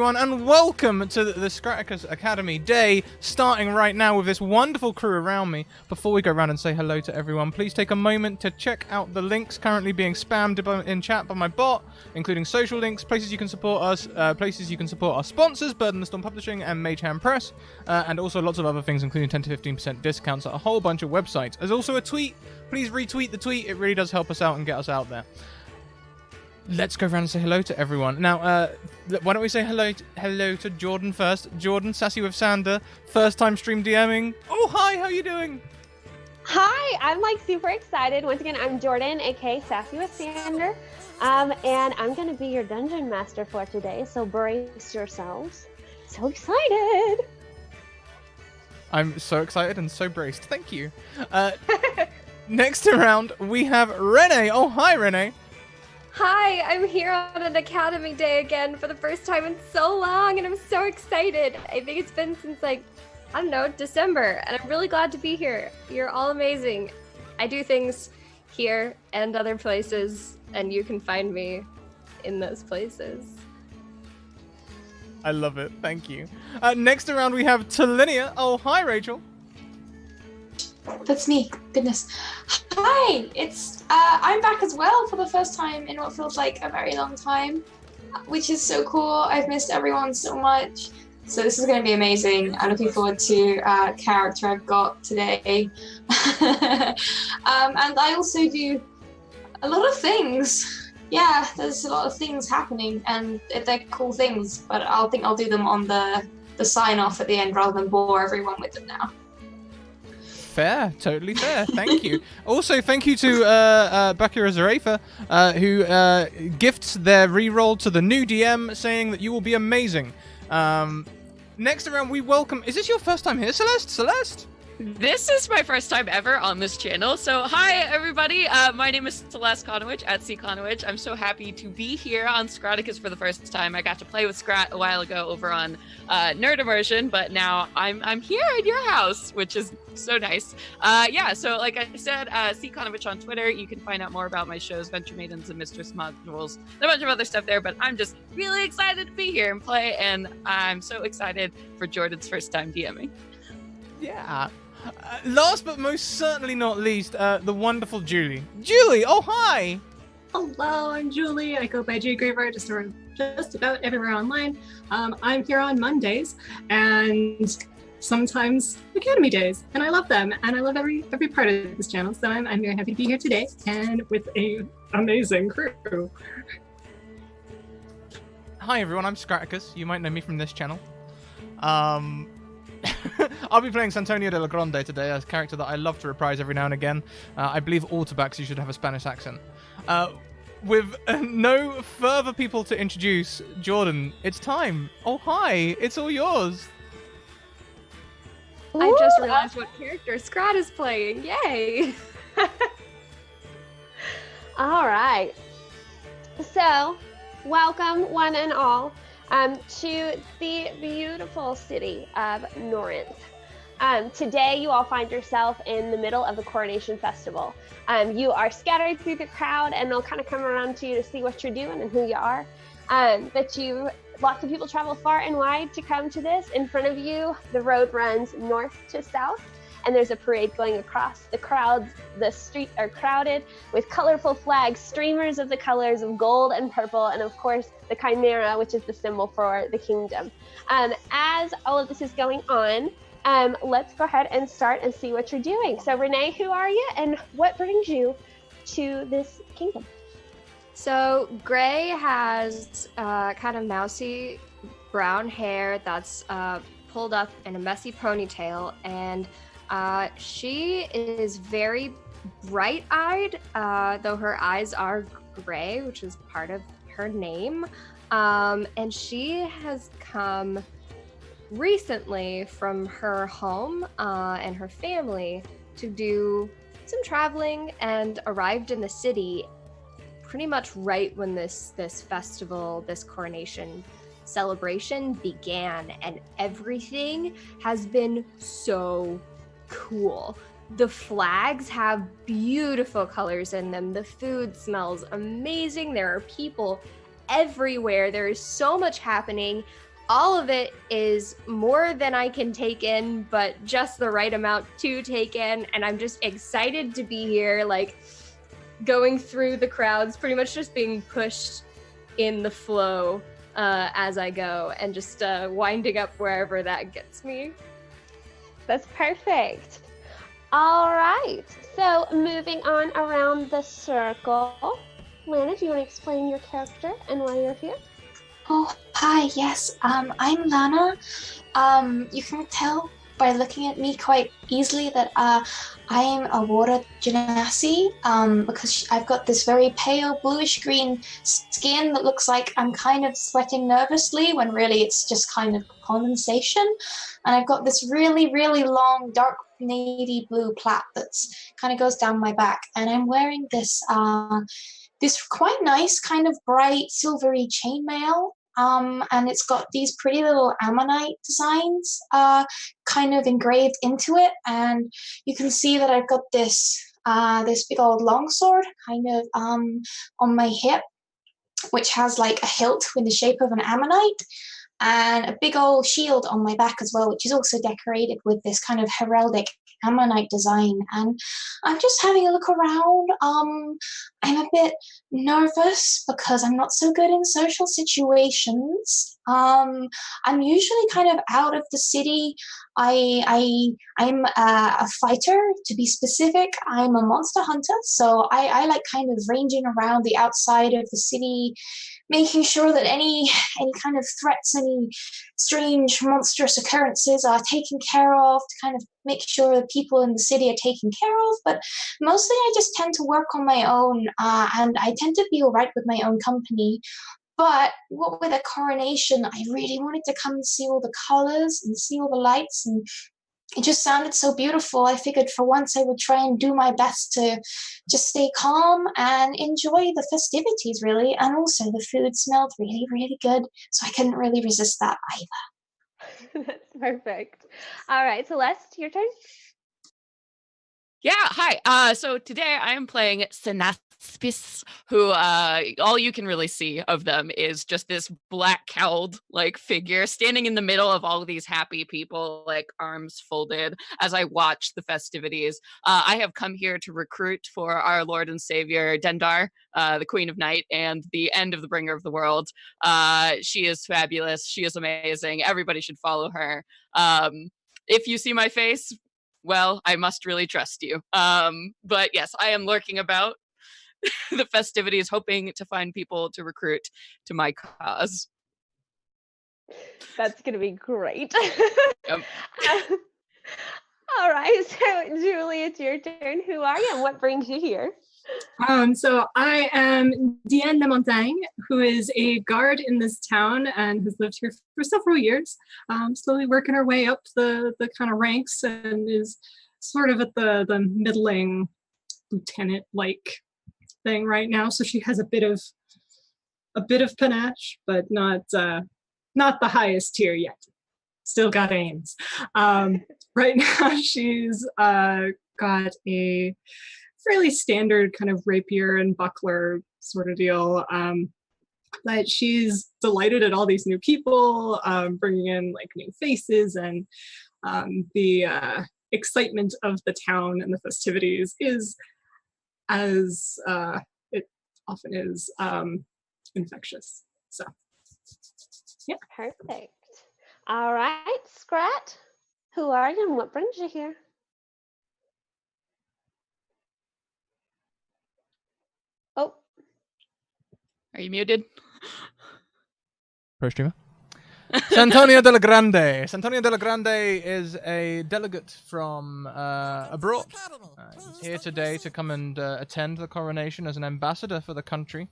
everyone, and welcome to the Scratticus Academy day, starting right now with this wonderful crew around me. Before we go around and say hello to everyone, please take a moment to check out the links currently being spammed in chat by my bot, including social links, places you can support us, places you can support our sponsors, Bird the Storm Publishing and Mage Hand Press, and also lots of other things, including 10 to 15% discounts at a whole bunch of websites. There's also a tweet. Please retweet the tweet. It really does help us out and get us out there. Let's go around and say hello to everyone. Now, why don't we say hello to Jordan first? Jordan, SassyWithSander, first time stream DMing. Oh, hi, how you doing? Hi, I'm like super excited. Once again, I'm Jordan, aka SassyWithSander, and I'm going to be your dungeon master for today, so brace yourselves. So excited! I'm so excited and so braced. Thank you. Next around, we have Renee. Oh, hi, Renee. Hi, I'm here on an Academy Day again for the first time in so long, and I'm so excited. I think it's been since, I don't know, December, and I'm really glad to be here. You're all amazing. I do things here and other places, and you can find me in those places. I love it. Thank you. Next around, we have Talinia. Oh, hi, Rachel. That's me. Goodness. Hi, I'm back as well for the first time in what feels like a very long time, which is so cool. I've missed everyone so much. So this is going to be amazing. I'm looking forward to character I've got today. And I also do a lot of things. Yeah, there's a lot of things happening, and they're cool things, but I think I'll do them on the sign-off at the end rather than bore everyone with them now. Fair, totally fair. Thank you. Also, thank you to Bakira Zarefa, who gifts their reroll to the new DM, saying that you will be amazing. Next around, we welcome... Is this your first time here, Celeste? Celeste? This is my first time ever on this channel. So hi, everybody. My name is Celeste Conowich at C. Conowich. I'm so happy to be here on Scratticus for the first time. I got to play with Scrat a while ago over on Nerd Immersion, but now I'm here at your house, which is so nice. Yeah, so like I said, C. Conowich on Twitter. You can find out more about my shows, Venture Maidens and Mistress Modules, and a bunch of other stuff there, but I'm just really excited to be here and play, and I'm so excited for Jordan's first time DMing. Yeah. Last but most certainly not least, the wonderful Julie. Julie, oh hi! Hello, I'm Julie. I go by J Graver just about everywhere online. I'm here on Mondays and sometimes Academy days, and I love them, and I love every part of this channel. So I'm very happy to be here today and with an amazing crew. Hi everyone, I'm Scratticus. You might know me from this channel. I'll be playing Santonio de la Grande today, a character that I love to reprise every now and again. I believe Autobax, you should have a Spanish accent. With no further people to introduce, Jordan, it's time. Oh, hi. It's all yours. I just realized what character Scrat is playing. Yay! All right. So, welcome one and all to the beautiful city of Norinth. Today, you all find yourself in the middle of the Coronation Festival. You are scattered through the crowd, and they'll kind of come around to you to see what you're doing and who you are. But lots of people travel far and wide to come to this. In front of you, the road runs north to south, and there's a parade going across. The streets are crowded with colorful flags, streamers of the colors of gold and purple, and of course, the chimera, which is the symbol for the kingdom. As all of this is going on, let's go ahead and start and see what you're doing. So Renee, who are you and what brings you to this kingdom? So Gray has kind of mousy brown hair that's pulled up in a messy ponytail, and she is very bright-eyed, though her eyes are gray, which is part of her name. And she has come recently from her home and her family to do some traveling, and arrived in the city pretty much right when this festival, this coronation celebration began, and everything has been so cool. The flags have beautiful colors in them. The food smells amazing. There are people everywhere. There is so much happening. all of it is more than I can take in, but just the right amount to take in. And I'm just excited to be here, like going through the crowds, pretty much just being pushed in the flow as I go, and just winding up wherever that gets me. That's perfect. All right. So moving on around the circle. Lana, do you want to explain your character and why you're here? Oh, hi, yes, I'm Lana. You can tell by looking at me quite easily that I'm a water genasi, because I've got this very pale bluish green skin that looks like I'm kind of sweating nervously when really it's just kind of condensation. And I've got this really, really long dark navy blue plait that's kind of goes down my back. And I'm wearing this quite nice kind of bright silvery chainmail. And it's got these pretty little ammonite designs kind of engraved into it. And you can see that I've got this big old longsword kind of on my hip, which has like a hilt in the shape of an ammonite, and a big old shield on my back as well, which is also decorated with this kind of heraldic ammonite design. And I'm just having a look around. I'm a bit nervous because I'm not so good in social situations. I'm usually kind of out of the city. I'm a fighter, to be specific. I'm a monster hunter, so I like kind of ranging around the outside of the city, making sure that any kind of threats, any strange monstrous occurrences are taken care of, to kind of make sure the people in the city are taken care of. But mostly I just tend to work on my own, and I tend to be all right with my own company. But with a coronation, I really wanted to come and see all the colors and see all the lights, and it just sounded so beautiful. I figured for once I would try and do my best to just stay calm and enjoy the festivities, really. And also the food smelled really, really good, so I couldn't really resist that either. That's perfect. All right, Celeste, your turn. Yeah, hi. So today I am playing Scratticus, who all you can really see of them is just this black cowled like figure standing in the middle of all of these happy people, like arms folded, as I watch the festivities. I have come here to recruit for our Lord and Savior Dendar, the Queen of Night, and the end of the Bringer of the World. She is fabulous. She is amazing. Everybody should follow her. If you see my face, well, I must really trust you. But yes, I am lurking about the festivities, hoping to find people to recruit to my cause. That's going to be great. Yep. All right, so Julie, it's your turn. Who are you and what brings you here? So I am Diane de Montagne, who is a guard in this town and has lived here for several years, slowly working her way up the kind of ranks, and is sort of at the middling lieutenant-like thing right now. So she has a bit of panache, but not the highest tier yet. Still got aims. Right now she's got a fairly standard kind of rapier and buckler sort of deal. But she's delighted at all these new people, bringing in like new faces, and the excitement of the town and the festivities is, as it often is, infectious. So, yeah. Perfect. All right, Scrat, who are you and what brings you here? Oh. Are you muted? Pro streamer. Santonio della Grande. Santonio della Grande is a delegate from abroad. He's here today to come and attend the coronation as an ambassador for the country.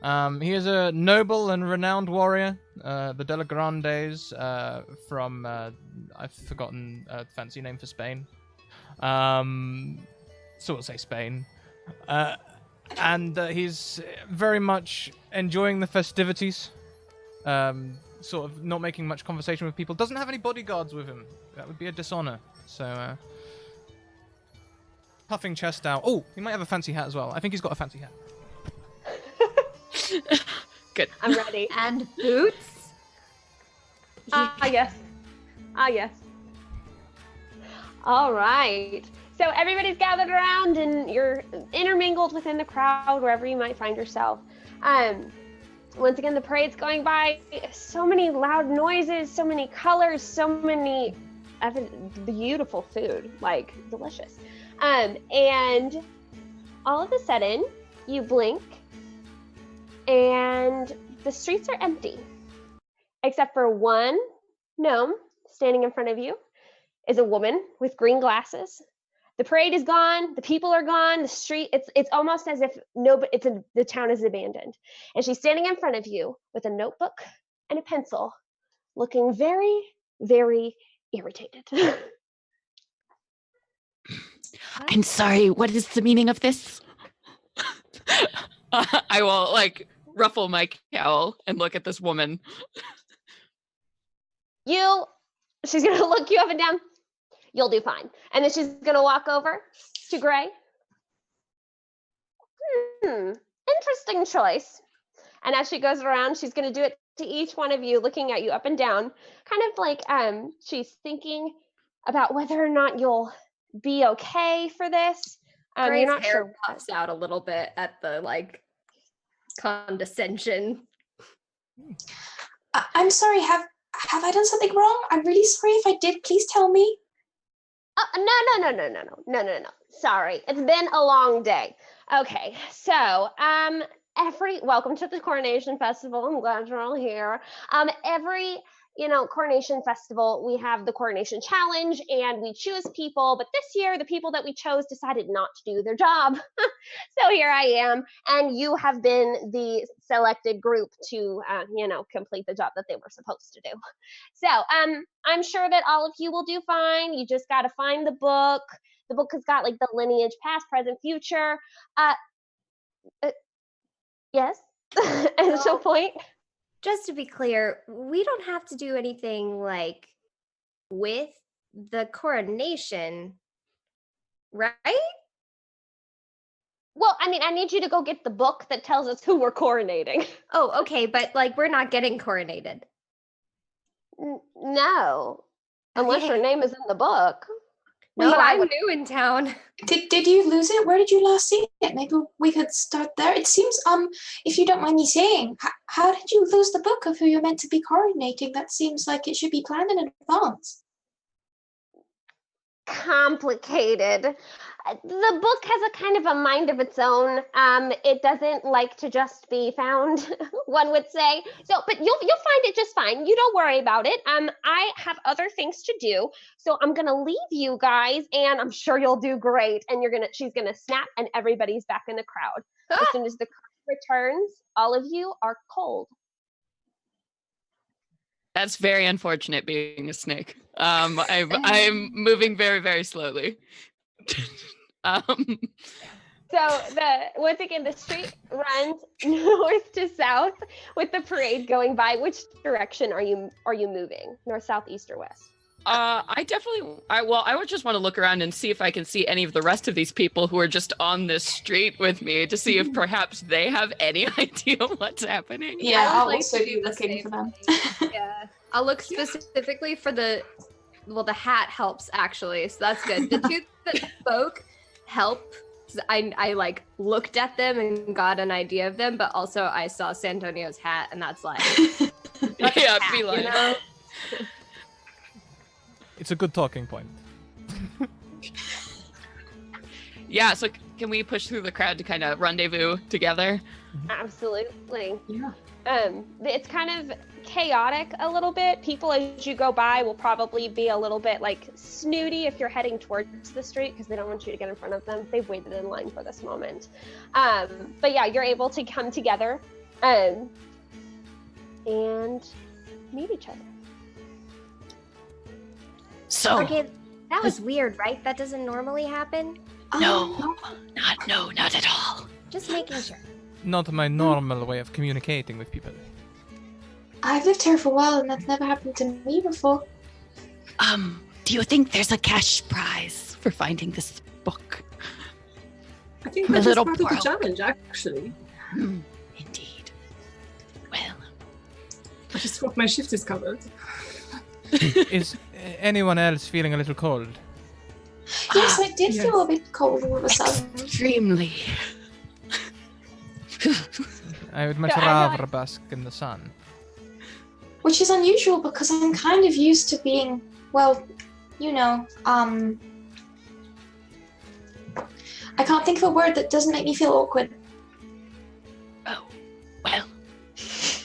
He is a noble and renowned warrior. The Della Grandes from I've forgotten a fancy name for Spain. So we'll say Spain. And he's very much enjoying the festivities. Sort of not making much conversation with people. Doesn't have any bodyguards with him. That would be a dishonor. So, puffing chest out. Oh, he might have a fancy hat as well. I think he's got a fancy hat. Good. I'm ready. And boots? Yes. Yes. All right. So everybody's gathered around and you're intermingled within the crowd wherever you might find yourself. Once again, the parade's going by. So many loud noises, so many colors, so many beautiful food, like delicious. And all of a sudden, you blink and the streets are empty, except for one gnome standing in front of you is a woman with green glasses. The parade is gone. The people are gone. The street, it's almost as if the town is abandoned. And she's standing in front of you with a notebook and a pencil, looking very, very irritated. I'm sorry, what is the meaning of this? I will ruffle my cowl and look at this woman. She's gonna look you up and down. You'll do fine. And then she's gonna walk over to Gray. Interesting choice. And as she goes around, she's gonna do it to each one of you, looking at you up and down, kind of like she's thinking about whether or not you'll be okay for this. Gray's you're not hair sure. puffs out a little bit at the condescension. I'm sorry, have I done something wrong? I'm really sorry if I did. Please tell me. No. Sorry, it's been a long day. Okay, so welcome to the Coronation Festival. I'm glad you're all here. Every Coronation Festival, we have the Coronation Challenge and we choose people, but this year the people that we chose decided not to do their job. So here I am, and you have been the selected group to complete the job that they were supposed to do. So I'm sure that all of you will do fine. You just got to find the book. The book has got the lineage, past, present, future. Yes. At some point. Just to be clear, we don't have to do anything with the coronation, right? Well, I need you to go get the book that tells us who we're coronating. Oh, okay, but we're not getting coronated. No, unless your name is in the book. No, I'm new in town. Did you lose it? Where did you last see it? Maybe we could start there. It seems, if you don't mind me saying, how did you lose the book of who you're meant to be coronating? That seems like it should be planned in advance. Complicated. The book has a kind of a mind of its own. It doesn't like to just be found, one would say. So, but you'll find it just fine. You don't worry about it. I have other things to do, so I'm gonna leave you guys, and I'm sure you'll do great. And she's gonna snap, and everybody's back in the crowd. As soon as the crowd returns, all of you are cold. That's very unfortunate being a snake. I'm moving very, very slowly. So once again, the street runs north to south with the parade going by. Which direction are you moving? North, south, east, or west? I would just want to look around and see if I can see any of the rest of these people who are just on this street with me to see if perhaps they have any idea what's happening. Yeah, I'll also be looking for them. Yeah, I'll look specifically for the hat helps actually, so that's good. The two that spoke help. I looked at them and got an idea of them, but also I saw Santonio's hat, and that's yeah, be like. It's a good talking point. Yeah, so can we push through the crowd to kind of rendezvous together? Absolutely. Yeah. It's kind of chaotic a little bit. People as you go by will probably be a little bit snooty if you're heading towards the street because they don't want you to get in front of them. They've waited in line for this moment. But yeah, you're able to come together and meet each other. So okay, that was weird, right? That doesn't normally happen. No, not at all. Just making sure. Not my normal way of communicating with people. I've lived here for a while, and that's never happened to me before. Do you think there's a cash prize for finding this book? I think that's little part of the broke. challenge, actually. Indeed. Well, I just hope my shift is covered. Is anyone else feeling a little cold? Yes, I did feel a bit cold all of a sudden. Extremely. I would much So, rather bask in the sun. Which is unusual because I'm kind of used to being, well, you know, I can't think of a word that doesn't make me feel awkward. Oh, well.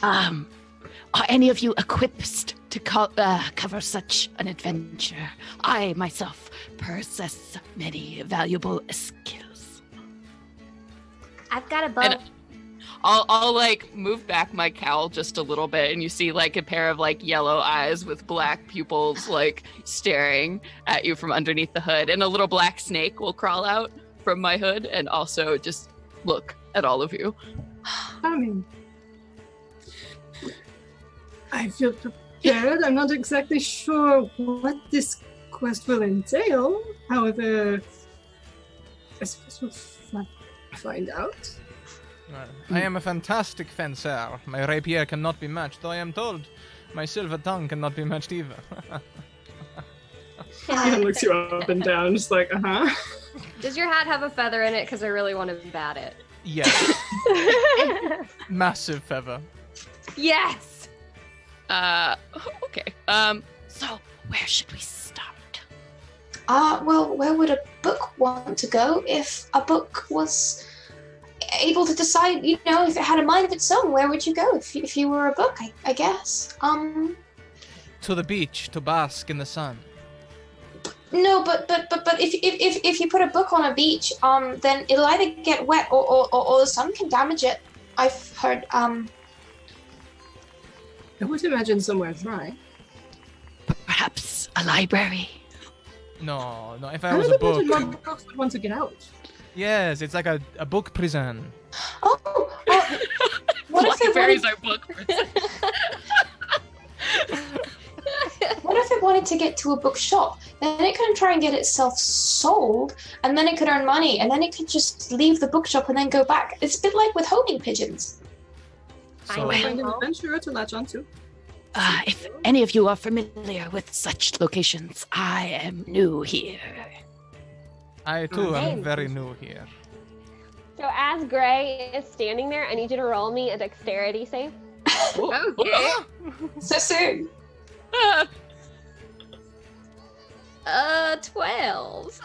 Are any of you equipped to cover such an adventure? I myself possess many valuable skills. I've got a bow. And I'll like move back my cowl just a little bit, and you see like a pair of like yellow eyes with black pupils like staring at you from underneath the hood, and a little black snake will crawl out from my hood and also just look at all of you. I mean, I feel prepared. I'm not exactly sure what this quest will entail. However, I suppose we'll find out. Well, I am a fantastic fencer. My rapier cannot be matched, though I am told my silver tongue cannot be matched either. He looks you up and down, just like, Does your hat have a feather in it? Because I really want to bat it. Yes. Massive feather. Yes! Okay. So where should we start? Well, where would a book want to go if a book was able to decide, you know, if it had a mind of its own? Where would you go if you were a book, I guess? To the beach, to bask in the sun. No, but if you put a book on a beach, then it'll either get wet or the sun can damage it. I've heard, I would imagine somewhere dry. Perhaps a library. No, if I I was would a book. imagine more books would want to get out. Yes, it's like a book prison. what if it Libraries wanted, are book. what if it wanted to get to a bookshop? Then it could try and get itself sold, and then it could earn money, and then it could just leave the bookshop and then go back. It's a bit like with homing pigeons. So, Find an adventurer to latch onto. If any of you are familiar with such locations, I am new here. I too am Same. very new here. So as Gray is standing there, I need you to roll me a dexterity save. Okay. So soon. 12.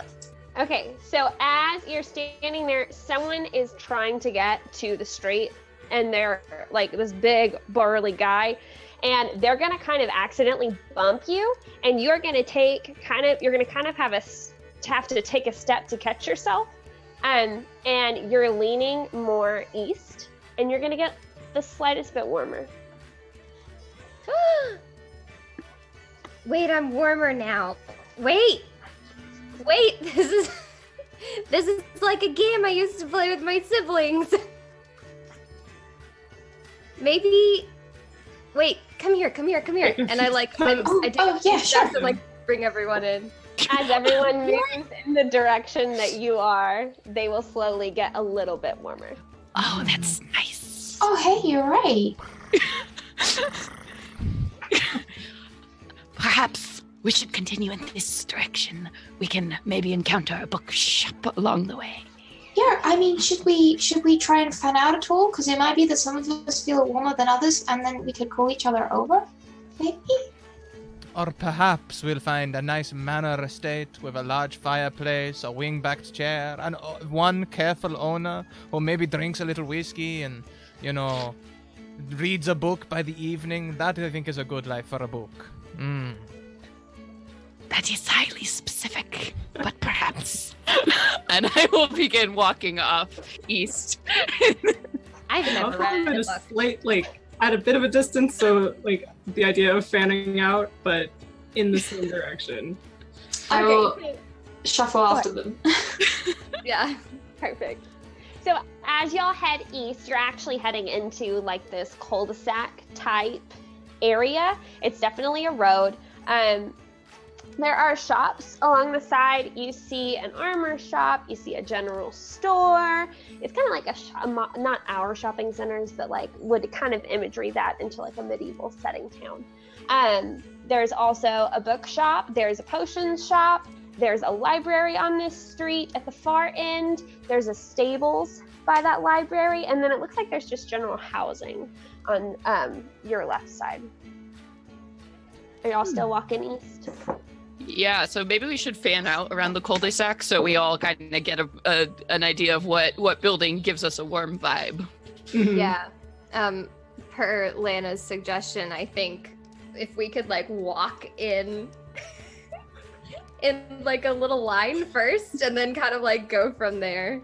Okay, so as you're standing there, someone is trying to get to the street, and they're like this big burly guy, and they're gonna kind of accidentally bump you, and you're gonna have to take a step to catch yourself, and you're leaning more east, and you're gonna get the slightest bit warmer. Wait, I'm warmer now. Wait, this is like a game I used to play with my siblings. Maybe, wait, come here. And I Sure. to like bring everyone in. As everyone moves in the direction that you are, they will slowly get a little bit warmer. Oh, that's nice. Oh, hey, you're right. Perhaps we should continue in this direction. We can maybe encounter a bookshop along the way. Yeah, I mean, should we try and fan out at all? Because it might be that some of us feel warmer than others, and then we could call each other over. Maybe. Or perhaps we'll find a nice manor estate with a large fireplace, a wing-backed chair, and one careful owner who maybe drinks a little whiskey and, reads a book by the evening. That, I think, is a good life for a book. That is highly specific, but perhaps. And I will begin walking off east. I've I'll never follow read at a a book. slight, at a bit of a distance, so the idea of fanning out, but in the same direction. I will Okay, shuffle after them. Yeah. perfect. So as y'all head east, you're actually heading into like this cul-de-sac type area. It's definitely a road. There are shops along the side. You see an armor shop, you see a general store. It's kind of like not our shopping centers, but like would kind of imagery that into like a medieval setting town. There's also a bookshop, there's a potions shop, there's a library on this street at the far end, there's a stables by that library, and then it looks like there's just general housing on your left side. Are y'all still walking east? Yeah, so maybe we should fan out around the cul-de-sac so we all kind of get an idea of what building gives us a warm vibe. Yeah. Per Lana's suggestion, I think if we could like walk in like a little line first and then kind of like go from there.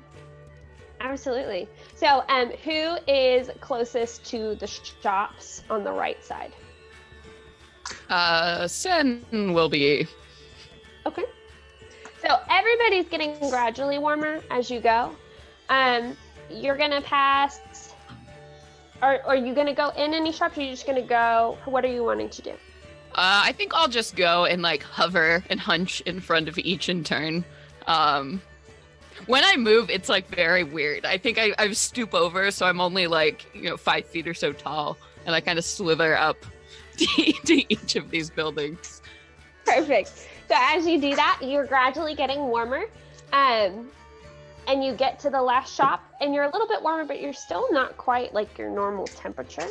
Absolutely. So who is closest to the shops on the right side? Sen will be. Okay. So everybody's getting gradually warmer as you go. You're gonna pass. Are you gonna go in any shops? Or are you just gonna go? What are you wanting to do? I think I'll just go and like hover and hunch in front of each in turn. When I move, it's like very weird. I think I stoop over, so I'm only like 5 feet or so tall, and I kind of slither up to each of these buildings. Perfect. So as you do that, you're gradually getting warmer, and you get to the last shop, and you're a little bit warmer, but you're still not quite like your normal temperature.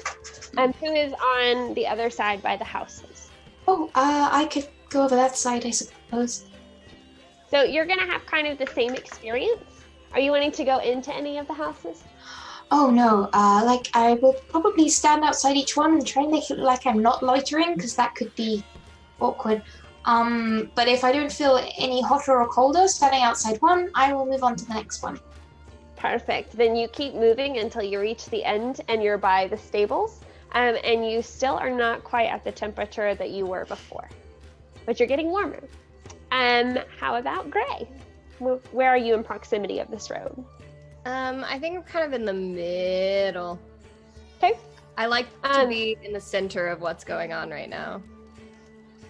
Who is on the other side by the houses? Oh, I could go over that side, I suppose. So you're gonna have kind of the same experience. Are you wanting to go into any of the houses? Oh no, like I will probably stand outside each one and try and make it look like I'm not loitering, because that could be awkward. But if I don't feel any hotter or colder standing outside one, I will move on to the next one. Perfect. Then you keep moving until you reach the end and you're by the stables. And you still are not quite at the temperature that you were before, but you're getting warmer. How about Gray? Where are you in proximity of this road? I think I'm kind of in the middle. Okay. I like to be in the center of what's going on right now.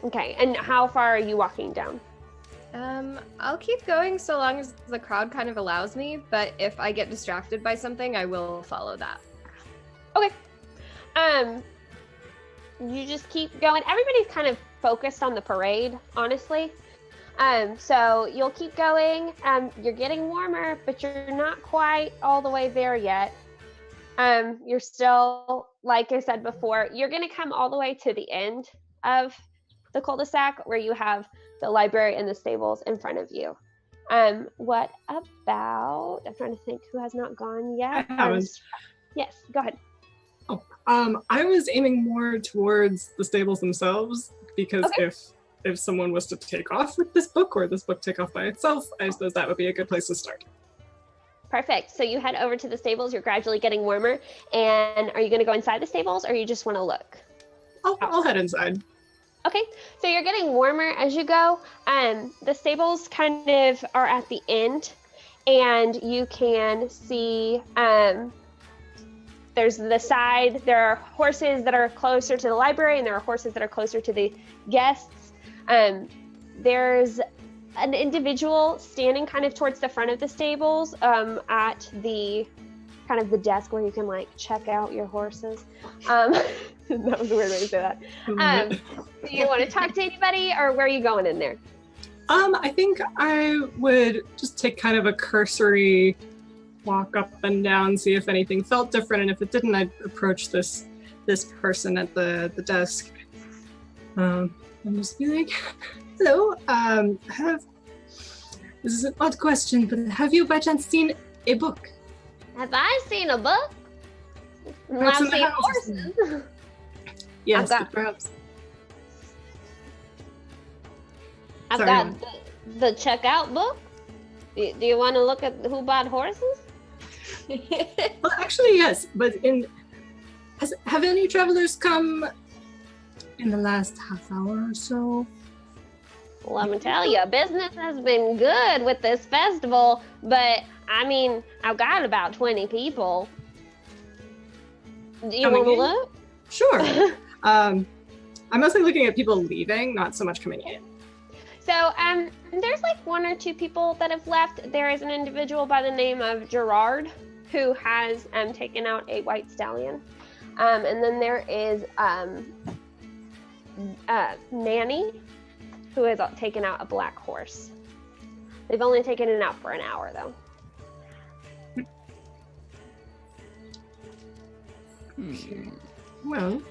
Okay, and how far are you walking down? I'll keep going so long as the crowd kind of allows me, but if I get distracted by something, I will follow that. Okay. You just keep going. Everybody's kind of focused on the parade, honestly. So you'll keep going. You're getting warmer, but you're not quite all the way there yet. You're still, like I said before, you're going to come all the way to the end of the cul-de-sac where you have the library and the stables in front of you. What about, I'm trying to think who has not gone yet. I haven't. Yes, go ahead. I was aiming more towards the stables themselves, because Okay. if someone was to take off with this book, or this book take off by itself, I suppose that would be a good place to start. Perfect. So you head over to the stables. You're gradually getting warmer. And are you going to go inside the stables, or you just want to look? I'll head inside. Okay, so you're getting warmer as you go. The stables kind of are at the end, and you can see there's the side. There are horses that are closer to the library, and there are horses that are closer to the guests. There's an individual standing kind of towards the front of the stables at the kind of the desk where you can like check out your horses. That was a weird way to say that. Do you want to talk to anybody, or where are you going in there? I think I would just take kind of a cursory walk up and down, see if anything felt different, and if it didn't, I'd approach this person at the desk. And just be like, hello, this is an odd question, but have you by chance seen a book? Have I seen a book? Perhaps in I've the seen house. horses. Yes, I've but perhaps. I've Sorry, got Mom. the checkout book. Do you want to look at who bought horses? Well, actually, yes, but have any travelers come in the last half hour or so? Well, let me tell you, business has been good with this festival, but I mean, I've got about 20 people. Do you Coming want to in? look? Sure. I'm mostly looking at people leaving, not so much coming in. So, there's like one or two people that have left. There is an individual by the name of Gerard who has taken out a white stallion. And then there is Nanny, who has taken out a black horse. They've only taken it out for an hour, though. Well.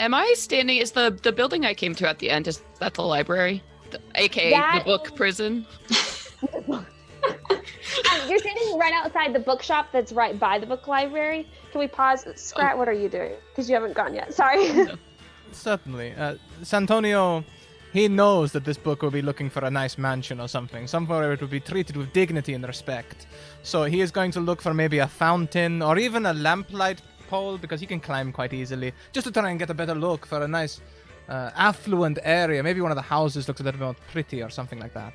Am I standing? Is the building I came to at the end? Is that the library, aka the book prison? You're sitting right outside the bookshop that's right by the book library. Can we pause? Scrat, what are you doing? Because you haven't gone yet. Sorry. No. Certainly. Santonio, he knows that this book will be looking for a nice mansion or something, somewhere where it will be treated with dignity and respect. So he is going to look for maybe a fountain or even a lamplight pole, because he can climb quite easily, just to try and get a better look for a nice affluent area. Maybe one of the houses looks a little more pretty or something like that.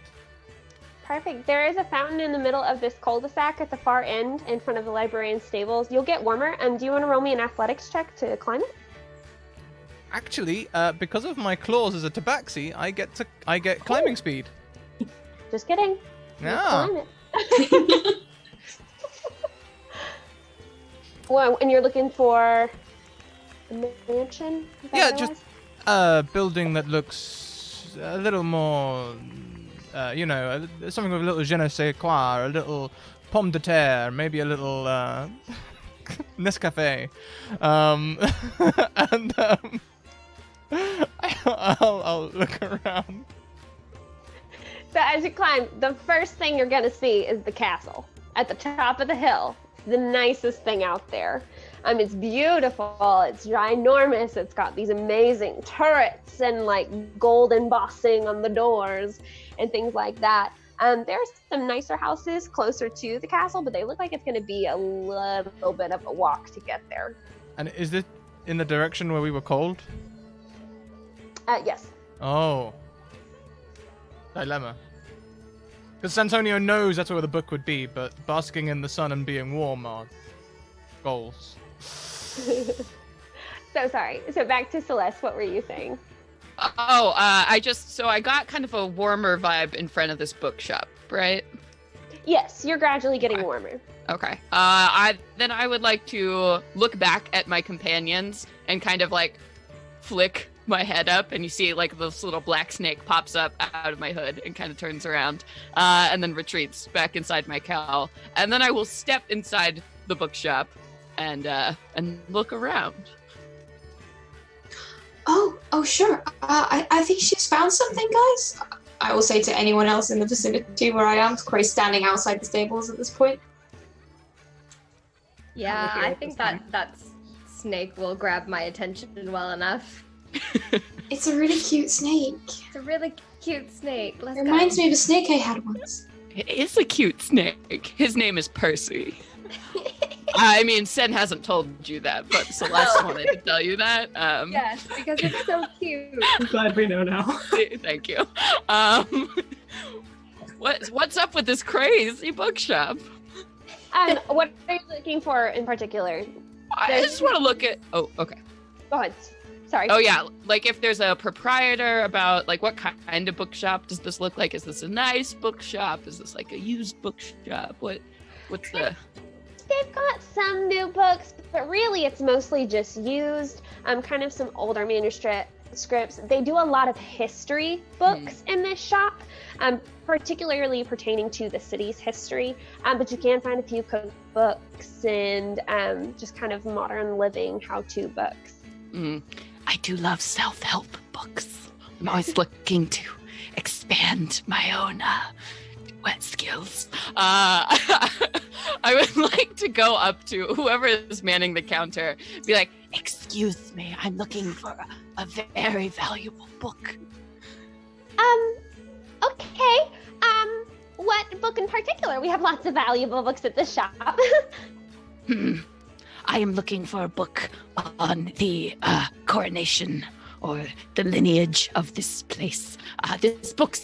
Perfect. There is a fountain in the middle of this cul-de-sac at the far end in front of the librarian's stables. You'll get warmer. Do you want to roll me an athletics check to climb it? Actually, because of my claws as a tabaxi, I get climbing speed. Just kidding. Yeah. Climb it. Well, and you're looking for a mansion? Is that Yeah, what it just was? a building that looks a little more, something with a little je ne sais quoi, a little pomme de terre, maybe a little Nescafe. I'll look around. So as you climb, the first thing you're gonna see is the castle at the top of the hill. It's the nicest thing out there. It's beautiful. It's ginormous. It's got these amazing turrets and like gold embossing on the doors and things like that. There's some nicer houses closer to the castle, but they look like it's gonna be a little bit of a walk to get there. And is this in the direction where we were called? Yes. Oh. Dilemma. Because Santonio knows that's where the book would be, but basking in the sun and being warm are goals. So sorry. So back to Celeste, what were you saying? I got kind of a warmer vibe in front of this bookshop, right? Yes, you're gradually getting warmer. Okay. I would like to look back at my companions and kind of like flick my head up, and you see like this little black snake pops up out of my hood and kind of turns around, and then retreats back inside my cowl. And then I will step inside the bookshop and look around. Oh, sure. I think she's found something, guys. I will say to anyone else in the vicinity where I am. Corey's standing outside the stables at this point. Yeah, I think that snake will grab my attention well enough. It's a really cute snake. It's a really cute snake. Let's It reminds me of a snake I had once. It is a cute snake. His name is Percy. I mean, Sen hasn't told you that, but Celeste wanted to tell you that. Yes, because it's so cute. I'm glad we know now. Thank you. What's up with this crazy bookshop? What are you looking for in particular? I just want to look at. Oh, okay. Go ahead. Sorry. Oh yeah, like if there's a proprietor about like what kind of bookshop does this look like? Is this a nice bookshop? Is this like a used bookshop? What's the? They've got some new books, but really it's mostly just used. Kind of some older manuscripts. They do a lot of history books in this shop, particularly pertaining to the city's history. But you can find a few cookbooks and just kind of modern living how-to books. I do love self-help books. I'm always looking to expand my own wet skills. I would like to go up to whoever is manning the counter, be like, "Excuse me, I'm looking for a very valuable book." Okay. What book in particular? We have lots of valuable books at the shop. I am looking for a book on the coronation or the lineage of this place. This book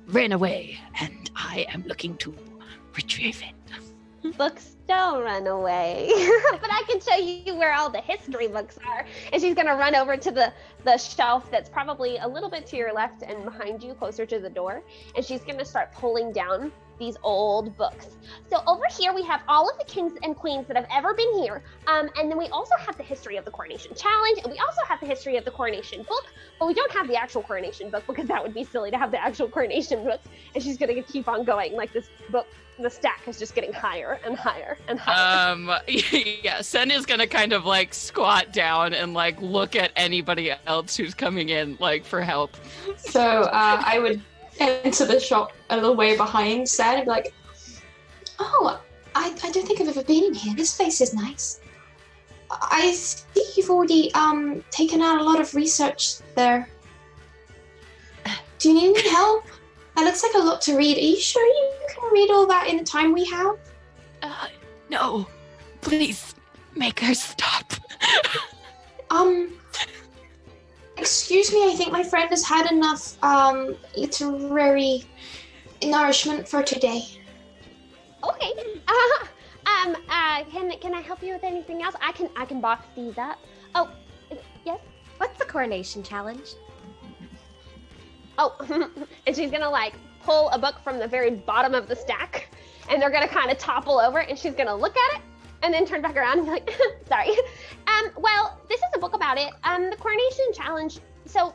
ran away, and I am looking to retrieve it. books don't run away. But I can show you where all the history books are. And she's gonna run over to the shelf that's probably a little bit to your left and behind you, closer to the door. And she's gonna start pulling down these old books. So over here we have all of the kings and queens that have ever been here. And then we also have the history of the Coronation Challenge, and we also have the history of the Coronation book, but we don't have the actual Coronation book because that would be silly to have the actual Coronation book. And she's gonna keep on going, like this book, the stack is just getting higher and higher and higher. Yeah, Sen is gonna kind of like squat down and like look at anybody else who's coming in like for help. So I would enter the shop a little way behind Sen and be like, oh, I don't think I've ever been in here. This place is nice. I see you've already taken out a lot of research there. Do you need any help? That looks like a lot to read. Are you sure you can read all that in the time we have? No. Please, make her stop. Excuse me, I think my friend has had enough literary nourishment for today. Okay. Can I help you with anything else? I can box these up. Oh, yes. What's the Coronation Challenge? Oh, and she's gonna like pull a book from the very bottom of the stack, and they're gonna kind of topple over, and she's gonna look at it, and then turn back around and be like, sorry. Well, this is a book about it. The Coronation Challenge. So,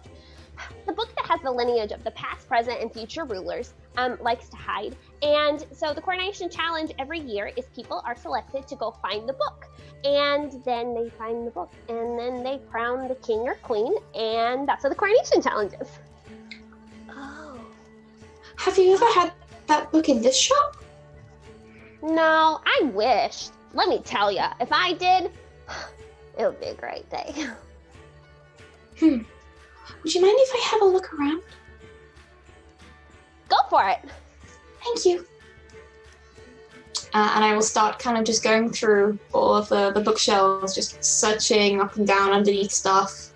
the book that has the lineage of the past, present, and future rulers likes to hide. And so the Coronation Challenge every year is people are selected to go find the book. And then they find the book, and then they crown the king or queen, and that's what the Coronation Challenge is. Oh. Have you ever had that book in this shop? No, I wish. Let me tell ya, if I did, it would be a great day. Would you mind if I have a look around? Go for it. Thank you. And I will start kind of just going through all of the bookshelves, just searching up and down underneath stuff.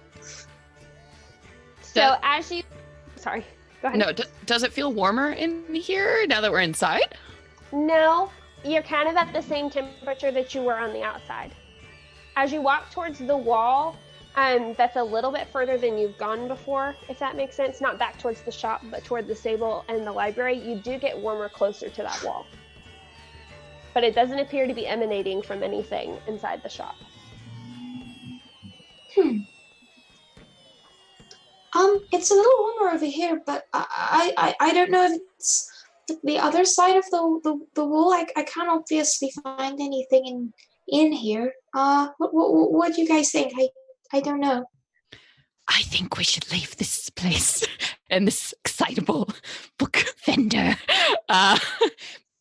So as you... Sorry, go ahead. No, does it feel warmer in here now that we're inside? No, you're kind of at the same temperature that you were on the outside. As you walk towards the wall, that's a little bit further than you've gone before, if that makes sense. Not back towards the shop, but toward the stable and the library. You do get warmer closer to that wall. But it doesn't appear to be emanating from anything inside the shop. It's a little warmer over here, but I don't know if it's the other side of the wall. I can't obviously find anything in here. What do you guys think? I don't know. I think we should leave this place and this excitable book vendor.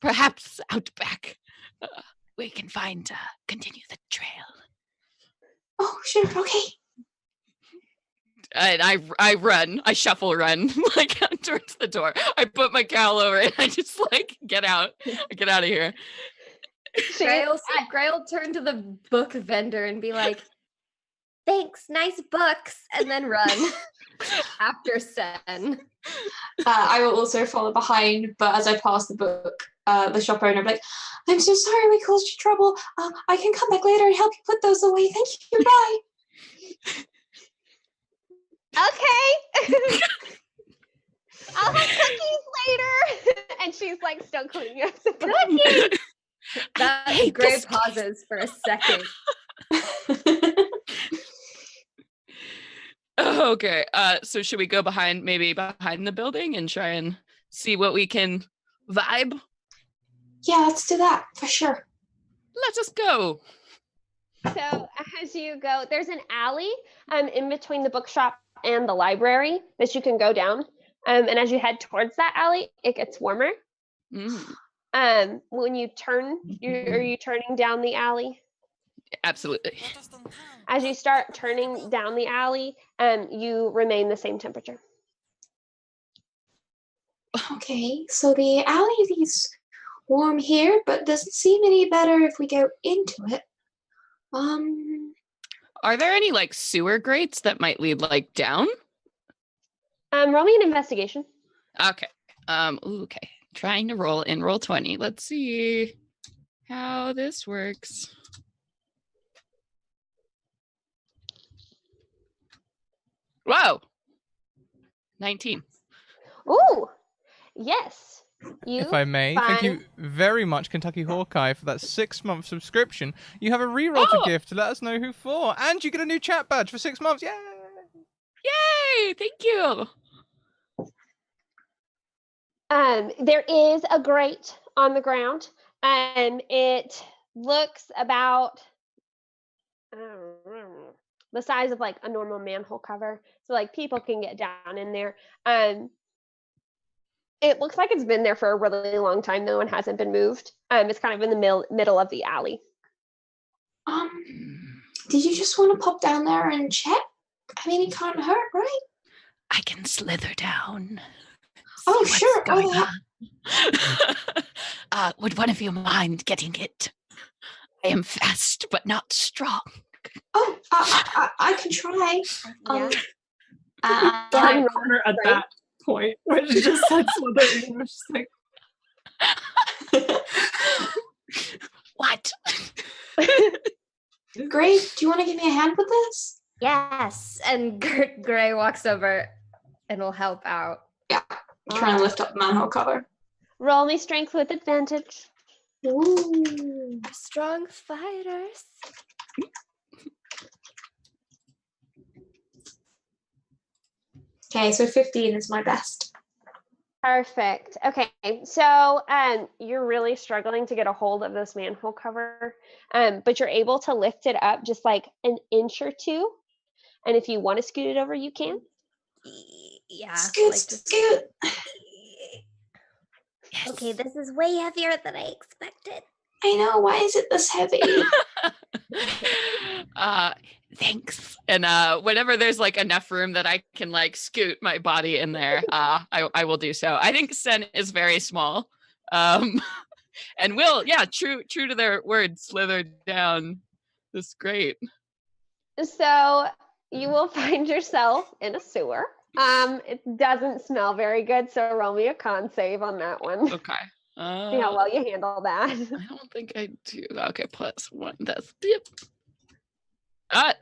Perhaps out back, we can continue the trail. Oh, sure, okay. And I run, I shuffle run, like towards the door. I put my cowl over it, and I just like get out of here. Gray'll turn to the book vendor and be like, thanks, nice books, and then run after Sen. I will also follow behind, but as I pass the book, the shop owner will be like, I'm so sorry we caused you trouble. I can come back later and help you put those away. Thank you, bye. Okay. I'll have cookies later. And she's like still cleaning up the Cookies! That Gray pauses for a second. Okay, so should we go behind the building and try and see what we can vibe? Yeah, let's do that, for sure. Let us go. So as you go, there's an alley in between the bookshop and the library that you can go down. And as you head towards that alley, it gets warmer. When you turn, are you turning down the alley? Absolutely. As you start turning down the alley, you remain the same temperature. Okay, so the alley is warm here, but doesn't seem any better if we go into it. Are there any like sewer grates that might lead like down? Roll me an investigation. Okay. Okay. Trying to roll 20. Let's see. how this works. Whoa! 19. Ooh, yes. If I may, thank you very much, Kentucky Hawkeye, for that 6-month subscription. You have a reroll to gift to let us know who for, and you get a new chat badge for 6 months. Yay! Yay! Thank you. There is a grate on the ground. It looks about the size of like a normal manhole cover, so like people can get down in there. It looks like it's been there for a really long time though and hasn't been moved. It's kind of in the middle of the alley. Did you just want to pop down there and check? I mean, it can't hurt, right? I can slither down. Oh, See sure. what's going on. Would one of you mind getting it? I am fast, but not strong. Oh, I can try. Darn corner at that point, where she just said slithering. I was just like, What? Gray, do you want to give me a hand with this? Yes. And Gray walks over and will help out. Yeah. Try and lift up the manhole cover. Roll me strength with advantage. Ooh. Strong fighters. Okay, so 15 is my best. Perfect. Okay, so you're really struggling to get a hold of this manhole cover, but you're able to lift it up just like an inch or two. And if you want to scoot it over, you can. Yeah. Scoot, scoot. Yes. Okay, this is way heavier than I expected. I know. Why is it this heavy? Thanks. And whenever there's like enough room that I can like scoot my body in there, I will do so. I think Sen is very small, and will, true to their word, slither down this grate. So you will find yourself in a sewer. It doesn't smell very good, so roll me a con save on that one. Okay. See how well you handle that. I don't think I do. Okay, +1. That's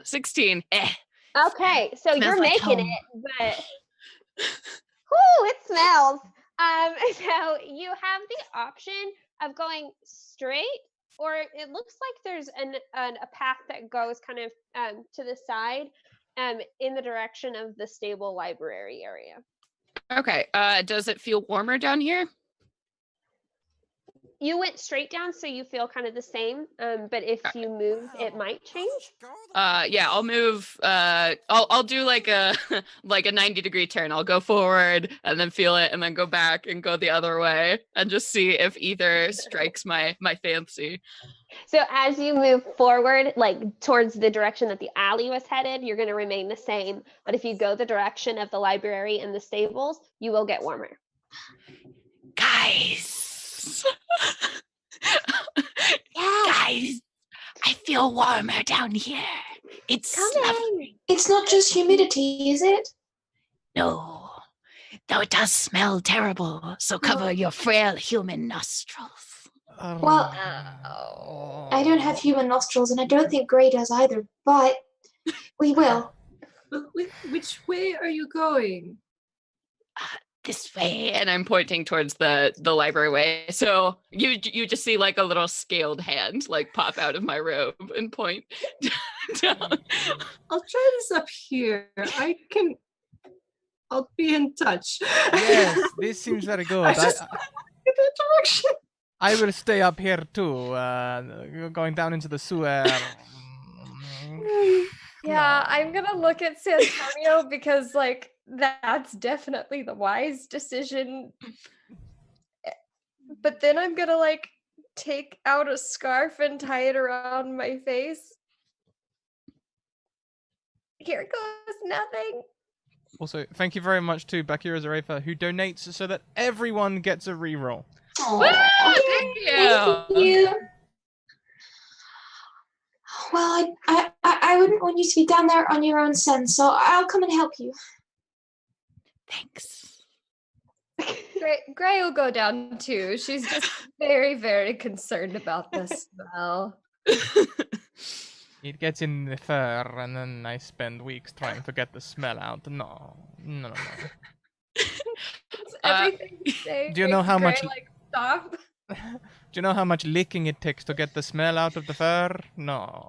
16. Okay, so Smells you're like making home. it, but whoo, it smells. So you have the option of going straight, or it looks like there's a path that goes kind of to the side, in the direction of the stable library area. Okay. Does it feel warmer down here? You went straight down, so you feel kind of the same. But if you move, it might change. Yeah, I'll move. I'll do like a 90-degree turn. I'll go forward and then feel it, and then go back and go the other way, and just see if either strikes my fancy. So as you move forward, like towards the direction that the alley was headed, you're going to remain the same. But if you go the direction of the library and the stables, you will get warmer. Guys. Yeah. Guys, I feel warmer down here. It's lovely. It's not just humidity, is it? No, though it does smell terrible, so cover your frail human nostrils. Well, I don't have human nostrils, and I don't think Gray does either, but we will. which way are you going? This way, and I'm pointing towards the library way. So you just see like a little scaled hand like pop out of my robe and point down. I'll try this up here. I'll be in touch. Yes, this seems very good. I just in that direction. I will stay up here too, going down into the sewer. Yeah, I'm gonna look at Santonio because like that's definitely the wise decision. But then I'm gonna like take out a scarf and tie it around my face. Here goes nothing. Also, thank you very much to Bakira Zarefa, who donates so that everyone gets a reroll. Thank you. Thank you. Well, I wouldn't want you to be down there on your own, Sen, so I'll come and help you. Thanks. Gray will go down too. She's just very, very concerned about the smell. It gets in the fur, and then I spend weeks trying to get the smell out. No. Everything you say do you know makes how Gray, much- like, stop? Do you know how much licking it takes to get the smell out of the fur? No.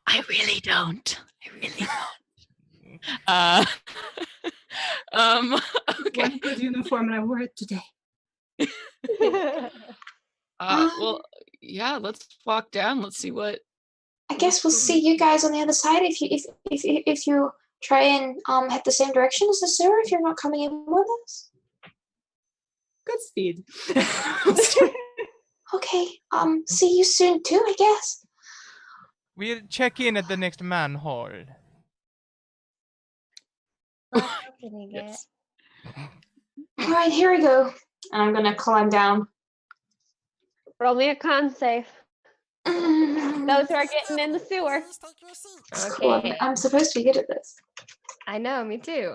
I really don't. Okay. One good uniform, and I wore it today. Well, yeah. Let's walk down. Let's see what. I guess we'll see you guys on the other side if you try and head the same direction as the sewer. If you're not coming in with us. Good speed. Okay. See you soon too, I guess. We'll check in at the next manhole. Yes. All right, here we go. And I'm gonna climb down. Roll me a con save. Those who are getting in the sewer. Cool, Okay. I'm supposed to be good at this. I know, me too.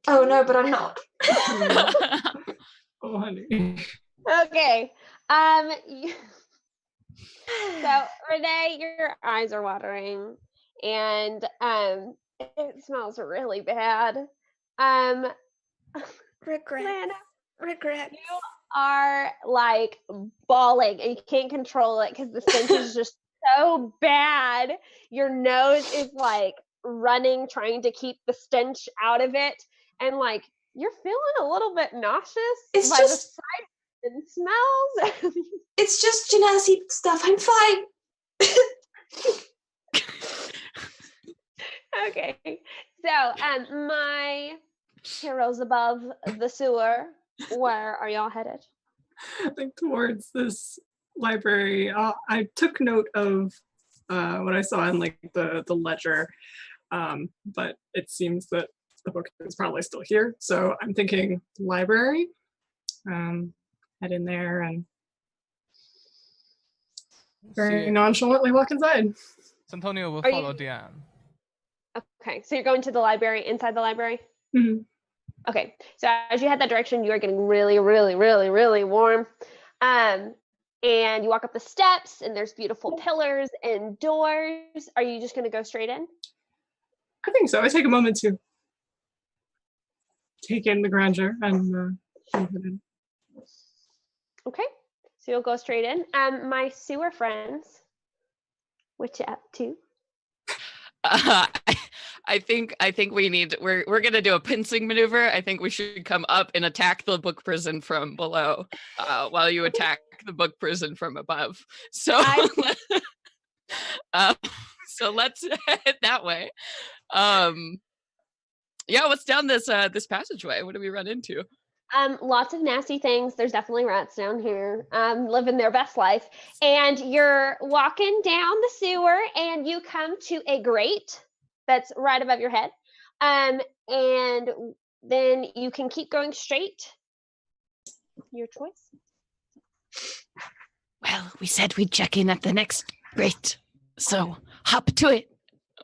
Oh no, but I'm not. Oh, honey. Okay. So Renee, your eyes are watering, and it smells really bad. Regret. Lana, Regret. you are like bawling, and you can't control it because the stench is just so bad. Your nose is like running, trying to keep the stench out of it, and like you're feeling a little bit nauseous It's by just- the sight and smells. It's just Genasi stuff. I'm fine. Okay, so my heroes above the sewer, where are y'all headed? Like towards this library. I took note of what I saw in like the ledger, but it seems that the book is probably still here. So I'm thinking library. Head in there and very nonchalantly walk inside. Santonio will Are follow you- Diane. Okay, so you're going to the library, inside the library? Mhm. Okay, so as you head that direction, you are getting really, really, really, really warm. And you walk up the steps, and there's beautiful pillars and doors. Are you just going to go straight in? I think so. I take a moment to take in the grandeur and head in. Okay, so you'll go straight in. My sewer friends, what you up to? I think we need. We're gonna do a pincing maneuver. I think we should come up and attack the book prison from below, while you attack the book prison from above. So, so let's head that way. Yeah, what's down this this passageway? What do we run into? Lots of nasty things. There's definitely rats down here, living their best life. And you're walking down the sewer, and you come to a grate that's right above your head. And then you can keep going straight. Your choice. Well, we said we'd check in at the next grate, so hop to it.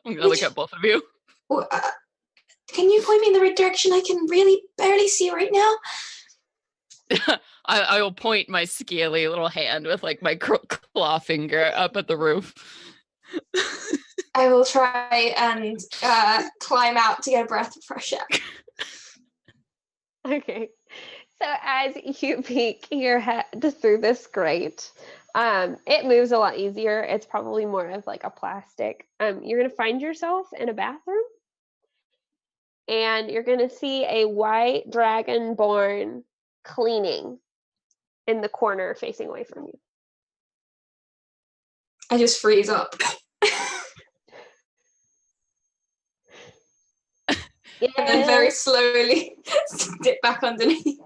I'm gonna look at both of you. Can you point me in the right direction? I can really barely see right now. I will point my scaly little hand with like my claw finger up at the roof. I will try and climb out to get a breath of fresh air. Okay. So as you peek your head through this grate, it moves a lot easier. It's probably more of like a plastic. You're gonna find yourself in a bathroom, and you're gonna see a white dragonborn cleaning in the corner facing away from you. I just freeze up. And then very slowly dip back underneath.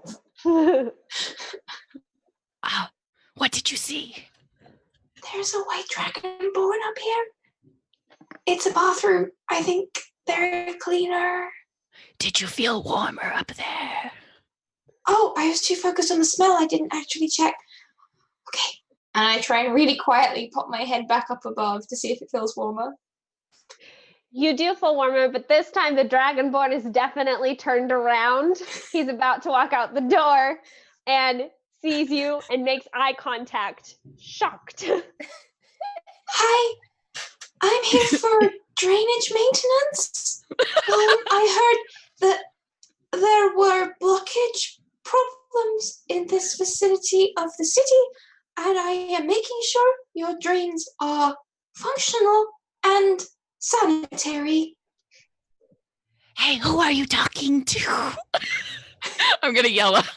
What did you see? There's a white dragonborn up here. It's a bathroom. I think they're a cleaner. Did you feel warmer up there? Oh, I was too focused on the smell. I didn't actually check. Okay. And I try and really quietly pop my head back up above to see if it feels warmer. You do feel warmer, but this time the Dragonborn is definitely turned around. He's about to walk out the door and sees you and makes eye contact, shocked. Hi, I'm here for drainage maintenance. I heard that there were blockage problems in this vicinity of the city, and I am making sure your drains are functional and sanitary. Hey, who are you talking to? I'm gonna yell out.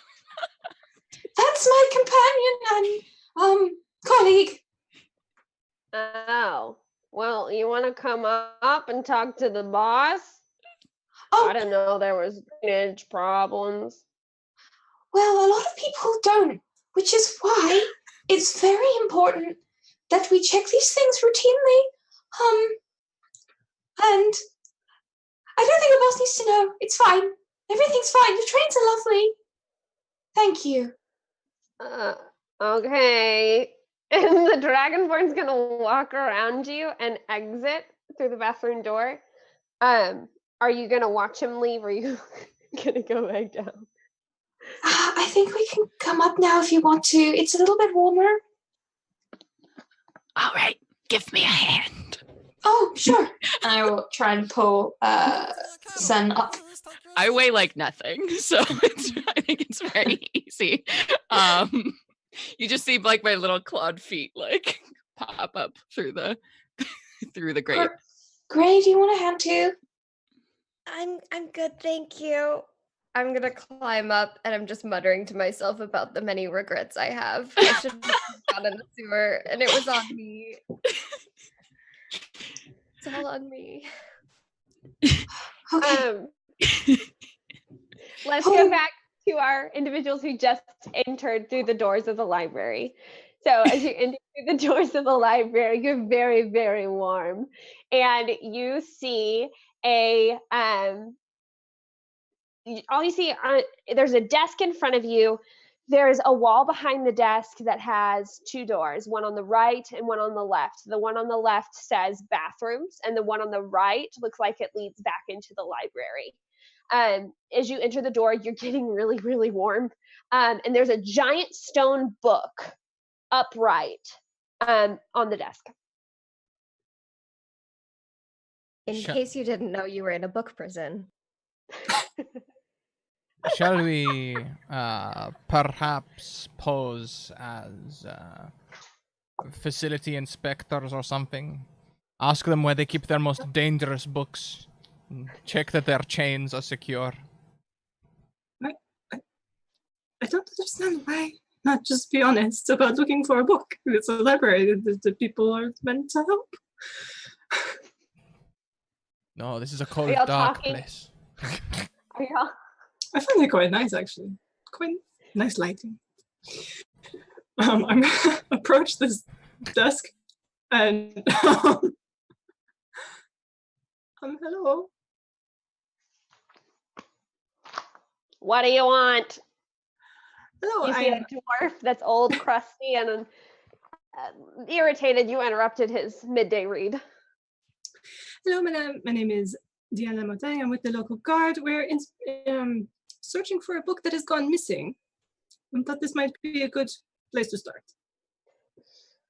That's my companion and colleague. Oh, well, you want to come up and talk to the boss? Oh, I didn't know there was drainage problems. well, a lot of people don't, which is why it's very important that we check these things routinely. And I don't think the boss needs to know. It's fine. Everything's fine. The trains are lovely. Thank you. Okay. And the Dragonborn's gonna walk around you and exit through the bathroom door. Are you gonna watch him leave, or are you gonna go back down? I think we can come up now if you want to. It's a little bit warmer. All right, give me a hand. Oh, sure. And I will try and pull Sen up. I weigh like nothing, so I think it's very easy. You just see like my little clawed feet like pop up through the grate. Gray, do you want a hand too? I'm good, thank you. I'm gonna climb up, and I'm just muttering to myself about the many regrets I have. I should have gone in the sewer, and it was on me. It's all on me. Okay. Let's go back to our individuals who just entered through the doors of the library. So as you enter through the doors of the library, you're very, very warm, and you see there's a desk in front of you. There's a wall behind the desk that has two doors, one on the right and one on the left. The one on the left says bathrooms, and the one on the right looks like it leads back into the library. As you enter the door, you're getting really, really warm. And there's a giant stone book upright on the desk. In case you didn't know, you were in a book prison. Shall we perhaps pose as facility inspectors or something? Ask them where they keep their most dangerous books. Check that their chains are secure. I don't understand why not just be honest about looking for a book. It's a library. The people are meant to help. No, this is a cold, dark talking? place. Are y'all? I find it quite nice, actually. Quite nice lighting. I'm gonna approach this desk and hello. What do you want? Hello, You see a dwarf that's old, crusty, and irritated you interrupted his midday read. Hello, my name is Diana Motang. I'm with the local guard. We're searching for a book that has gone missing. I thought this might be a good place to start.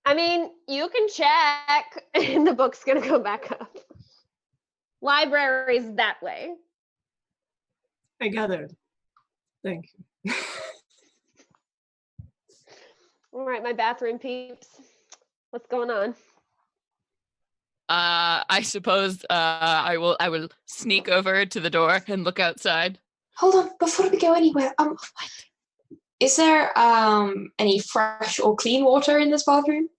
I mean, you can check, and the book's gonna go back up. Libraries that way. I gathered. Thank you. All right, my bathroom peeps. What's going on? I suppose I will sneak over to the door and look outside. Hold on, before we go anywhere, what? Is there any fresh or clean water in this bathroom?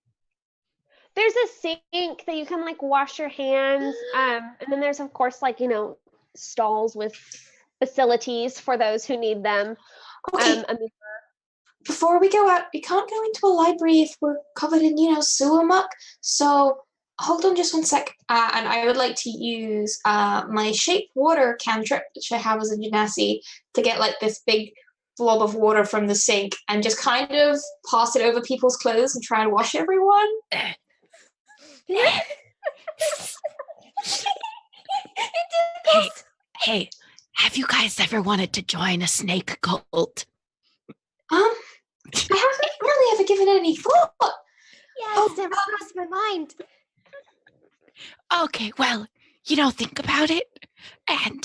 There's a sink that you can like wash your hands, and then there's of course like stalls with facilities for those who need them. Okay. Before we go out, we can't go into a library if we're covered in sewer muck. So hold on just one sec, and I would like to use my shape water cantrip, which I have as a genasi, to get like this big blob of water from the sink and just kind of pass it over people's clothes and try and wash everyone. Hey, hey, have you guys ever wanted to join a snake cult? I haven't really ever given it any thought. Yeah, it's never crossed my mind. Okay, well, think about it, and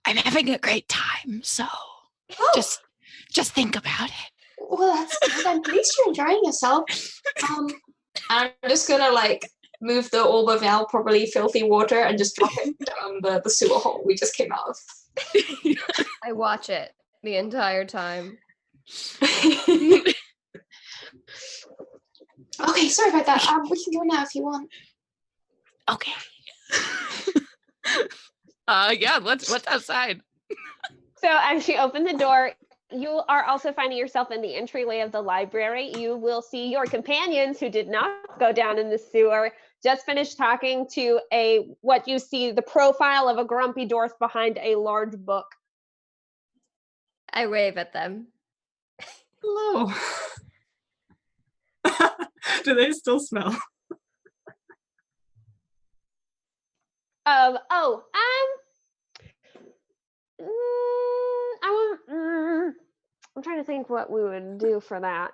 I'm having a great time, so just think about it. Well, that's good. I'm pleased you're enjoying yourself. I'm just gonna move the orb of now probably filthy water and just drop it down the sewer hole we just came out of. I watch it the entire time. Okay, sorry about that. We can go now if you want. Okay. Yeah, what's outside? So as you open the door, you are also finding yourself in the entryway of the library. You will see your companions who did not go down in the sewer just finished talking to what you see the profile of a grumpy dwarf behind a large book. I wave at them. Hello. Do they still smell? I'm trying to think what we would do for that.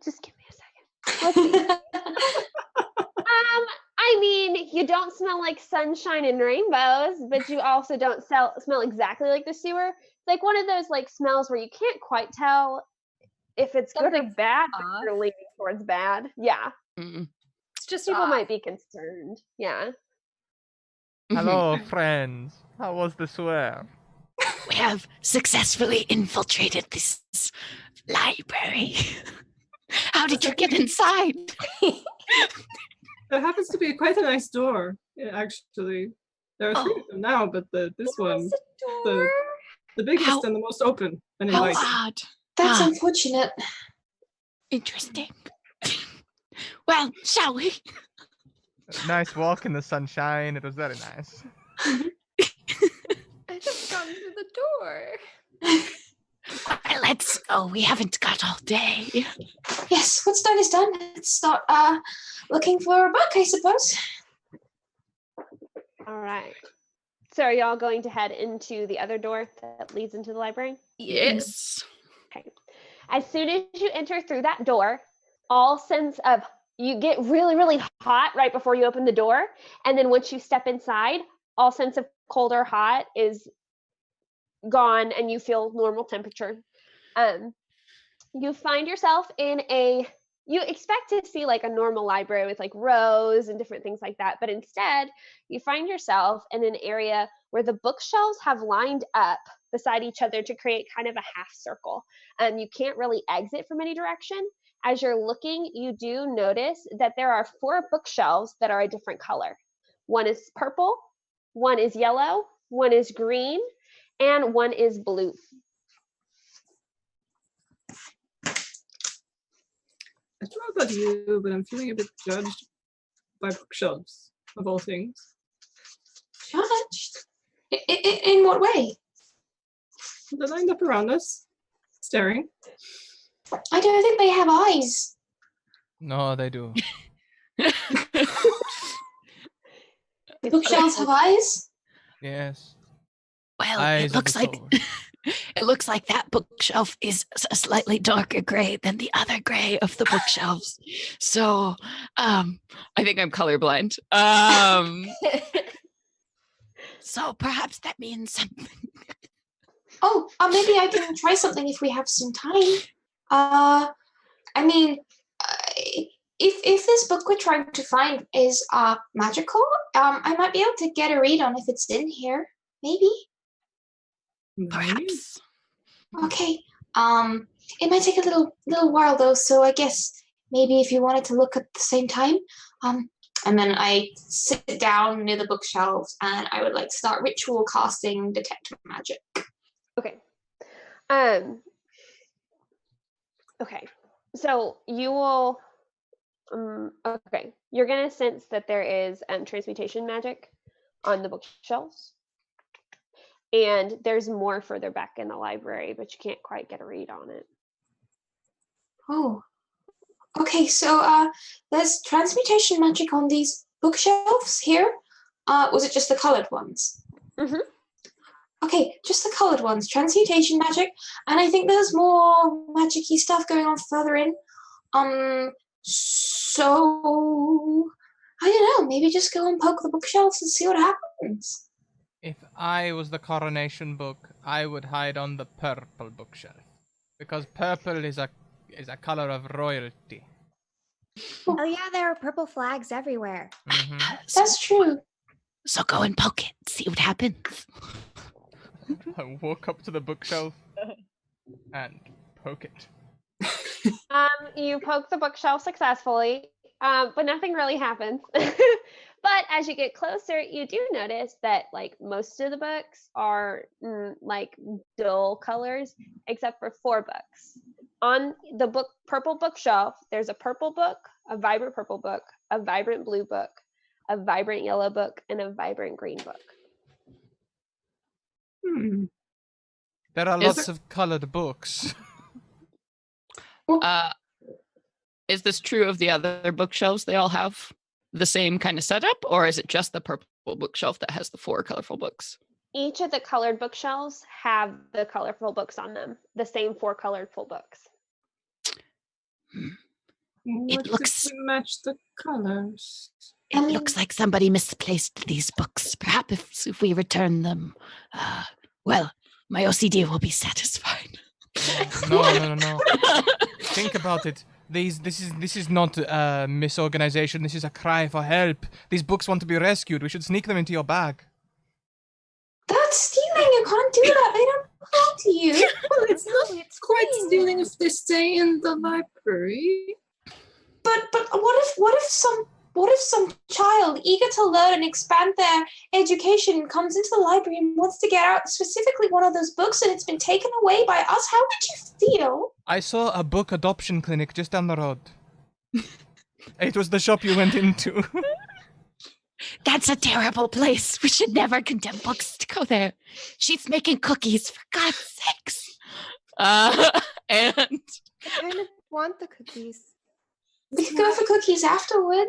Just give me a second. Let's see. I mean, you don't smell like sunshine and rainbows, but you also don't smell exactly like the sewer. It's like one of those smells where you can't quite tell if it's good or bad, but you're leaning towards bad. Yeah. Mm. It's just people off. might be concerned. Yeah. Hello, friends. How was the sewer? We have successfully infiltrated this library. How did you get inside? There happens to be quite a nice door, actually. There are 3 of them now, but this one, the biggest and the most open and How inviting. odd. That's unfortunate. Interesting. Well, shall we? Nice walk in the sunshine. It was very nice. I just gone through the door. Well, let's go. We haven't got all day. Yes, what's done is done. Let's start looking for a book, I suppose. All right. So are y'all going to head into the other door that leads into the library? Yes. Okay. As soon as you enter through that door, you get really, really hot right before you open the door. And then once you step inside, all sense of cold or hot is gone and you feel normal temperature. You find yourself you expect to see a normal library with rows and different things like that, but instead you find yourself in an area where the bookshelves have lined up beside each other to create kind of a half circle. You can't really exit from any direction. As you're looking, you do notice that there are 4 bookshelves that are a different color. One is purple, one is yellow, one is green, and one is blue. I don't know about you, but I'm feeling a bit judged by bookshelves, of all things. Judged? In what way? They're lined up around us, staring. I don't think they have eyes. No, they do. The bookshelves have eyes? Yes. Well, Eyes it looks of the like soul. it looks like that bookshelf is a slightly darker gray than the other gray of the bookshelves. So, I think I'm colorblind. So perhaps that means something. Oh, maybe I can try something if we have some time. I mean, if this book we're trying to find is magical, I might be able to get a read on if it's in here. Maybe. Perhaps. Okay. It might take a little while though, so I guess maybe if you wanted to look at the same time. And then I sit down near the bookshelves and I would start ritual casting detect magic. Okay. Okay. So you will. Okay. You're gonna sense that there is transmutation magic on the bookshelves, and there's more further back in the library, but you can't quite get a read on it. Oh. Okay. So there's transmutation magic on these bookshelves here. Was it just the colored ones? Mhm. Okay, just the colored ones. Transmutation magic, and I think there's more magic-y stuff going on further in. So I don't know. Maybe just go and poke the bookshelves and see what happens. If I was the Coronation book, I would hide on the purple bookshelf. Because purple is a color of royalty. Oh yeah, there are purple flags everywhere. Mm-hmm. That's true. So go and poke it, see what happens. I walk up to the bookshelf and poke it. You poke the bookshelf successfully, but nothing really happens. But as you get closer, you do notice that like most of the books are like dull colors, except for 4 books. On the purple bookshelf, there's a purple book, a vibrant purple book, a vibrant blue book, a vibrant yellow book, and a vibrant green book. There are lots of colored books. Is this true of the other bookshelves? They all have the same kind of setup, or is it just the purple bookshelf that has the 4 colorful books? Each of the colored bookshelves have the colorful books on them, the same 4 colorful books. What looks- if we match the colors? It looks like somebody misplaced these books. Perhaps if we return them, well, my OCD will be satisfied. No. Think about it. This is not misorganization. This is a cry for help. These books want to be rescued. We should sneak them into your bag. That's stealing. You can't do that. They don't belong to you. Well, it's not quite stealing if they stay in the library. But what if some child eager to learn and expand their education comes into the library and wants to get out specifically one of those books and it's been taken away by us? How would you feel? I saw a book adoption clinic just down the road. It was the shop you went into. That's a terrible place. We should never condemn books to go there. She's making cookies, for God's sakes. And I kind of want the cookies. We could go for cookies afterward.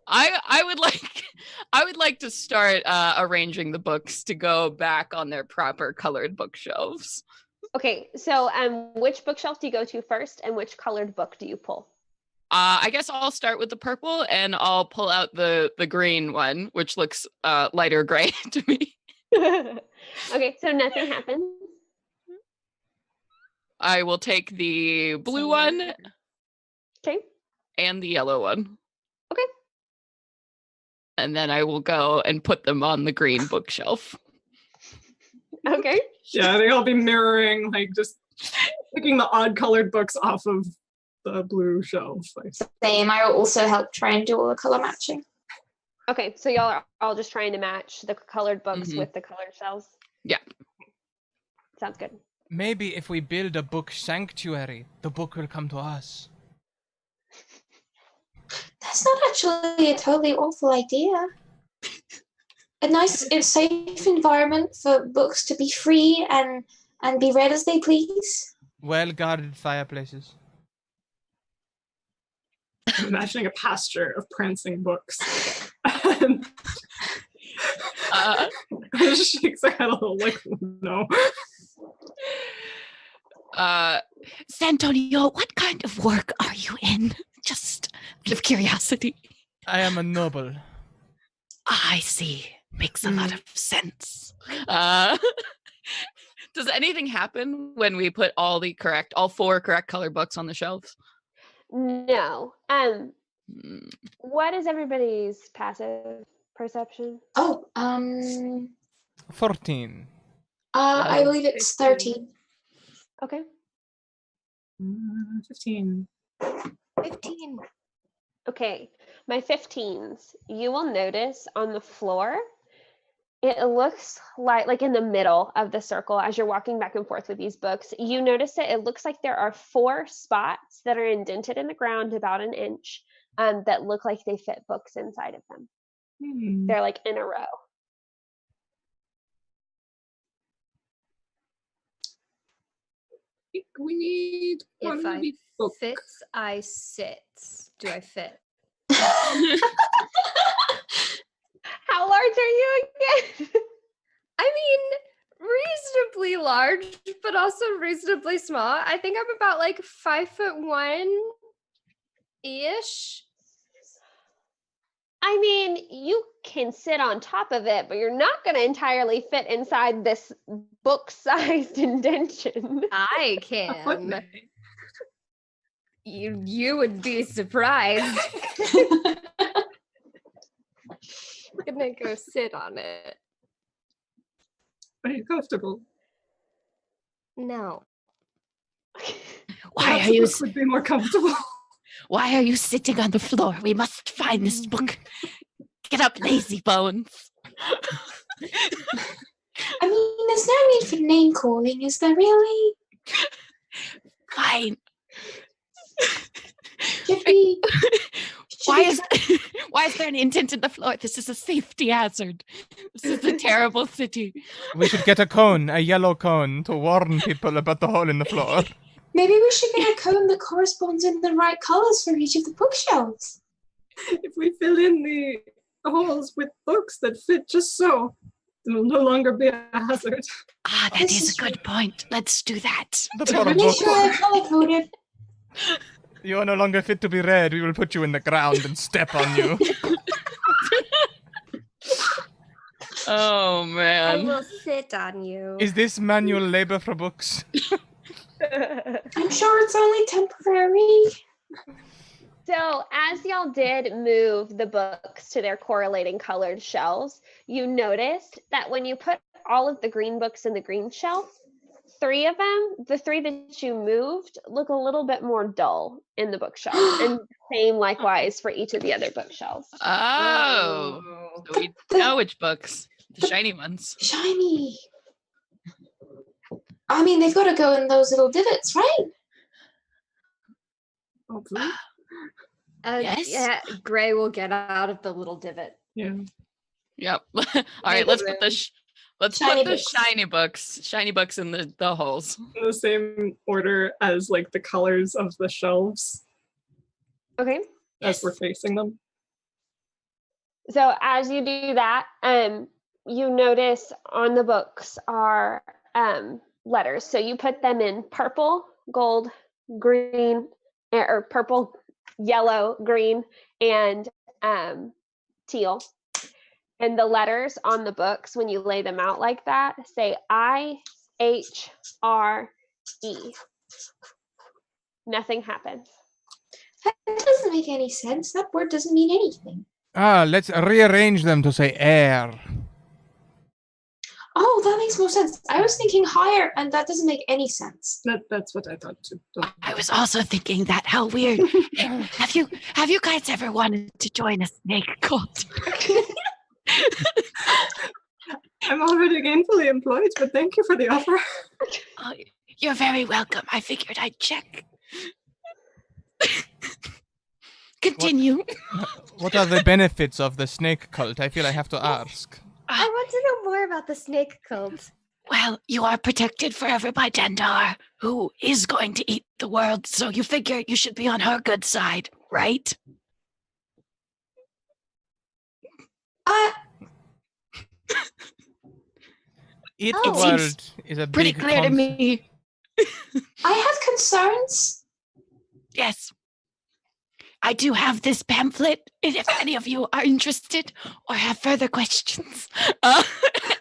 I would like to start arranging the books to go back on their proper colored bookshelves. Okay, so which bookshelf do you go to first, and which colored book do you pull? I guess I'll start with the purple, and I'll pull out the green one, which looks lighter gray to me. Okay, so nothing happens. I will take the blue one. Okay. And the yellow one. Okay. And then I will go and put them on the green bookshelf. Okay. Yeah, they'll be mirroring, like just picking the odd colored books off of the blue shelf. Same. I will also help try and do all the color matching. Okay, so y'all are all just trying to match the colored books with the colored shells? Yeah. Sounds good. Maybe if we build a book sanctuary, the book will come to us. That's not actually a totally awful idea. A nice, safe environment for books to be free and be read as they please. Well-guarded fireplaces. I'm imagining a pasture of prancing books. Shakes her head a little like, no. Santonio, what kind of work are you in? Just out of curiosity. I am a noble. I see. Makes a lot of sense. Does anything happen when we put all 4 correct color books on the shelves? No. What is everybody's passive perception? 14. I believe it's 13. Okay. 15. 15. Okay. My 15s. You will notice on the floor, it looks like in the middle of the circle as you're walking back and forth with these books, you notice that it looks like there are 4 spots that are indented in the ground about an inch that look like they fit books inside of them. They're like in a row. We need If one I book. fit, I sit. Do I fit? How large are you again? I mean, reasonably large, but also reasonably small. I think I'm about like 5'1" ish. I mean, you can sit on top of it, but you're not going to entirely fit inside this book-sized indention. I A foot can. maybe. You would be surprised. I'm gonna go sit on it. Are you comfortable? No. Why Perhaps are the you book would be more comfortable. why are you sitting on the floor? We must find this book. Get up, lazy bones. I mean, there's no need for name calling, is there really? Fine. Should we? Why is there an indent in the floor? This is a safety hazard. This is a terrible city. We should get a yellow cone, to warn people about the hole in the floor. Maybe we should get a cone that corresponds in the right colors for each of the bookshelves. If we fill in the holes with books that fit just so, it will no longer be a hazard. Ah, that This is is a good point. Let's do that. The So poor we Make book. sure I color coded. You are no longer fit to be read. We will put you in the ground and step on you. Oh I man. will sit on you. Is this manual labor for books? I'm sure it's only temporary. So, as y'all did move the books to their correlating colored shelves, you noticed that when you put all of the green books in the green shelf, the three that you moved, look a little bit more dull in the bookshelf. And same likewise for each of the other bookshelves. Oh. So we know which books. The shiny ones. Shiny. I mean, they've got to go in those little divots, right? Hopefully. Yes? Yeah, Gray will get out of the little divot. Yeah. Yep. All right, let's put the Shiny books. shiny books in the holes. In the same order as like the colors of the shelves Okay. as we're facing them. So as you do that, you notice on the books are letters. So you put them in purple, gold, green, or purple, yellow, green, and teal. And the letters on the books, when you lay them out like that, say IHRE. Nothing happens. That doesn't make any sense. That word doesn't mean anything. Let's rearrange them to say air. Oh, that makes more sense. I was thinking higher, and that doesn't make any sense. That's what I thought too. I was also thinking that. How weird. Have you guys ever wanted to join a snake cult? I'm already gainfully employed, but thank you for the offer. Oh, you're very welcome. I figured I'd check. Continue. What are the benefits of the snake cult? I feel I have to ask. I want to know more about the snake cult. Well, you are protected forever by Dendar, who is going to eat the world, so you figure you should be on her good side, right? Eat Oh. the world is a Pretty big clear to concept. me. I have concerns. Yes. I do have this pamphlet, and if any of you are interested or have further questions.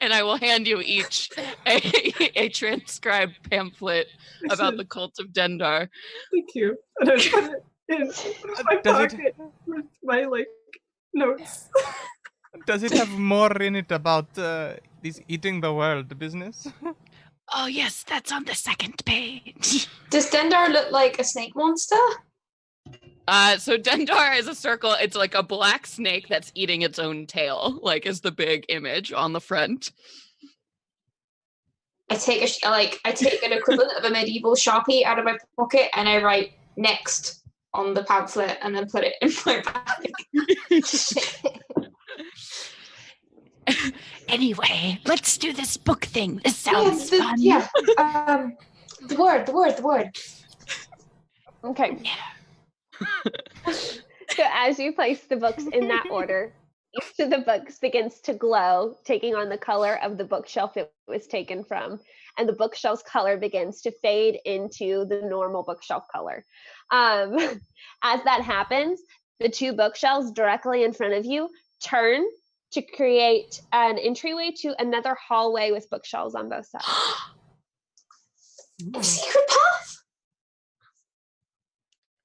And I will hand you each a transcribed pamphlet about the cult of Dendar. Thank you. And I put it in my Does it- pocket with my like notes. Does it have more in it about this eating the world business? Oh, yes, that's on the second page. Does Dendar look like a snake monster? So Dendar is a circle. It's like a black snake that's eating its own tail, like is the big image on the front. I take an equivalent of a medieval Sharpie out of my pocket and I write next on the pamphlet and then put it in my bag. Anyway, let's do this book thing. This sounds fun. The word. Okay. So as you place the books in that order, each of the books begins to glow, taking on the color of the bookshelf it was taken from. And the bookshelf's color begins to fade into the normal bookshelf color. As that happens, the two bookshelves directly in front of you turn to create an entryway to another hallway with bookshelves on both sides. A secret path.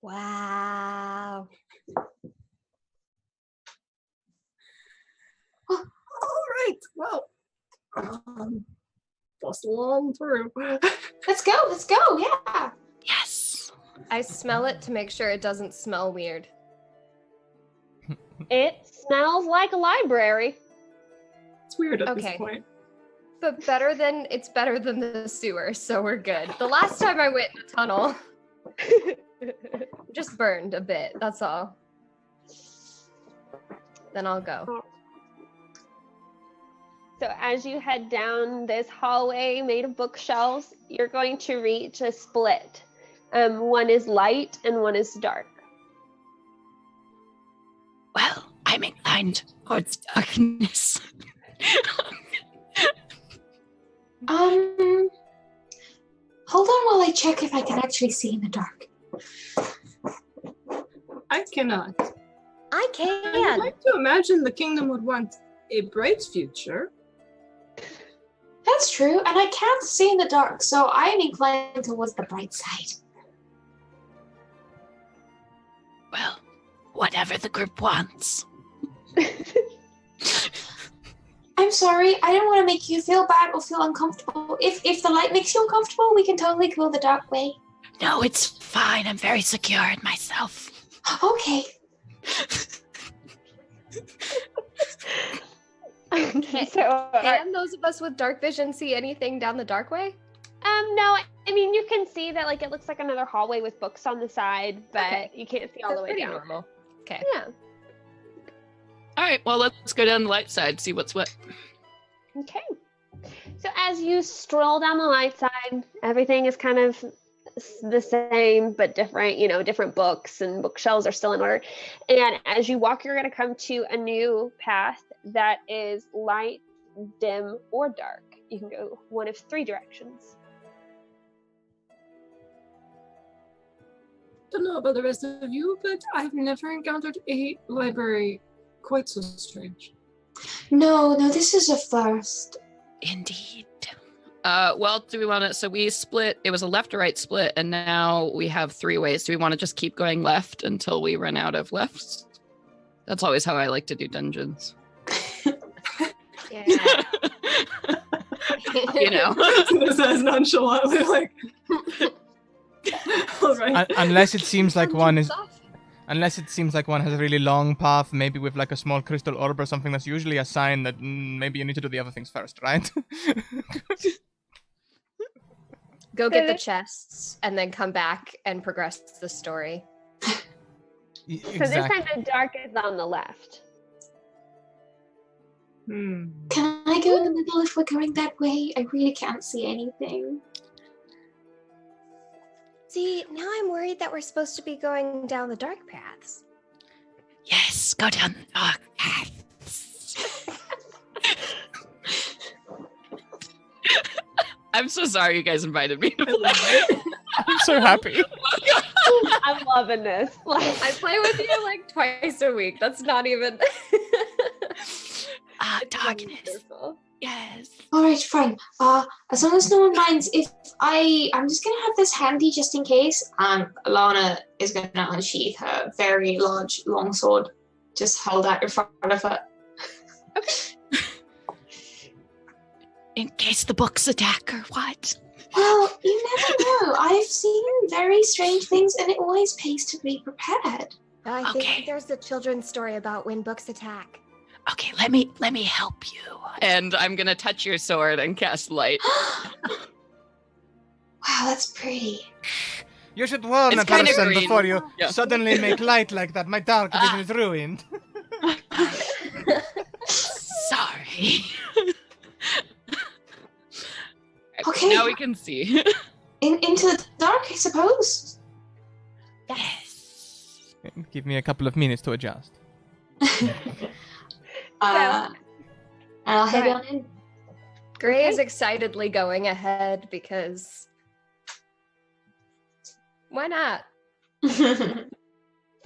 Wow. All right. Well, bustle on through. Let's go. Yeah. Yes. I smell it to make sure it doesn't smell weird. It smells like a library. It's weird at Okay. this point. But it's better than the sewer, so we're good. The last time I went in a tunnel, just burned a bit, that's all. Then I'll go. So as you head down this hallway made of bookshelves, you're going to reach a split. One is light and one is dark. Well, I'm inclined towards darkness. Hold on while I check if I can actually see in the dark. I cannot. I I can. would like to imagine the kingdom would want a bright future. That's true, and I can't see in the dark, so I'm inclined towards the bright side. Well, whatever the group wants. I'm sorry, I didn't want to make you feel bad or feel uncomfortable. If the light makes you uncomfortable, we can totally go the dark way. No, it's fine. I'm very secure in myself. Okay. So, Can those of us with dark vision see anything down the dark way? no, I mean, you can see that, like, it looks like another hallway with books on the side, but Okay. you can't see all That's the way pretty down. normal. Okay. Yeah. All right, well, let's go down the light side, see what's what. Okay. So as you stroll down the light side, everything is kind of the same but different, different books and bookshelves are still in order. And as you walk, you're going to come to a new path that is light, dim, or dark. You can go one of three directions. Don't know about the rest of you, but I've never encountered a library quite so strange. No, this is a first. Indeed. Well, do we want to? So we split. It was a left or right split, and now we have three ways. Do we want to just keep going left until we run out of lefts? That's always how I like to do dungeons. Yeah. You know. This is nonchalantly like. All right. Unless it seems like one has a really long path, maybe with like a small crystal orb or something. That's usually a sign that maybe you need to do the other things first, right? Go get the chests and then come back and progress the story. So this time the dark is on the left. Hmm. Can I go in the middle if we're going that way? I really can't see anything. See, now I'm worried that we're supposed to be going down the dark paths. Yes, go down the dark paths. I'm so sorry you guys invited me to play. I'm so happy. I'm loving this. I play with you like twice a week. That's not even. Darkness. Wonderful. Yes. All right, fine. As long as no one minds, if I'm just gonna have this handy just in case. Alana is gonna unsheath her very large longsword, just held out in front of her. In case the books attack or what? Well, you never know. I've seen very strange things, and it always pays to be prepared. I Okay. think there's a children's story about when books attack. Okay, let me help you. And I'm gonna touch your sword and cast light. Wow, that's pretty. You should warn It's a kinda person green. before you Yeah. suddenly make light like that. My dark vision is ruined. Sorry. Okay. Now we can see. Into the dark, I suppose. Yes. Give me a couple of minutes to adjust. And I'll head on in. Gray is excitedly going ahead because why not? So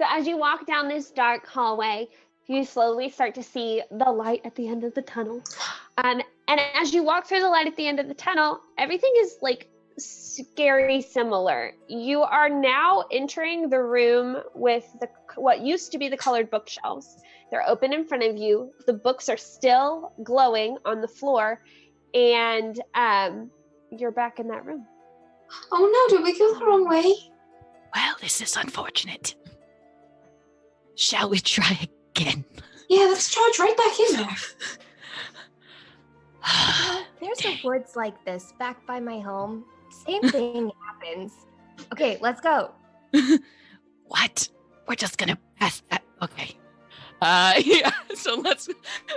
as you walk down this dark hallway, you slowly start to see the light at the end of the tunnel. And as you walk through the light at the end of the tunnel, everything is like scary similar. You are now entering the room with what used to be the colored bookshelves. They're open in front of you. The books are still glowing on the floor, and you're back in that room. Oh no, did we go the wrong way? Well, this is unfortunate. Shall we try again? Yeah, let's charge right back in there. There's a woods like this back by my home. Same thing happens. Okay, let's go. What? We're just gonna pass that. Okay. Yeah. So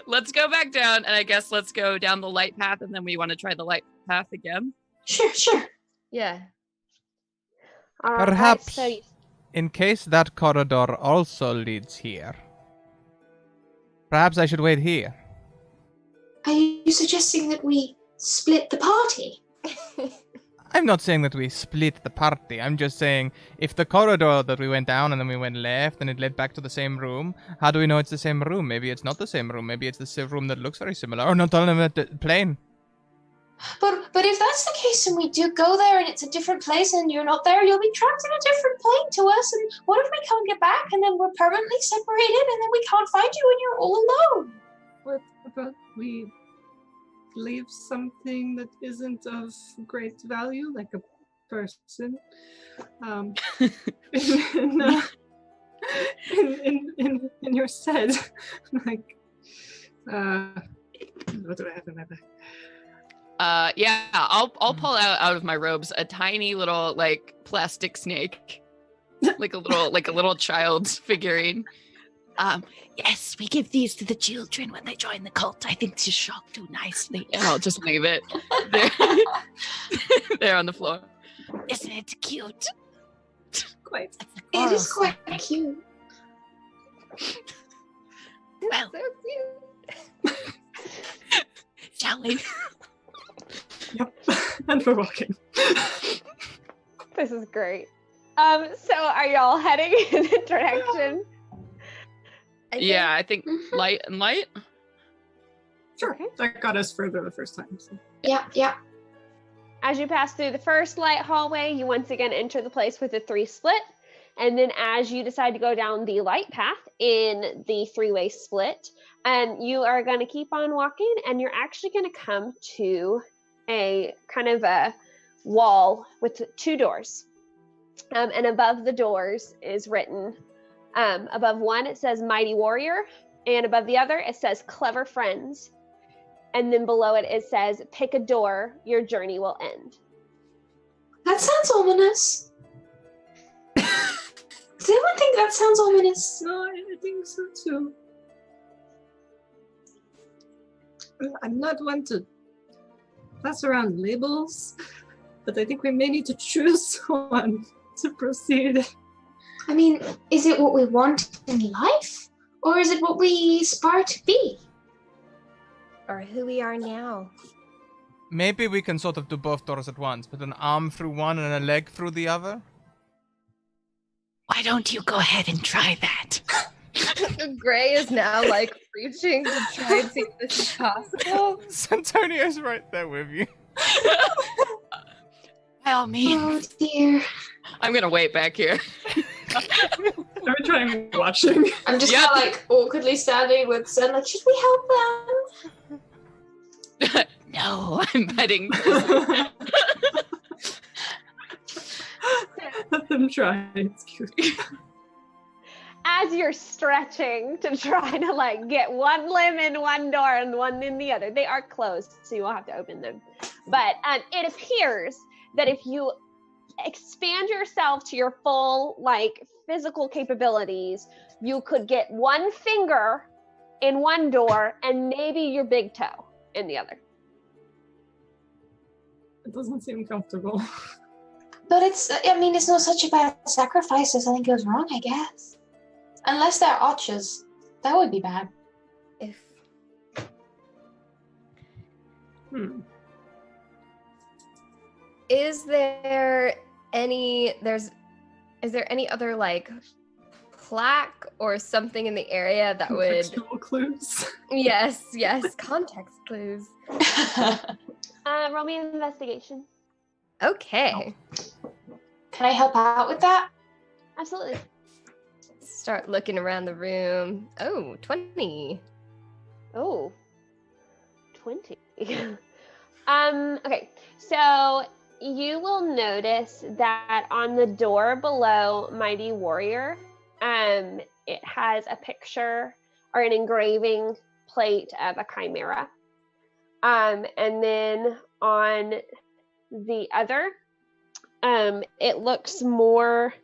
let's go back down, and I guess let's go down the light path, and then we want to try the light path again. Sure. Yeah. All right, Perhaps, so in case that corridor also leads here, perhaps I should wait here. Are you suggesting that we split the party? I'm not saying that we split the party. I'm just saying if the corridor that we went down and then we went left and it led back to the same room, how do we know it's the same room? Maybe it's not the same room. Maybe it's the same room that looks very similar. Or not only that plain. But if that's the case and we do go there and it's a different place and you're not there, you'll be trapped in a different plane to us. And what if we can't get back and then we're permanently separated and then we can't find you and you're all alone? What about we leave something that isn't of great value, like a person, in your stead? Like, what do I have in my bag? Yeah, I'll pull out of my robes a tiny little like plastic snake, like a little child's figurine. Yes, we give these to the children when they join the cult. I think to shock too nicely. And I'll just leave it there on the floor. Isn't it cute? Quite. It is quite cute. Well, So cute. shall we? Yep. And we're walking. this is great. So are y'all heading in the direction? Yeah, I think light and light. Sure. That got us further the first time. So. Yeah. As you pass through the first light hallway, you once again enter the place with the 3 split. And then as you decide to go down the light path in the 3-way split, you are going to keep on walking, and you're actually going to come to a kind of a wall with 2 doors. And above the doors is written, above one it says Mighty Warrior, and above the other it says Clever Friends. And then below it says, pick a door, your journey will end. That sounds ominous. Does anyone think that sounds ominous? No, I think so too. I'm not one to pass around labels, but I think we may need to choose one to proceed. I mean, is it what we want in life? Or is it what we aspire to be? Or who we are now. Maybe we can sort of do both doors at once, put an arm through one and a leg through the other. Why don't you go ahead and try that? Gray is now like reaching to try and see if this is possible. Santonio's right there with you. By all means. Oh dear. I'm gonna wait back here. Are we trying watching? I'm just kind of like awkwardly standing with Sen, like, should we help them? No, I'm betting. Let them try. It's cute. As you're stretching to try to like get one limb in one door and one in the other, they are closed, so you will have to open them. But it appears that if you expand yourself to your full like physical capabilities, you could get one finger in one door and maybe your big toe in the other. It doesn't seem comfortable. But it's not such a bad sacrifice if something goes wrong, I guess. Unless they're archers. That would be bad. If is there any other like plaque or something in the area that would Contextual clues. yes context clues. Roll me an investigation. Okay, Can I help out with that? Absolutely. start looking around the room. 20. Oh, 20. Okay, so you will notice that on the door below Mighty Warrior, it has a picture or an engraving plate of a chimera. And then on the other, it looks more,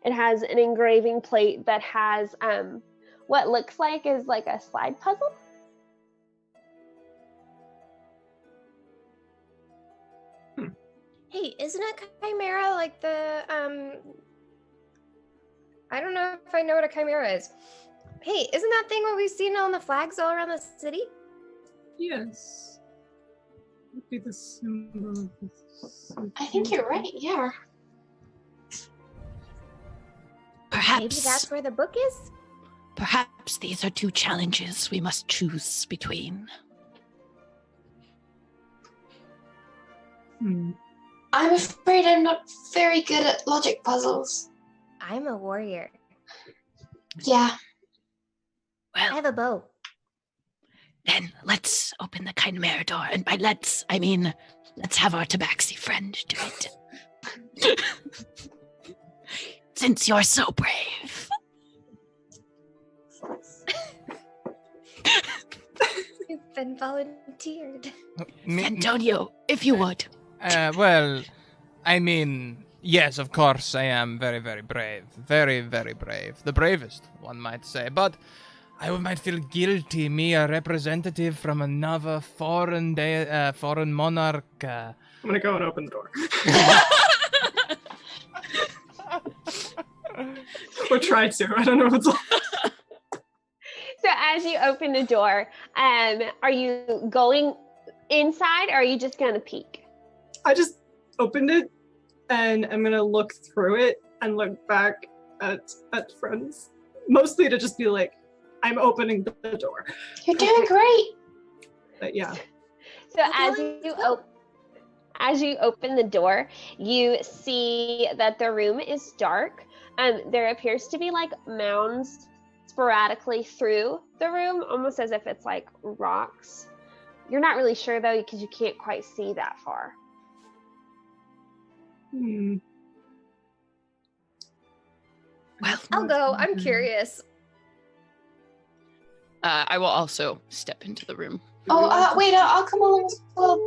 it has an engraving plate that has what looks like is like a slide puzzle. Hey, isn't a chimera like the I don't know if I know what a chimera is. Hey, isn't that thing what we've seen on the flags all around the city? Yes. Would be the symbol of the city. I think you're right, yeah. Perhaps, Maybe that's where the book is? perhaps these are two challenges we must choose between. I'm afraid I'm not very good at logic puzzles. I'm a warrior. Yeah. I Well, have a bow. then let's open the chimera door. And by let's, I mean, let's have our tabaxi friend do it. Since you're so brave. You've been volunteered. Antonio, if you would. Well, I mean, yes, of course, I am very, very brave. Very, very brave. The bravest, one might say. But I might feel guilty, me, a representative from another foreign monarch. I'm gonna go and open the door. Or try to. I don't know what's. So as you open the door, are you going inside or are you just gonna peek? I just opened it, and I'm gonna look through it and look back at friends, mostly to just be like, I'm opening the door. You're doing great. But yeah. So as you open the door, you see that the room is dark. There appears to be like mounds sporadically through the room, almost as if it's like rocks. You're not really sure though, because you can't quite see that far. Well, I'll go. I'm curious. I will also step into the room. Oh, wait, I'll come along as well.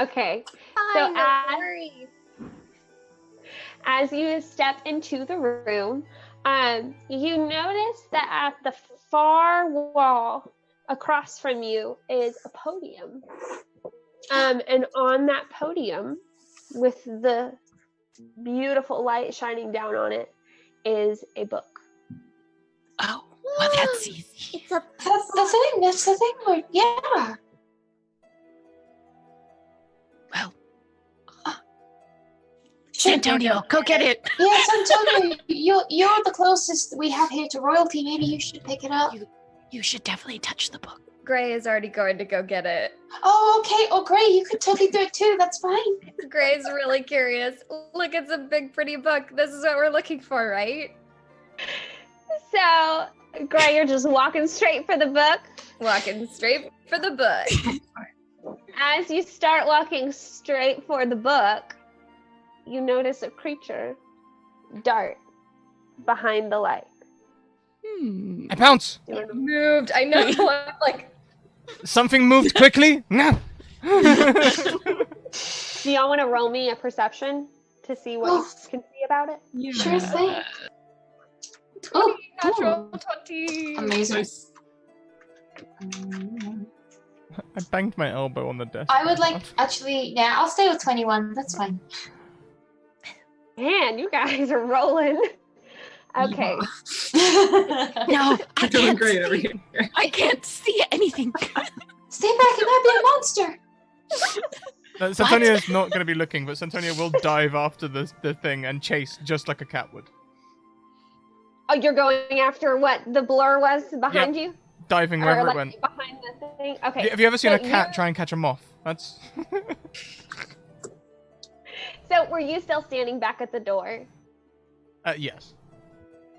Okay. Fine, So don't worry. as you step into the room, you notice that at the far wall across from you is a podium. And on that podium, with the beautiful light shining down on it, is a book. oh, well, that's easy. It's a That's the thing. Yeah. Well, Antonio, go get it. Yes, Antonio, you're the closest we have here to royalty. Maybe you should pick it up. You should definitely touch the book. Gray is already going to go get it. Oh, okay. Oh, great. You could totally do it too. That's fine. Gray's really curious. Look, it's a big, pretty book. This is what we're looking for, right? So, Gray, you're just walking straight for the book. Walking straight for the book. As you start walking straight for the book, you notice a creature dart behind the light. I pounce. Moved. I know. I'm like, Something moved quickly. No. Do y'all want to roll me a perception to see what you can see about it? Yeah. Sure thing. 20, natural 20. Amazing. I banged my elbow on the desk. I would like, actually, yeah, I'll stay with 21. That's fine. Man, you guys are rolling. Okay. No, I Doing can't great over see. here. I can't see anything. Stay back, it might be a monster. Santonio's not going to be looking, but Santonio will dive after the thing and chase just like a cat would. Oh, you're going after what the blur was behind you? Diving Or wherever like it went. behind the thing? Okay. Have you ever seen so a cat try and catch a moth? That's... So were you still standing back at the door? Yes.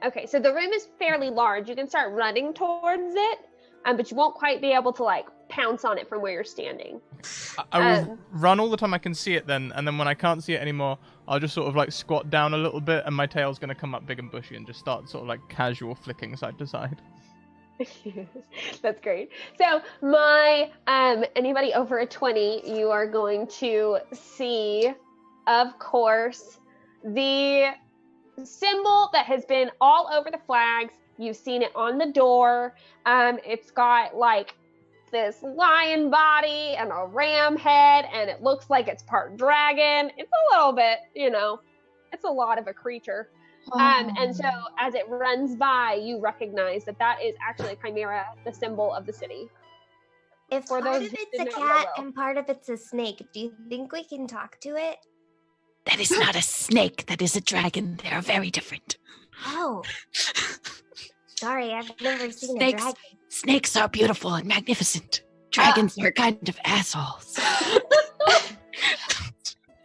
Okay, so the room is fairly large. You can start running towards it, but you won't quite be able to like pounce on it from where you're standing. I will run all the time I can see it then, and then when I can't see it anymore, I'll just sort of like squat down a little bit, and my tail's going to come up big and bushy and just start sort of like casual flicking side to side. That's great. So my anybody over a 20, you are going to see, of course, the symbol that has been all over the flags. You've seen it on the door. It's got like this lion body and a ram head, and it looks like it's part dragon. It's a little bit, it's a lot of a creature. And so as it runs by, you recognize that is actually a chimera, the symbol of the city. If For part those of who it's a didn't know cat well. and part of it's a snake, do you think we can talk to it? That is not a snake. That is a dragon. They are very different. Oh. Sorry, I've never seen a Snakes. dragon. Snakes are beautiful and magnificent. Dragons are kind of assholes.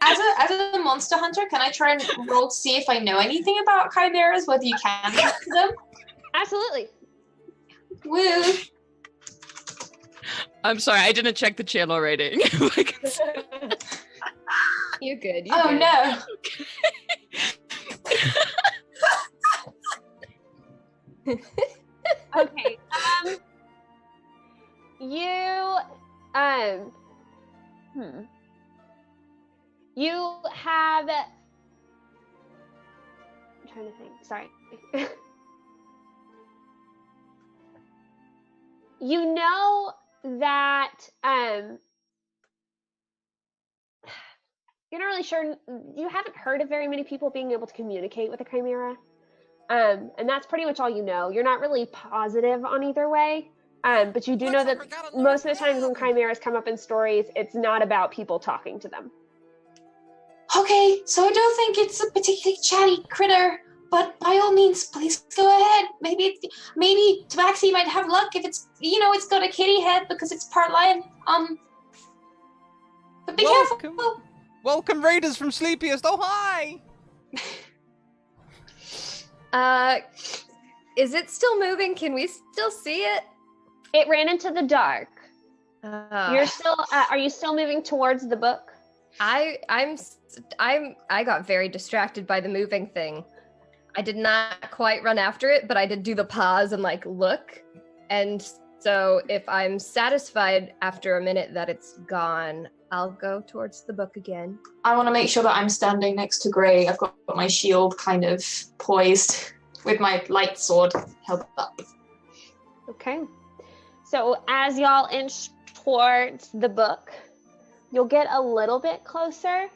As a monster hunter, can I try and roll to see if I know anything about chimeras, whether you can talk to them? Absolutely. Woo! I'm sorry, I didn't check the channel rating. You're good. Oh no! Okay. You have. I'm trying to think. Sorry. You know that you're not really sure. You haven't heard of very many people being able to communicate with a chimera. And that's pretty much all you know. You're not really positive on either way. But you do know that most of the times when chimeras come up in stories, it's not about people talking to them. Okay, so I don't think it's a particularly chatty critter, but by all means, please go ahead. Maybe Tabaxi might have luck if it's it's got a kitty head because it's part lion. But be careful. Welcome, Raiders from Sleepiest. Oh hi! Is it still moving? Can we still see it? It ran into the dark. You're still. Are you still moving towards the book? I got very distracted by the moving thing. I did not quite run after it, but I did do the pause and like look. And so if I'm satisfied after a minute that it's gone, I'll go towards the book again. I want to make sure that I'm standing next to Gray. I've got my shield kind of poised with my light sword held up. Okay. So as y'all inch towards the book, you'll get a little bit closer,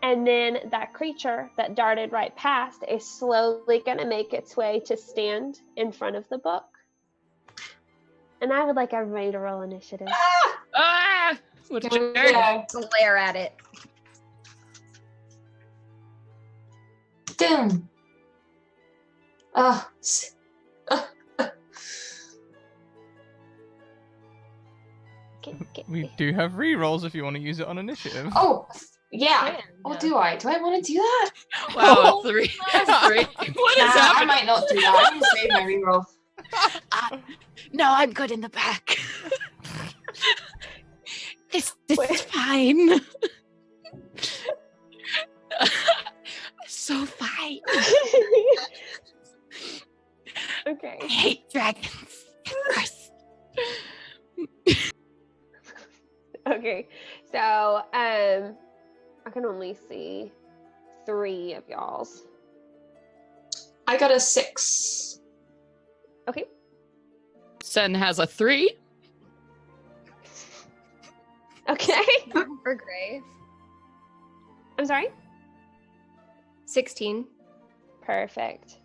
and then that creature that darted right past is slowly going to make its way to stand in front of the book. And I would like everybody to roll initiative. Ah! What a jerk. Yeah. Glare at it. Doom. We do have rerolls if you want to use it on initiative. Oh, yeah. Oh, do I? Do I want to do that? Wow, 3. 3. What is I happening? might not do that. I'm going to save my reroll. No, I'm good in the back. This is fine. So fine. Okay. I hate dragons. Of course. Okay. So, I can only see 3 of y'all's. I got a 6. Okay. Sen has a 3. Okay. For Gray. I'm sorry? 16. Perfect.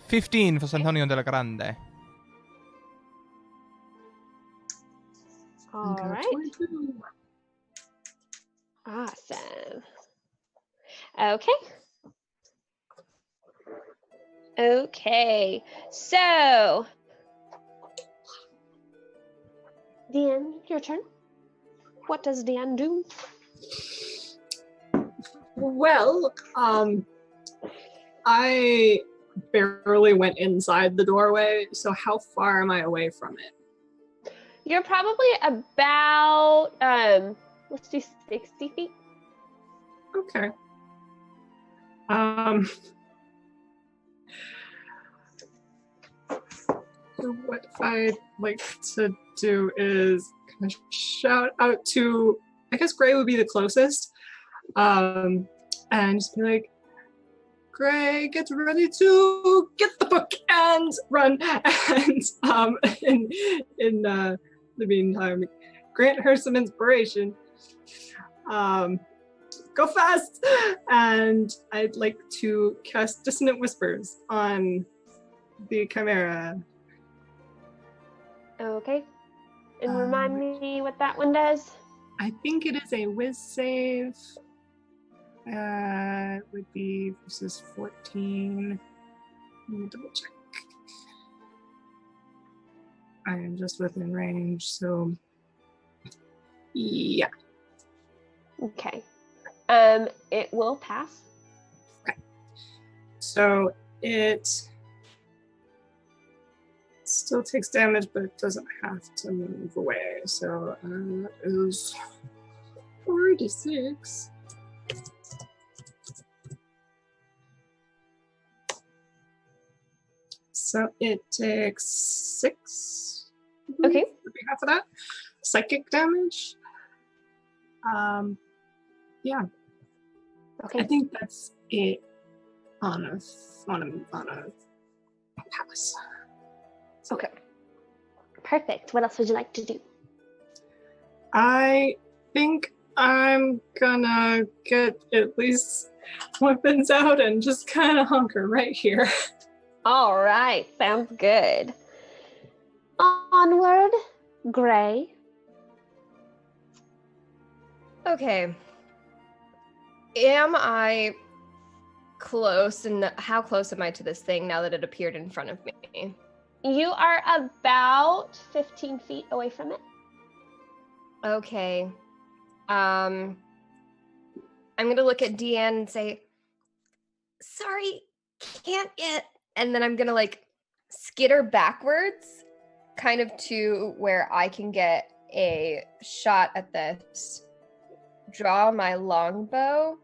15 for Santonio della Grande. All Got right. 22. Awesome. Okay. Okay. So, Deanne, your turn. What does Deanne do? Well, I barely went inside the doorway, so how far am I away from it? You're probably about, let's do 60 feet. Okay. So what I'd like to do is kind of shout out to, I guess Gray would be the closest, and just be like, Gray, get ready to get the book and run. And in the meantime, grant her some inspiration. Go fast! And I'd like to cast Dissonant Whispers on the Chimera. Okay. And remind me what that one does. I think it is a whiz save. Would be versus 14. Let me double check. I am just within range, so yeah. Okay. It will pass. Okay. So it still takes damage, but it doesn't have to move away. So that is 46. So it takes 6. Okay. Would be half of that. Psychic damage. Yeah. Okay. I think that's it on a pass. Okay. Perfect. What else would you like to do? I think I'm gonna get at least weapons out and just kind of hunker right here. All right. Sounds good. Onward, Gray. Okay. Am I close? And how close am I to this thing now that it appeared in front of me? You are about 15 feet away from it. Okay. I'm gonna look at Deanne and say, sorry, can't yet. And then I'm gonna like skitter backwards kind of to where I can get a shot at this. Draw my longbow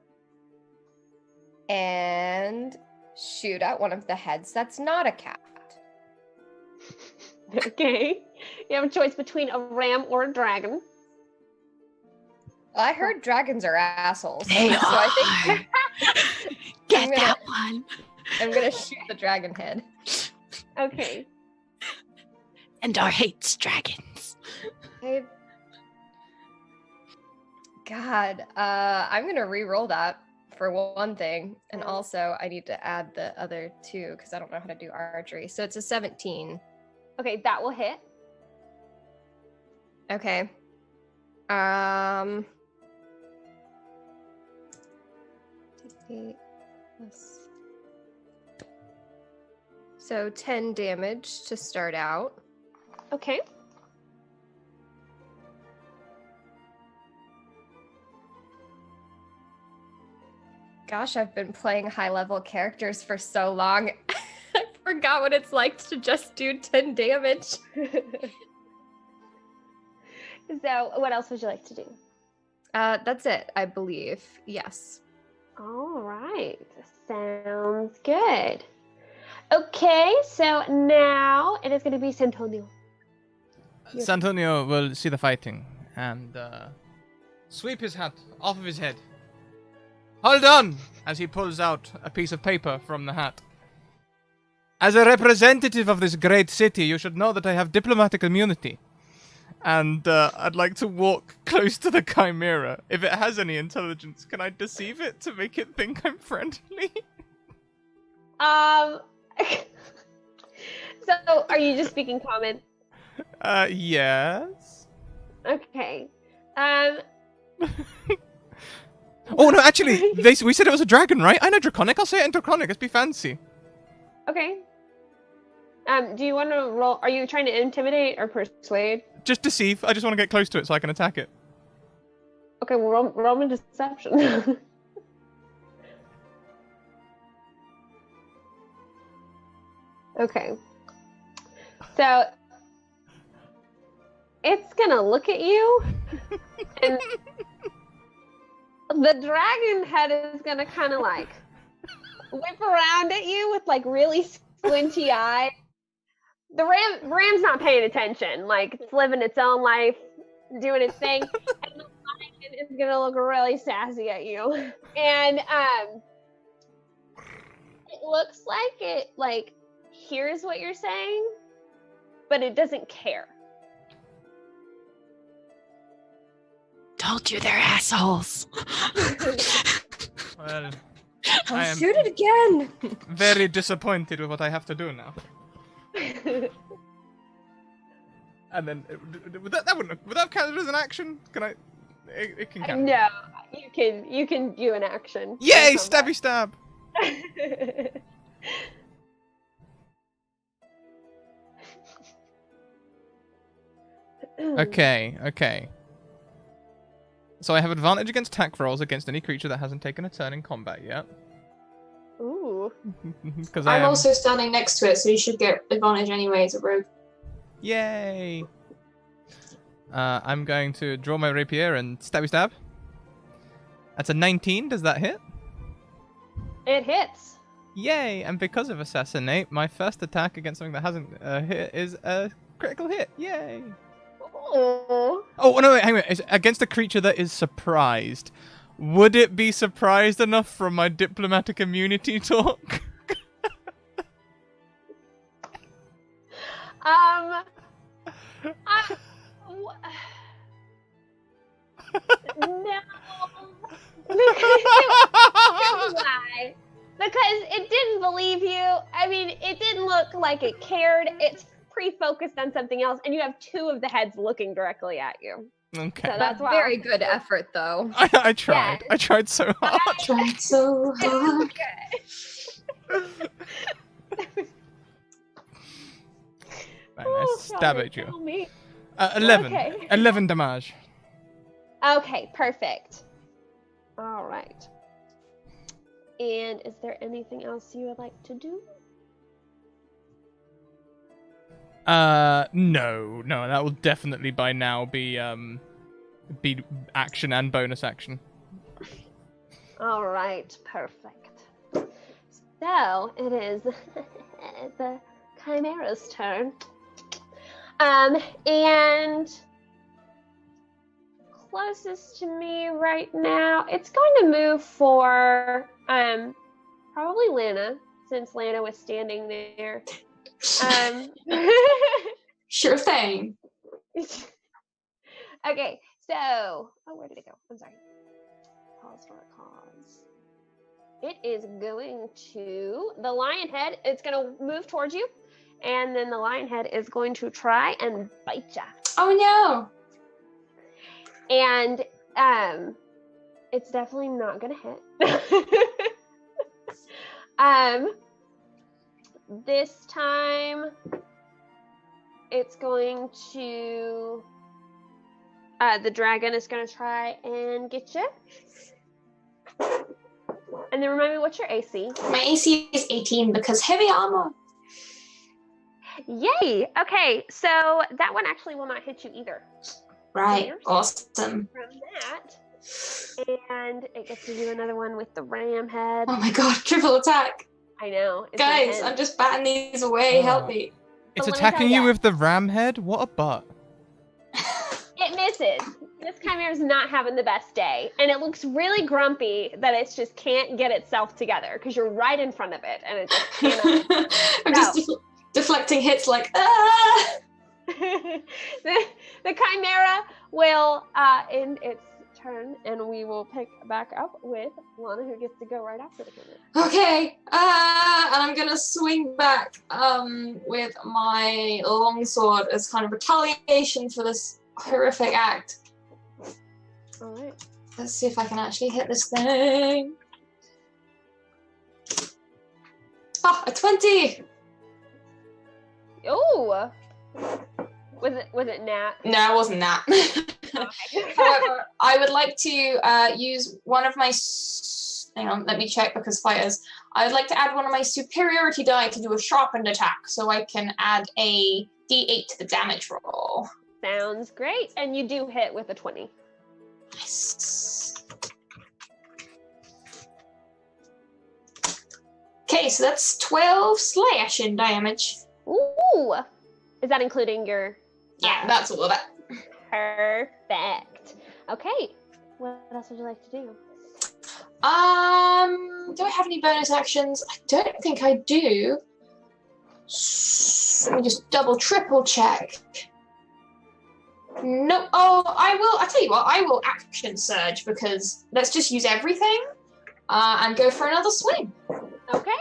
and shoot at one of the heads that's not a cat. Okay. You have a choice between a ram or a dragon. I heard dragons are assholes. They so are. I think Get that one. I'm gonna shoot the dragon head. Okay. And our hates dragons. God, I'm gonna re-roll that for one thing, and also I need to add the other two because I don't know how to do archery. So it's a 17. Okay, that will hit. Okay. So 10 damage to start out. Okay. Gosh, I've been playing high-level characters for so long. I forgot what it's like to just do 10 damage. So, what else would you like to do? That's it, I believe. Yes. All right. Sounds good. Okay, so now it is going to be Santonio. Santonio will see the fighting and sweep his hat off of his head. Hold on! As he pulls out a piece of paper from the hat. As a representative of this great city, you should know that I have diplomatic immunity. And I'd like to walk close to the Chimera. If it has any intelligence, can I deceive it to make it think I'm friendly? So, are you just speaking common? Yes. Okay. Oh no, actually, we said it was a dragon, right? I know Draconic. I'll say it in Draconic. Let's be fancy. Okay. Do you want to roll? Are you trying to intimidate or persuade? Just deceive. I just want to get close to it so I can attack it. Okay, well, roll me deception. Okay. So it's gonna look at you, and the dragon head is gonna kind of like whip around at you with like really squinty eyes. The ram's not paying attention, like it's living its own life, doing its thing, and the lion is gonna look really sassy at you. And it looks like it hears what you're saying, but it doesn't care. Told you they're assholes. Well, I'll I am shoot it again. very disappointed with what I have to do now. And then would that count as an action? Can I? It can count. No, you can do an action. Yay! Stabby stab. Okay. So I have advantage against attack rolls against any creature that hasn't taken a turn in combat yet. Ooh. Because I'm also standing next to it, so you should get advantage anyway as a rogue. Yay! I'm going to draw my rapier and stabby stab. That's a 19. Does that hit? It hits. Yay! And because of assassinate, my first attack against something that hasn't hit is a critical hit. Yay! Ooh. Oh no! Wait, hang on. It's against a creature that is surprised. Would it be surprised enough from my diplomatic immunity talk? No. Why? Because it didn't believe you. I mean, it didn't look like it cared. It's pre-focused on something else, and you have two of the heads looking directly at you. Okay. So that's why. Very good effort, though. I tried. Yes. I tried so hard. Tried so hard. Right, let's stab at you. Tell me. 11. Okay. 11 damage. Okay, perfect. All right. And is there anything else you would like to do? No, that will definitely by now be action and bonus action. All right, perfect. So it is the Chimera's turn. And closest to me right now, it's going to move for probably Lana, since Lana was standing there. Sure thing. Okay, so where did it go? I'm sorry. Pause for a cause. It is going to the lion head. It's going to move towards you, and then the lion head is going to try and bite ya. Oh no! And it's definitely not going to hit. This time, it's going to. The dragon is going to try and get you. And then remind me, what's your AC? My AC is 18 because heavy armor. Yay! Okay, so that one actually will not hit you either. Right, awesome. From that, and it gets to do another one with the ram head. Oh my god, triple attack. I know. It's Guys, intense. I'm just batting these away. Help me. It's But let me attacking tell you ya. with the ram head? What a butt. It misses. This chimera's not having the best day, and it looks really grumpy that it just can't get itself together because you're right in front of it, and it just cannot. I'm just deflecting hits like, ah! the chimera will end its turn, and we will pick back up with Lana, who gets to go right after the camera. Okay, and I'm gonna swing back with my longsword as kind of retaliation for this horrific act. All right. Let's see if I can actually hit this thing. Ah, a 20! Oh! Was it Nat? No, it wasn't that. Okay. However, I would like to use one of my... Hang on, let me check because fighters. I would like to add one of my superiority die to do a sharpened attack, so I can add a d8 to the damage roll. Sounds great. And you do hit with a 20. Nice. Okay, so that's 12 slashing damage. Ooh! Is that including your... Yeah, that's all of it. Perfect. Okay. What else would you like to do? Do I have any bonus actions? I don't think I do. Let me just triple check. No, I tell you what, I will action surge because let's just use everything and go for another swing. Okay.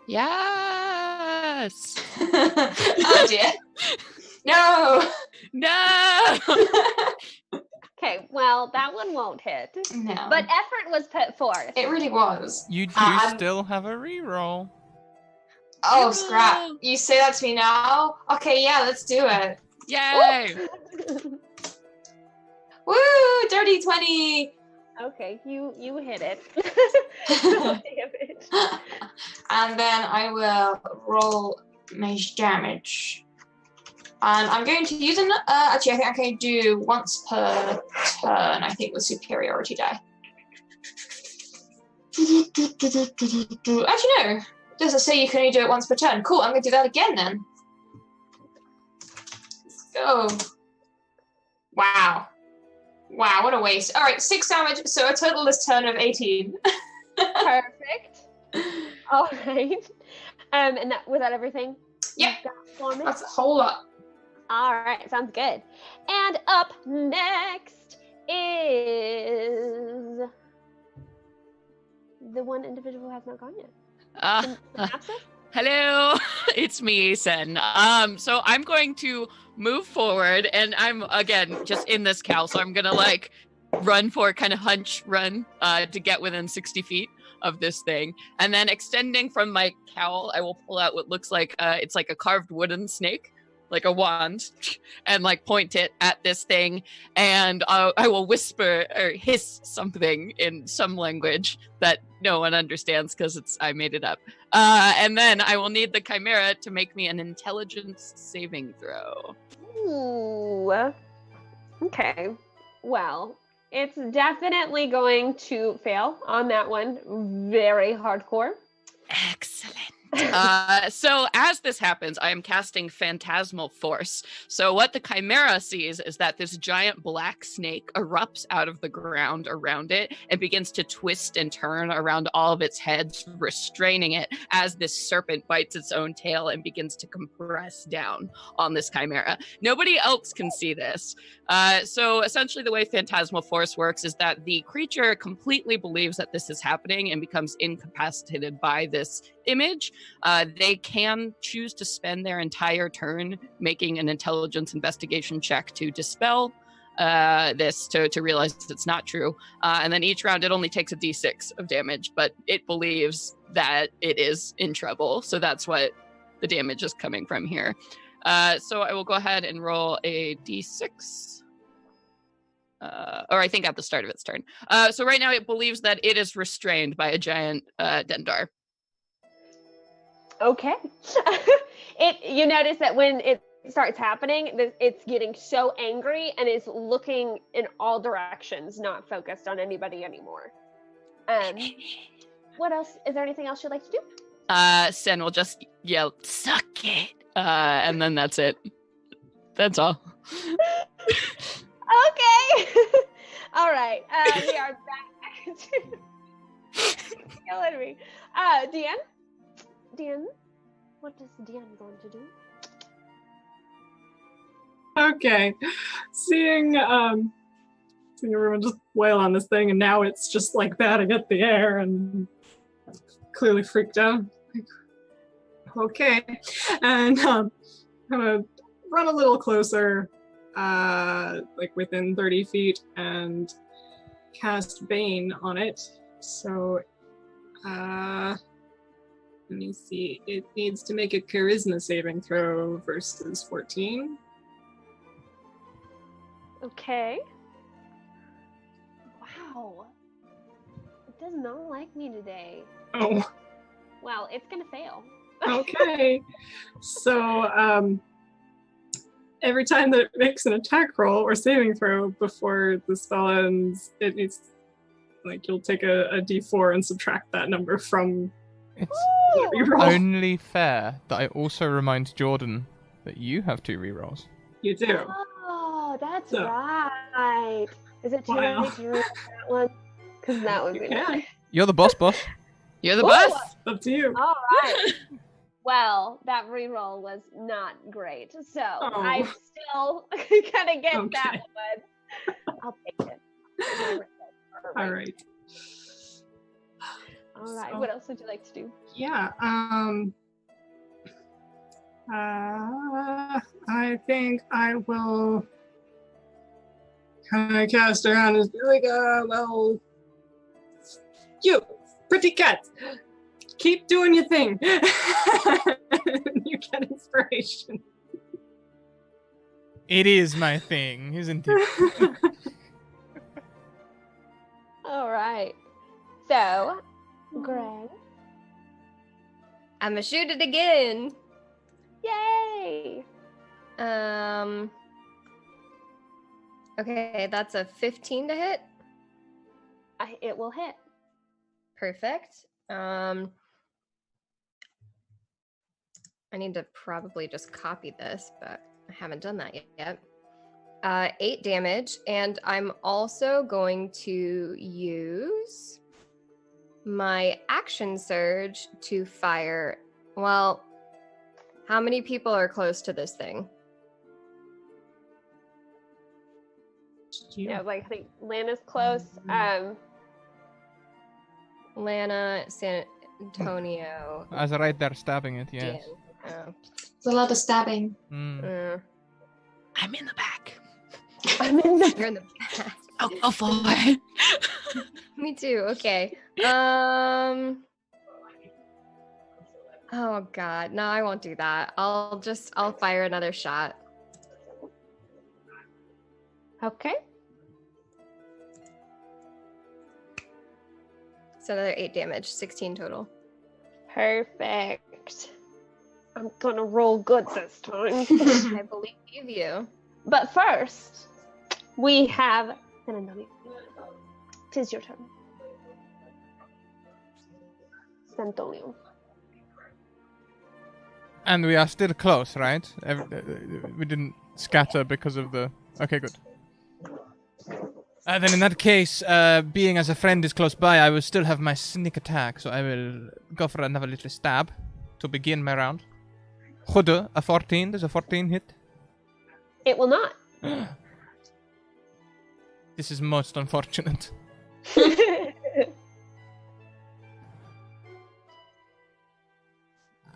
Yes. Oh dear. No. No. Okay, well, that one won't hit. No. But effort was put forth. It really was. You do I'm- still have a reroll. Oh, Scrap. You say that to me now? Okay, yeah, let's do it. Yay. Woo! Dirty 20! Okay, you hit it. Damage. And then I will roll mage damage. And I'm going to use actually, I think I can do once per turn, I think, with superiority die. Actually, no. Does it say you can only do it once per turn? Cool, I'm going to do that again then. Let's go. Wow. Wow, what a waste. All right, 6 damage, so a total this turn of 18. Perfect. All right. And was that everything? Yeah, you got for me? that's a whole lot. All right, sounds good. And up next is the one individual who has not gone yet. Synopsis? Hello, it's me, Sen. So I'm going to move forward, and I'm again just in this cowl, so I'm gonna like run for kind of hunch run to get within 60 feet of this thing, and then extending from my cowl, I will pull out what looks like it's like a carved wooden snake, like a wand, and like point it at this thing, and I will whisper or hiss something in some language that no one understands because I made it up. And then I will need the chimera to make me an intelligence saving throw. Ooh. Okay. Well, it's definitely going to fail on that one. Very hardcore. Excellent. So as this happens, I am casting Phantasmal Force. So what the Chimera sees is that this giant black snake erupts out of the ground around it and begins to twist and turn around all of its heads, restraining it as this serpent bites its own tail and begins to compress down on this Chimera. Nobody else can see this. So essentially the way Phantasmal Force works is that the creature completely believes that this is happening and becomes incapacitated by this image. They can choose to spend their entire turn making an intelligence investigation check to dispel this, to realize it's not true. And then each round it only takes a d6 of damage, but it believes that it is in trouble. So that's what the damage is coming from here. So I will go ahead and roll a d6. Or I think at the start of its turn. So right now it believes that it is restrained by a giant Dendar. Okay. You notice that when it starts happening, it's getting so angry and is looking in all directions, not focused on anybody anymore. What else? Is there anything else you'd like to do? Sen will just yell, "Suck it," and then that's it. That's all. Okay. All right. We are back. Killing me. Deanne? Deanne? What is Deanne going to do? Okay. Seeing seeing everyone just wail on this thing, and now it's just like batting at the air and clearly freaked out. Okay, and I'm gonna run a little closer, like within 30 feet, and cast Bane on it. So, let me see. It needs to make a Charisma saving throw versus 14. Okay. Wow. It does not like me today. Oh. Well, it's gonna fail. Okay. So, every time that it makes an attack roll or saving throw before the spell ends, it needs, like, you'll take a d4 and subtract that number from It's the reroll. only fair that I also remind Jordan that you have 2 rerolls. You do. Oh, that's So- right. Is it too Wow. late to read that one? Because that would be Yeah. nice. You're the boss. You're the Ooh. boss. Up to you. All right. Well, that reroll was not great, so I'm still gonna get that one. I'll take it. All right. All right. So- What else would you like to do? Yeah. I think I will kind of cast around and be like, well, you pretty cat, keep doing your thing. You get inspiration. It is my thing, isn't it? All right. So, Greg. I'ma shoot it again. Yay! Okay, that's a 15 to hit. It will hit. Perfect. I need to probably just copy this, but I haven't done that yet. 8 damage, and I'm also going to use my action surge to fire. Well, how many people are close to this thing? Yeah, like I think Lana's close. Lana, San Antonio. I was right there stabbing it, yes. Dan. It's a lot of stabbing. Mm. I'm in the back. I'm in the You're in the back. I'll go for it. Me too. Okay. Oh God, no, I won't do that. I'll fire another shot. Okay. So another 8 damage, 16 total. Perfect. I'm gonna roll good this time. I believe you. But first, we have San Antonio. Tis your turn. San Antonio. And we are still close, right? We didn't scatter because of the... Okay, good. Then in that case, being as a friend is close by, I will still have my sneak attack, so I will go for another little stab to begin my round. Goede, a 14. Does a 14 hit? It will not. This is most unfortunate.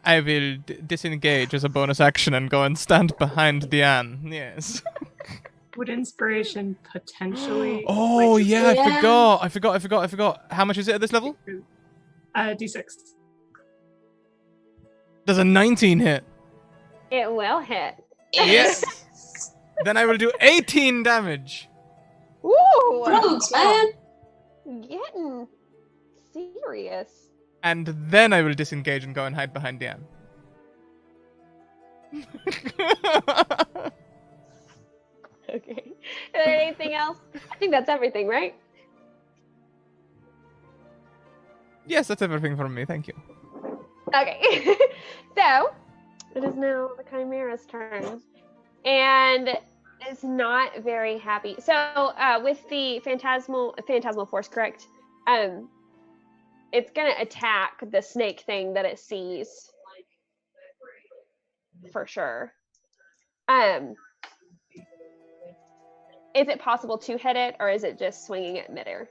I will disengage as a bonus action and go and stand behind Diane. Yes. Would inspiration potentially? Oh, like, yeah, Yeah. I forgot. How much is it at this level? D6. Does a 19 hit? It will hit. Yes. Then I will do 18 damage. Woo! Rogues, man. Getting serious. And then I will disengage and go and hide behind Diane. Okay. Is there anything else? I think that's everything, right? Yes, that's everything from me. Thank you. Okay. So, it is now the Chimera's turn. And is not very happy. So, with the phantasmal force, correct? It's gonna attack the snake thing that it sees. For sure. is it possible to hit it, or is it just swinging it midair?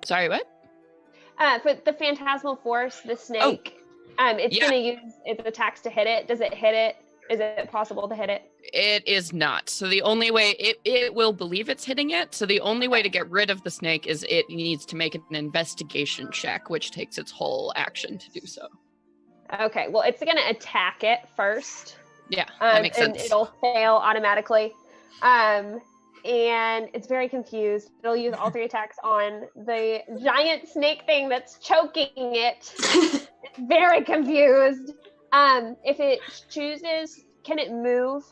Sorry, what? For the phantasmal force, the snake, it's yeah. going to use its attacks to hit it. Does it hit it? Is it possible to hit it? It is not. So the only way it will believe it's hitting it. So the only way to get rid of the snake is it needs to make an investigation check, which takes its whole action to do so. Okay, well, it's going to attack it first. Yeah, that makes and sense. It'll fail automatically. And it's very confused. It'll use all 3 attacks on the giant snake thing that's choking it. It's very confused. If it chooses, can it move?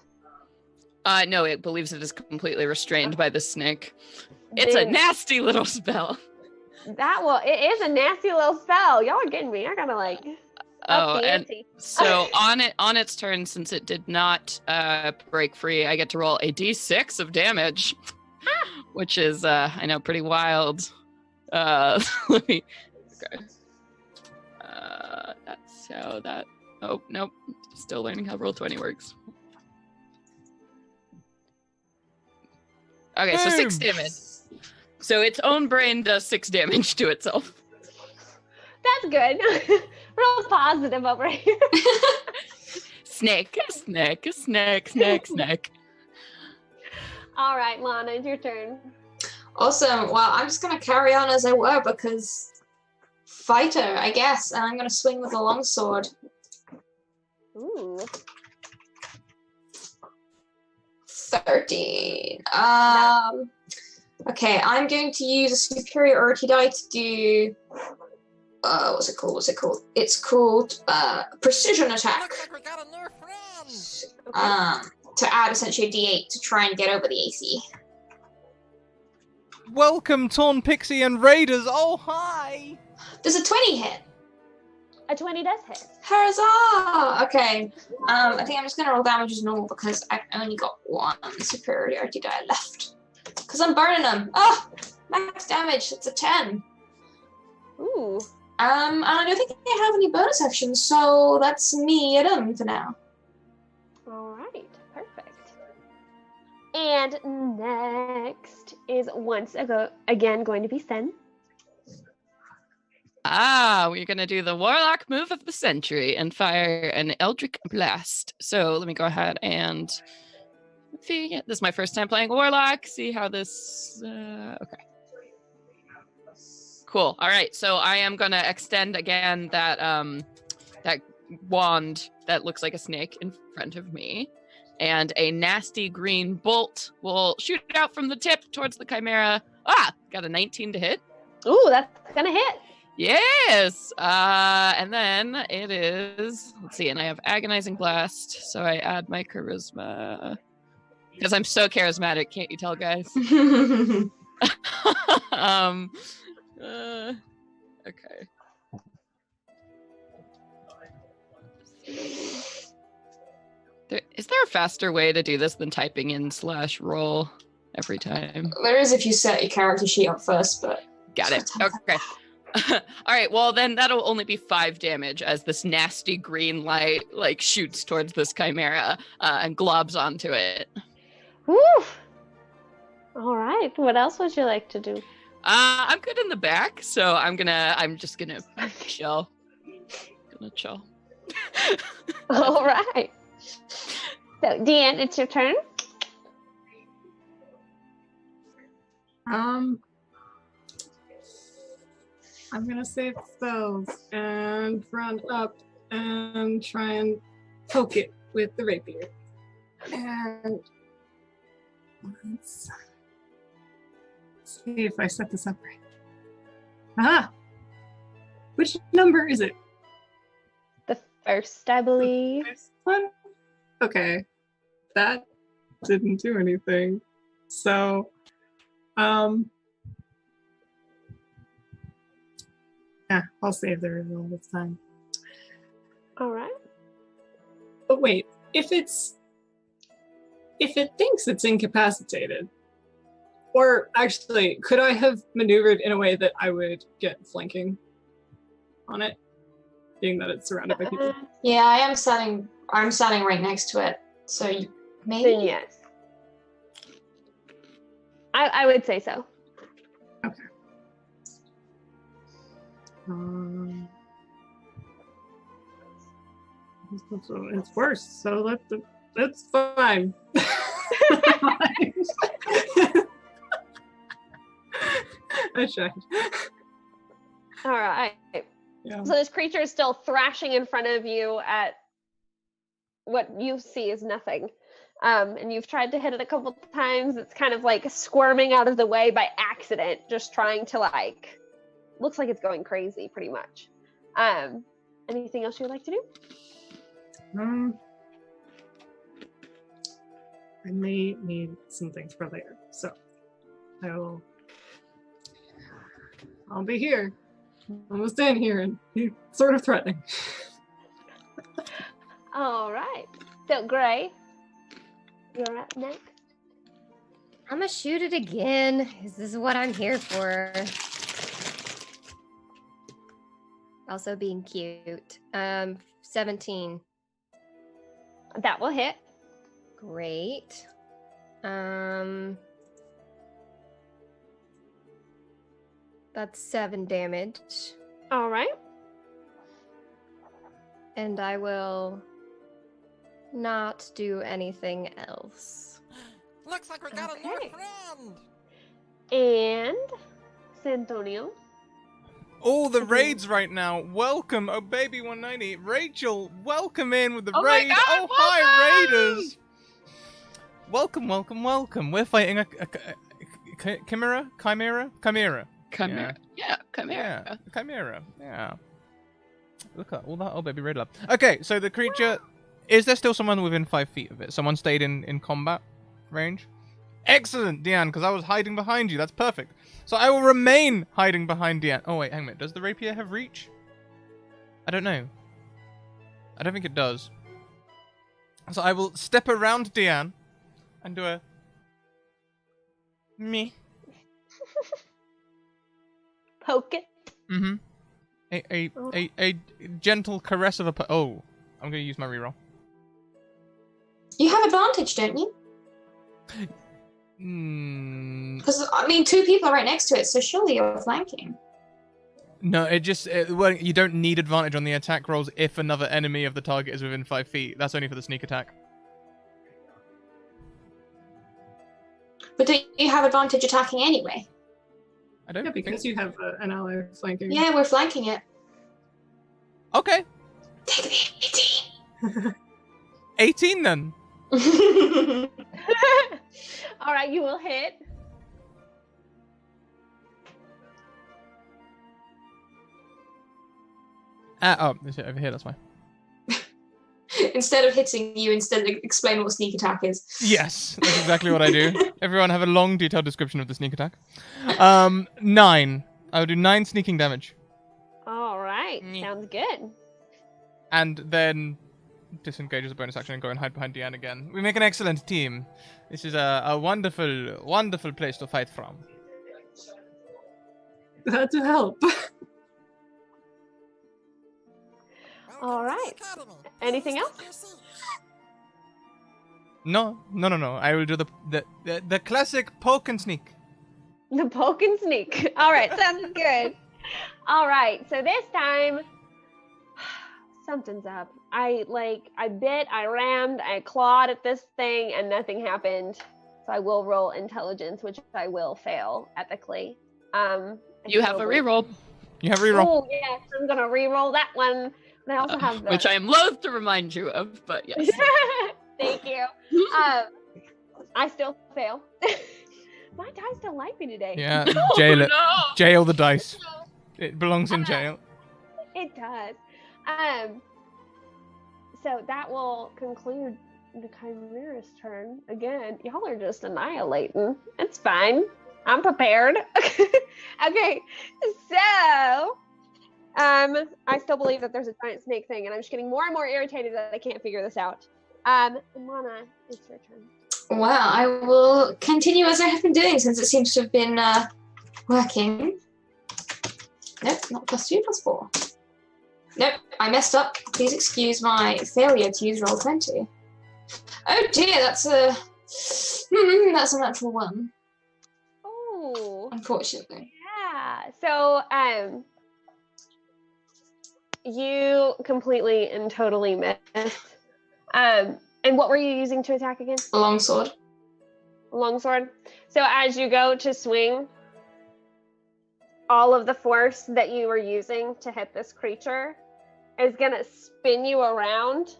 No, it believes it is completely restrained by the snake. It's a nasty little spell. It is a nasty little spell. Y'all are getting me. I gotta up the ante. So on its turn, since it did not break free, I get to roll a d6 of damage, which is I know, pretty wild. Let me. Okay. That's how that. Oh nope, still learning how Roll20 works. Okay, so 6 damage. So its own brain does 6 damage to itself. That's good. Real positive over here. Snake. All right, Lana, it's your turn. Awesome. Well, I'm just going to carry on as I were because fighter, I guess, and I'm going to swing with a longsword. Ooh. 13. Okay, I'm going to use a superiority die to do. What's it called? It's called precision attack. Looks like we got a new friend. To add essentially a D8 to try and get over the AC. Welcome, Torn Pixie and Raiders. Oh, hi. Does a 20 hit? A 20 does hit. Huzzah! Okay. I think I'm just gonna roll damage as normal because I've only got 1 superiority die left. Because I'm burning them. Oh, max damage. It's a 10. Ooh. And I don't think I have any bonus actions, so that's me done for now. All right, perfect. And next is once again going to be Sen. We're going to do the Warlock move of the century and fire an Eldritch Blast. So let me go ahead and... This is my first time playing Warlock. See how this... Okay. Cool. All right. So I am going to extend again that that wand that looks like a snake in front of me. And a nasty green bolt will shoot out from the tip towards the Chimera. Got a 19 to hit. Ooh, that's going to hit. Yes. And then it is, let's see, and I have Agonizing Blast. So I add my charisma. Because I'm so charismatic, can't you tell, guys? Okay. Is there a faster way to do this than typing in /roll every time? There is if you set your character sheet up first, but... Got it. Okay. All right, well then that'll only be 5 damage as this nasty green light shoots towards this Chimera and globs onto it. Woo! All right. What else would you like to do? I'm good in the back, so I'm just gonna chill. Chill. All right. So, Deanne, it's your turn. I'm gonna save spells and run up and try and poke it with the rapier. And let's see if I set this up right. Aha! Which number is it? The first, I believe. First one? Okay. That didn't do anything. So, I'll save the reveal this time. All right. But wait, if it thinks it's incapacitated, or actually, could I have maneuvered in a way that I would get flanking on it? being that it's surrounded by people. Yeah, I'm standing right next to it. So maybe. Then yes. I would say so. Okay. It's worse, so that's fine. I tried. All right. Yeah. So this creature is still thrashing in front of you at what you see is nothing. And you've tried to hit it a couple times. It's kind of like squirming out of the way by accident, just trying to looks like it's going crazy pretty much. Anything else you would like to do? I may need some things for later, so I'll be here. Almost in here and he's sort of threatening. All right. So Gray, you're up next. I'm gonna shoot it again. This is what I'm here for. Also being cute. 17. That will hit. Great. That's 7 damage. All right. And I will not do anything else. Looks like we got a new Okay. friend. And Santonio. All the raids right now. Welcome, oh baby 190. Rachel, welcome in with the Oh my raid. God, Oh hi welcome! raiders. Welcome, welcome, welcome. We're fighting a chimera. Yeah, come here. Yeah, chimera. Yeah. Look at all that oh baby raid love. Okay, so the creature. Is there still someone within 5 feet of it? Someone stayed in combat range? Excellent, Deanne, because I was hiding behind you. That's perfect. So I will remain hiding behind Deanne. Oh, wait, hang on a minute. Does the rapier have reach? I don't know. I don't think it does. So I will step around Deanne and do a... me. Poke it. Mm-hmm. A gentle caress of a... Oh, I'm going to use my reroll. You have advantage, don't you? Because, I mean, 2 people are right next to it, so surely you're flanking. No, well, you don't need advantage on the attack rolls if another enemy of the target is within 5 feet. That's only for the sneak attack. But don't you have advantage attacking anyway? I don't Yeah, because you have an ally flanking. Yeah, we're flanking it. Okay. Take the 18 then. 18. All right, you will hit. Oh, is it over here? That's fine. Instead of hitting you, instead explain what sneak attack is. Yes, that's exactly what I do. Everyone have a long, detailed description of the sneak attack. 9. I will do 9 sneaking damage. All right, sounds good. And then disengage as a bonus action and go and hide behind Deanne again. We make an excellent team. This is a wonderful, wonderful place to fight from. Glad to help. All right. Anything else? No. I will do the classic poke and sneak. The poke and sneak. All right, sounds good. All right, so this time, something's up. I bit, I rammed, I clawed at this thing, and nothing happened. So I will roll intelligence, which I will fail epically. You have a reroll. You have reroll. Oh yes, I'm gonna reroll that one. But I also have the... Which I am loath to remind you of, but yes. Thank you. I still fail. My dice don't like me today. Yeah, jail it. No. Jail the dice. It belongs in jail. It does. So that will conclude the Chimera's turn. Again, y'all are just annihilating. It's fine. I'm prepared. Okay, so I still believe that there's a giant snake thing, and I'm just getting more and more irritated that I can't figure this out. Lana, it's your turn. Well, I will continue as I have been doing since it seems to have been working. Nope, not +2, +4. Nope, I messed up. Please excuse my failure to use Roll20. Oh dear, that's a natural 1. Oh. Unfortunately. Yeah. So, you completely and totally missed. And what were you using to attack again? A longsword. Longsword. So as you go to swing, all of the force that you were using to hit this creature is gonna spin you around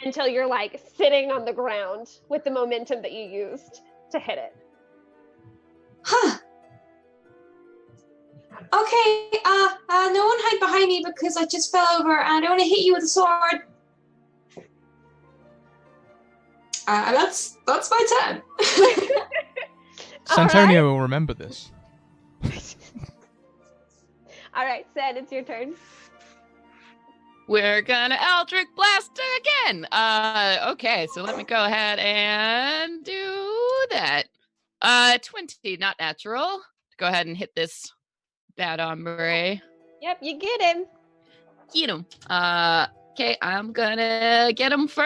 until you're like sitting on the ground with the momentum that you used to hit it. Huh. Okay, no one hide behind me because I just fell over and I don't want to hit you with a sword. That's my turn. Santonio will remember this. All right, Sen, it's your turn. We're gonna Eldritch Blast again. Okay, so let me go ahead and do that. 20, not natural. Go ahead and hit this bad hombre. Yep, you get him. Get him. Okay, I'm gonna get him for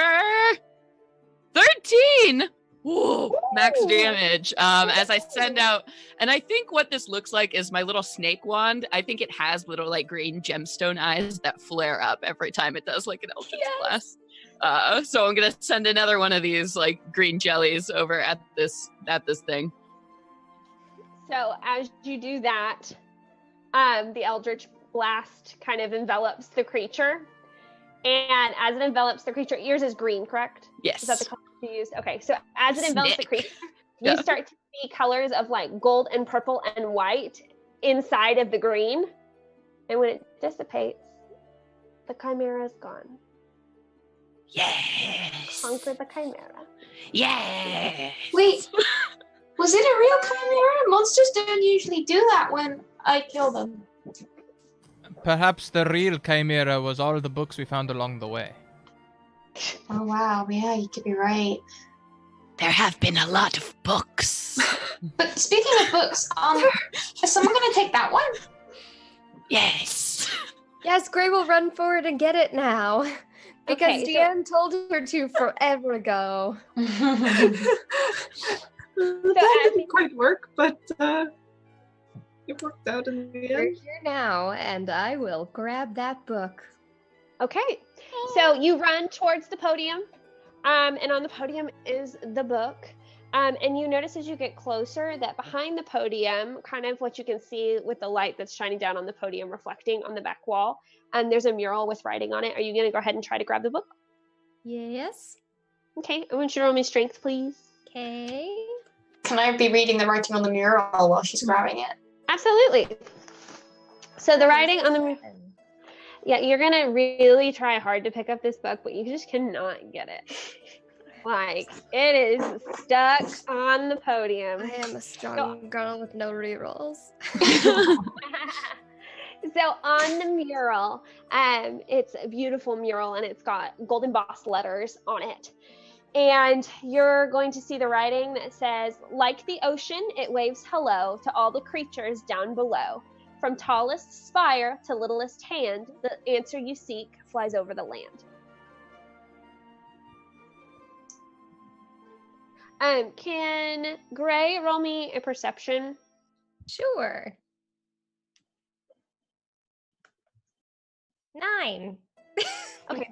13. Whoa, max damage. As I send out, and I think what this looks like is my little snake wand. I think it has little like green gemstone eyes that flare up every time it does like an Eldritch Blast. So I'm gonna send another one of these like green jellies over at this thing. So as you do that, the Eldritch Blast kind of envelops the creature. And as it envelops the creature, yours is green, correct? Yes. Is that the color you used? Okay, so as it envelops the creature, Yeah. you start to see colors of like gold and purple and white inside of the green. And when it dissipates, the chimera is gone. Yes. Conquer the chimera. Yes. Wait, was it a real chimera? Monsters don't usually do that when I kill them. Perhaps the real chimera was all the books we found along the way. Oh wow, yeah, you could be right. There have been a lot of books. But speaking of books, is someone gonna take that one? Yes. Yes, Gray will run forward and get it now. Because Okay, Deanne told her to forever ago. That didn't quite work, but it worked out in the We're end. here now, and I will grab that book. Okay, so you run towards the podium, and on the podium is the book. And you notice as you get closer that behind the podium, kind of what you can see with the light that's shining down on the podium, reflecting on the back wall, there's a mural with writing on it. Are you going to go ahead and try to grab the book? Yes. Okay, I want you to roll me strength, please. Okay. Can I be reading the writing on the mural while she's grabbing it? Absolutely. So the writing on the yeah, you're going to really try hard to pick up this book, but you just cannot get it. Like, it is stuck on the podium. I am a strong girl with no rerolls. So on the mural, it's a beautiful mural and it's got gold embossed letters on it. And you're going to see the writing that says, like the ocean, it waves hello to all the creatures down below. From tallest spire to littlest hand, the answer you seek flies over the land. Can Gray roll me a perception? Sure. 9. Okay.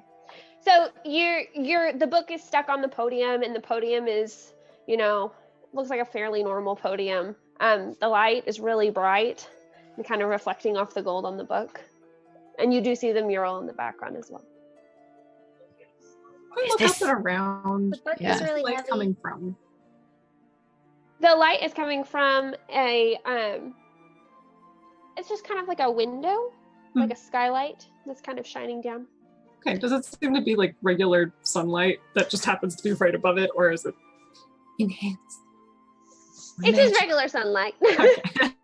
So the book is stuck on the podium, and the podium is, looks like a fairly normal podium. The light is really bright and kind of reflecting off the gold on the book. And you do see the mural in the background as well. I look up and around. The book Yeah. is really Where's the light heavy. coming from? The light is coming from it's just kind of like a window, like a skylight that's kind of shining down. Okay, does it seem to be like regular sunlight that just happens to be right above it, or is it enhanced? It's just regular sunlight. Okay.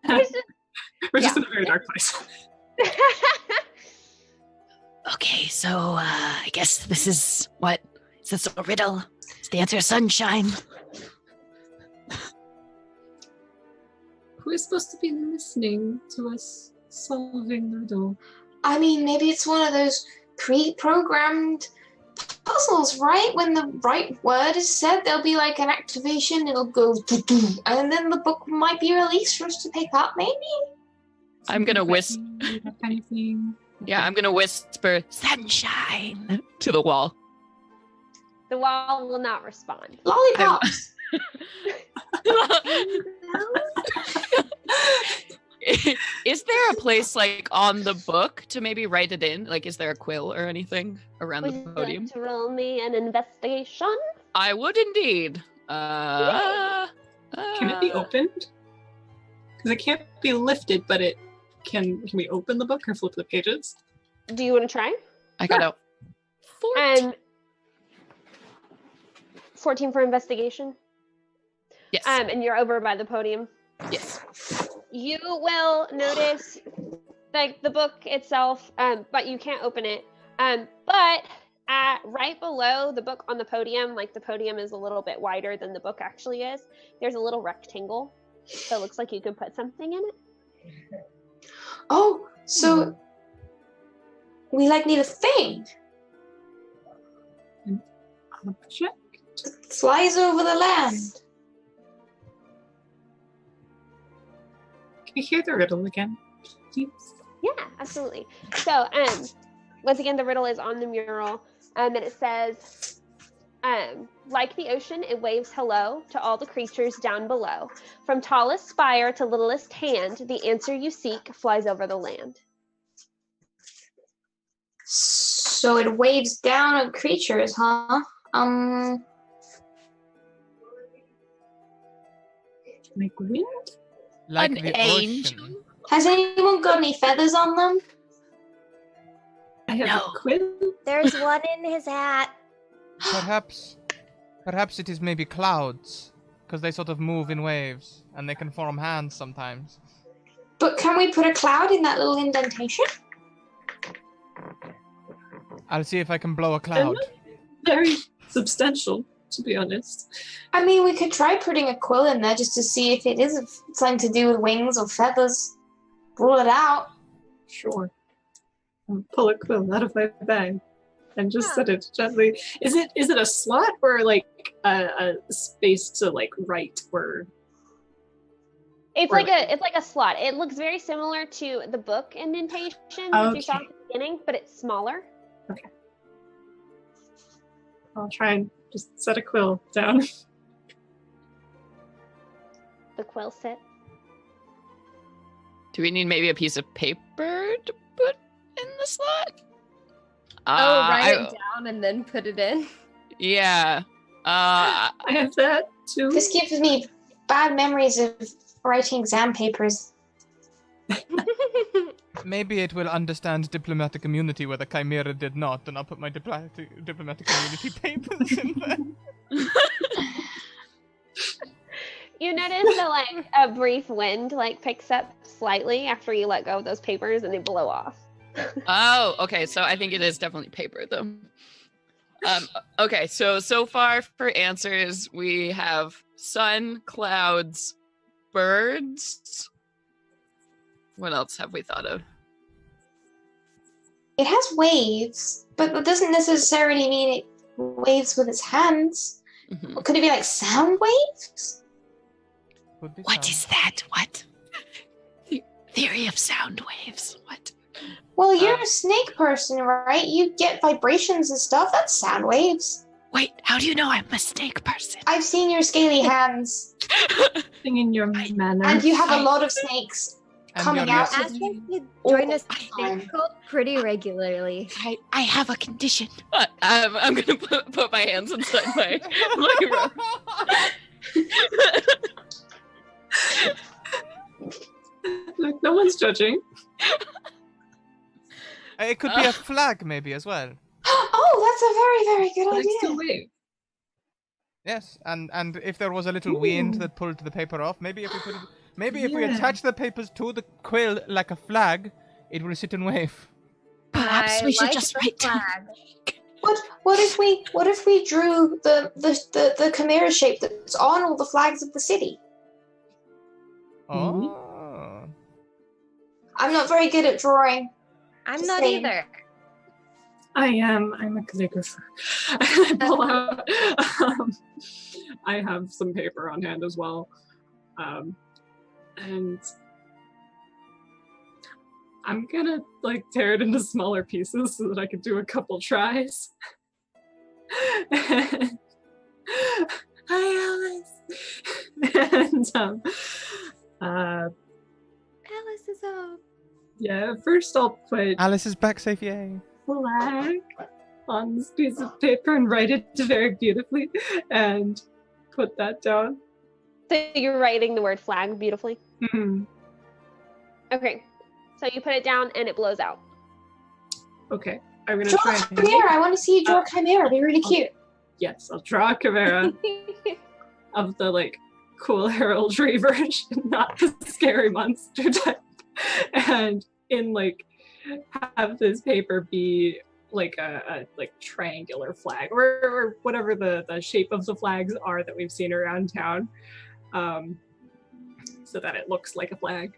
It's just- We're just in a very dark place. Okay, so I guess this is what? Is this a riddle? Is the answer sunshine? Who is supposed to be listening to us solving the riddle? I mean, maybe it's one of those pre-programmed puzzles, right? When the right word is said, there'll be like an activation, it'll go doo-doo, and then the book might be released for us to pick up, maybe? I'm gonna whisper. Anything? Yeah, I'm gonna whisper sunshine to the wall. The wall will not respond. Lollipops! Is there a place like on the book to maybe write it in? Like, is there a quill or anything around Would the you podium? like to roll me an investigation? I would indeed. Can it be opened? Because it can't be lifted, but it can we open the book or flip the pages? Do you want to try? I got out. 14. 14 for investigation. Yes. And you're over by the podium. Yes. You will notice like the book itself, but you can't open it. But right below the book on the podium, like the podium is a little bit wider than the book actually is, there's a little rectangle that looks like you could put something in it. Oh, so we like need a thing. Object? It flies over the land. Can you hear the riddle again, please? Yeah, absolutely. So, once again, the riddle is on the mural, and it says, like the ocean, it waves hello to all the creatures down below. From tallest spire to littlest hand, the answer you seek flies over the land. So it waves down at creatures, huh? Like wind? Like An the angel. ocean. Has anyone got any feathers on them? I have No. a quill. There's one in his hat. Perhaps it is maybe clouds, because they sort of move in waves, and they can form hands sometimes. But can we put a cloud in that little indentation? I'll see if I can blow a cloud. Very substantial, to be honest. I mean, we could try putting a quill in there just to see if it is something to do with wings or feathers. Rule it out. Sure. I'll pull a quill out of my bag and just set it gently. Is it a slot or like a space to like write or? It's Or like a slot. It looks very similar to the book indentation that you saw at the beginning, but it's smaller. Okay. I'll try and just set a quill down. The quill sits. Do we need maybe a piece of paper to put in the slot? Write it down and then put it in. Yeah. I have that too. This gives me bad memories of writing exam papers. Maybe it will understand diplomatic immunity where the Chimera did not, and I'll put my diplomatic immunity papers in there. You notice that like a brief wind like picks up slightly after you let go of those papers and they blow off. Oh, okay. So I think it is definitely paper, though. Okay. So far for answers, we have sun, clouds, birds. What else have we thought of? It has waves, but that doesn't necessarily mean it waves with its hands. Mhm. Could it be like sound waves? Could be What some. is that? What? Theory of sound waves. What? Well, you're a snake person, right? You get vibrations and stuff. That's sound waves. Wait, how do you know I'm a snake person? I've seen your scaly hands, Thing in your manner. and you have a lot of snakes And coming your out. I lips. think you all join the a time. snake cult pretty regularly. I have a condition. I'm gonna put my hands inside my robe. Look, no one's judging. It could be a flag, maybe, as well. Oh, that's a very, very good But I still idea. wave. Yes, and if there was a little wind that pulled the paper off, maybe if we put it, if we Yeah. attach the papers to the quill like a flag, it will sit and wave. Perhaps I we should like just the write down. flag. What if we drew the chimera shape that's on all the flags of the city? Oh. I'm not very good at drawing. I'm not Same. either. I'm a calligrapher. I pull out. I have some paper on hand as well, and I'm gonna like tear it into smaller pieces so that I can do a couple tries. Hi, Alice. And Alice is up. yeah, first I'll put Alice is back safe, yay. flag on this piece of paper and write it very beautifully and put that down. So you're writing the word flag beautifully. Mhm. Okay. So you put it down and it blows out. Okay, I'm gonna Draw try a and hang it. chimera. I want to see you draw a chimera. It'd be really cute. Yes, I'll draw a chimera of the like cool heraldry version, not the scary monster type. And in like have this paper be like a like triangular flag or whatever the shape of the flags are that we've seen around town, so that it looks like a flag,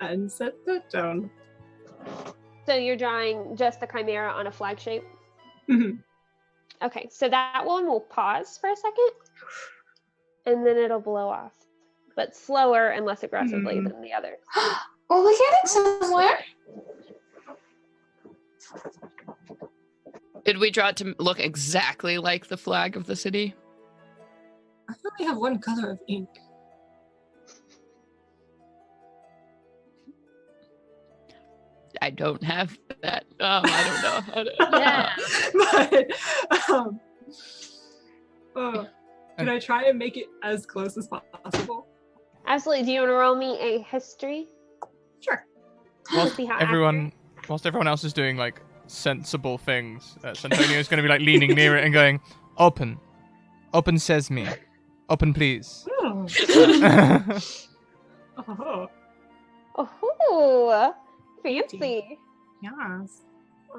and set that down. So you're drawing just the chimera on a flag shape? Mhm. Okay, so that one will pause for a second and then it'll blow off, but slower and less aggressively than the others. Oh, we're getting somewhere. Did we draw it to look exactly like the flag of the city? I only have one color of ink. I don't have that. I don't know. Yeah. But can I try and make it as close as possible? Absolutely. Do you want to roll me a history? Sure. Whilst See how everyone else is doing like sensible things, Santonio's going to be like leaning near it and going, "Open, open sesame, open please." Oh. Oh, Oh, fancy. yes.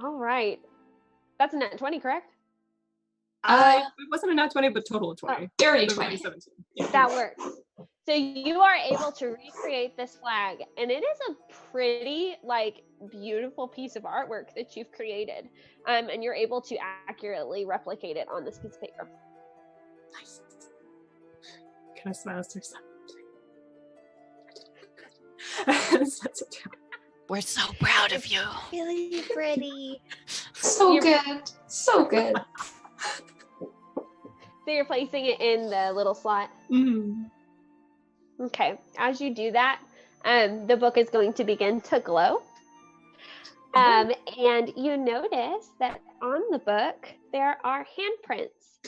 All right. That's a net 20, correct? It wasn't a nat 20, but total of 20. Dirty So 20. 17. Yeah. That works. So you are able to recreate this flag, and it is a pretty, like, beautiful piece of artwork that you've created. And you're able to accurately replicate it on this piece of paper. Nice. Can I smile through something? Sets it down. We're so proud of you. Really pretty. So good. So good. So you're placing it in the little slot. Mm. Okay. As you do that, the book is going to begin to glow. And you notice that on the book, there are handprints.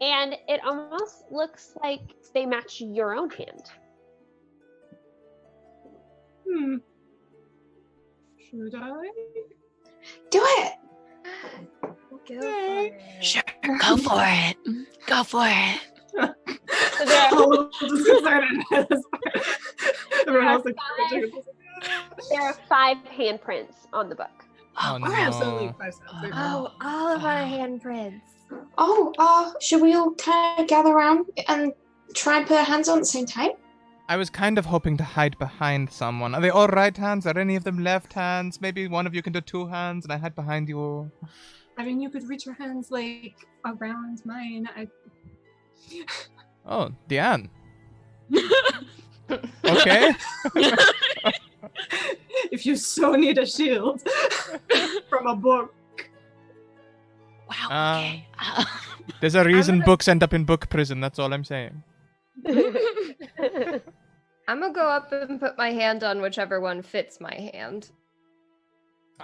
And it almost looks like they match your own hand. Should I? Do it. Go for it. Sure, go for it. Go for it. So there are, Oh, just 'cause I didn't know this part. Everyone else encouraging it. there are 5 handprints on the book. Oh, Wow, so no. like 5 cents. Okay. Oh, all of our handprints. Oh, should we all kind of gather around and try and put our hands on at the same time? I was kind of hoping to hide behind someone. Are they all right hands? Are any of them left hands? Maybe one of you can do 2 hands and I hide behind you all. I mean, you could reach your hands like around mine. Oh, Diane. Okay. If you so need a shield from a book. Wow, okay. There's a reason books end up in book prison, that's all I'm saying. I'm gonna go up and put my hand on whichever one fits my hand.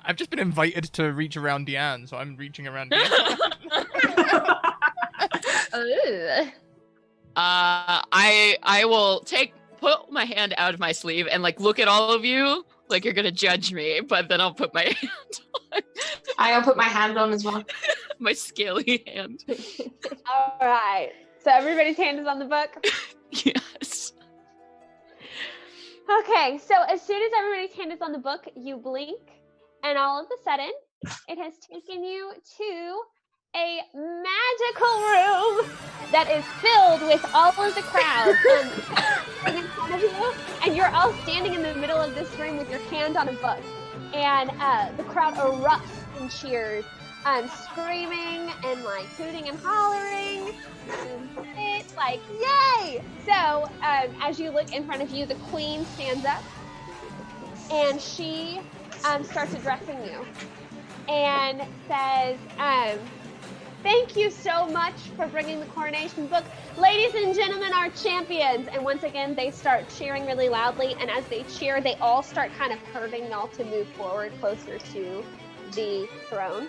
I've just been invited to reach around Diane, so I'm reaching around Diane. Ugh. I will put my hand out of my sleeve and like look at all of you like you're gonna judge me, but then I'll put my hand on I'll put my hand on as well. my scaly hand. All right. So everybody's hand is on the book. Yes. Okay, so as soon as everybody's hand is on the book, you blink, and all of a sudden, it has taken you to a magical room that is filled with all of the crowd in front of you, and you're all standing in the middle of this room with your hand on a book. and the crowd erupts in cheers, screaming and like hooting and hollering. It's like, yay! So as you look in front of you, the queen stands up and she starts addressing you and says, thank you so much for bringing the Coronation book. Ladies and gentlemen, our champions. And once again, they start cheering really loudly. And as they cheer, they all start kind of hurting y'all to move forward closer to the throne.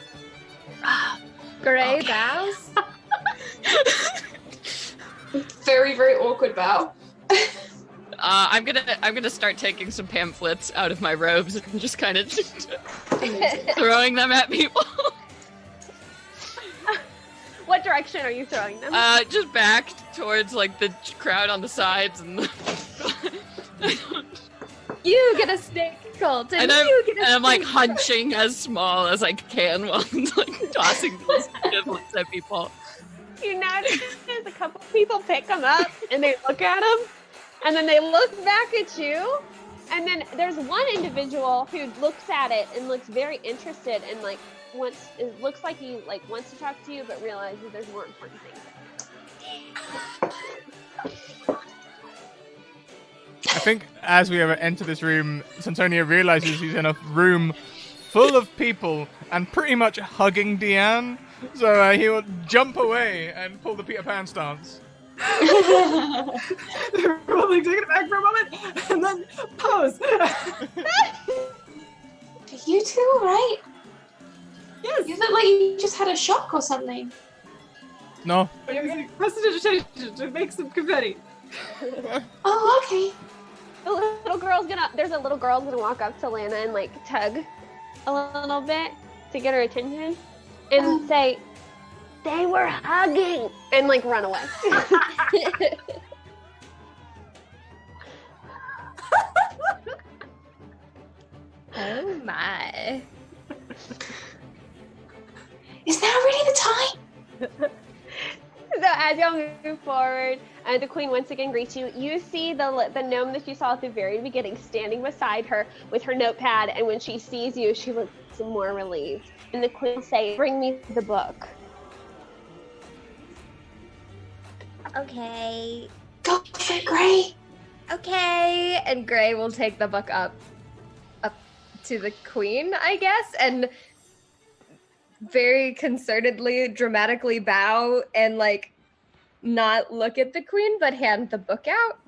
Gray bows. Very, very awkward bow. I'm gonna start taking some pamphlets out of my robes and just kind of throwing them at people. What direction are you throwing them? Just back towards like the crowd on the sides and. You get a snake cult, and I'm like hunching as small as I can while I'm like tossing those pamphlets at people. You notice a couple people pick them up and they look at them, and then they look back at you, and then there's one individual who looks at it and looks very interested and like looks like he like wants to talk to you, but realizes there's more important things. I think as we enter this room, Santonia realizes he's in a room full of people and pretty much hugging Deanne. So he will jump away and pull the Peter Pan stance. They're probably taking it back for a moment and then pose. You two, right? Yes. You look like you just had a shock or something. No. Prestidigitation to make some confetti. Oh, okay. There's a little girl's gonna walk up to Lana and like tug a little bit to get her attention and say, they were hugging, and like run away. Oh my. Is now really the time? So as y'all move forward, the queen once again greets you. You see the gnome that you saw at the very beginning standing beside her with her notepad, and when she sees you, she looks more relieved. And the queen will say, bring me the book. Okay. Go for it, Gray. Okay. And Gray will take the book up to the queen, I guess, and very concernedly, dramatically bow and like not look at the queen, but hand the book out.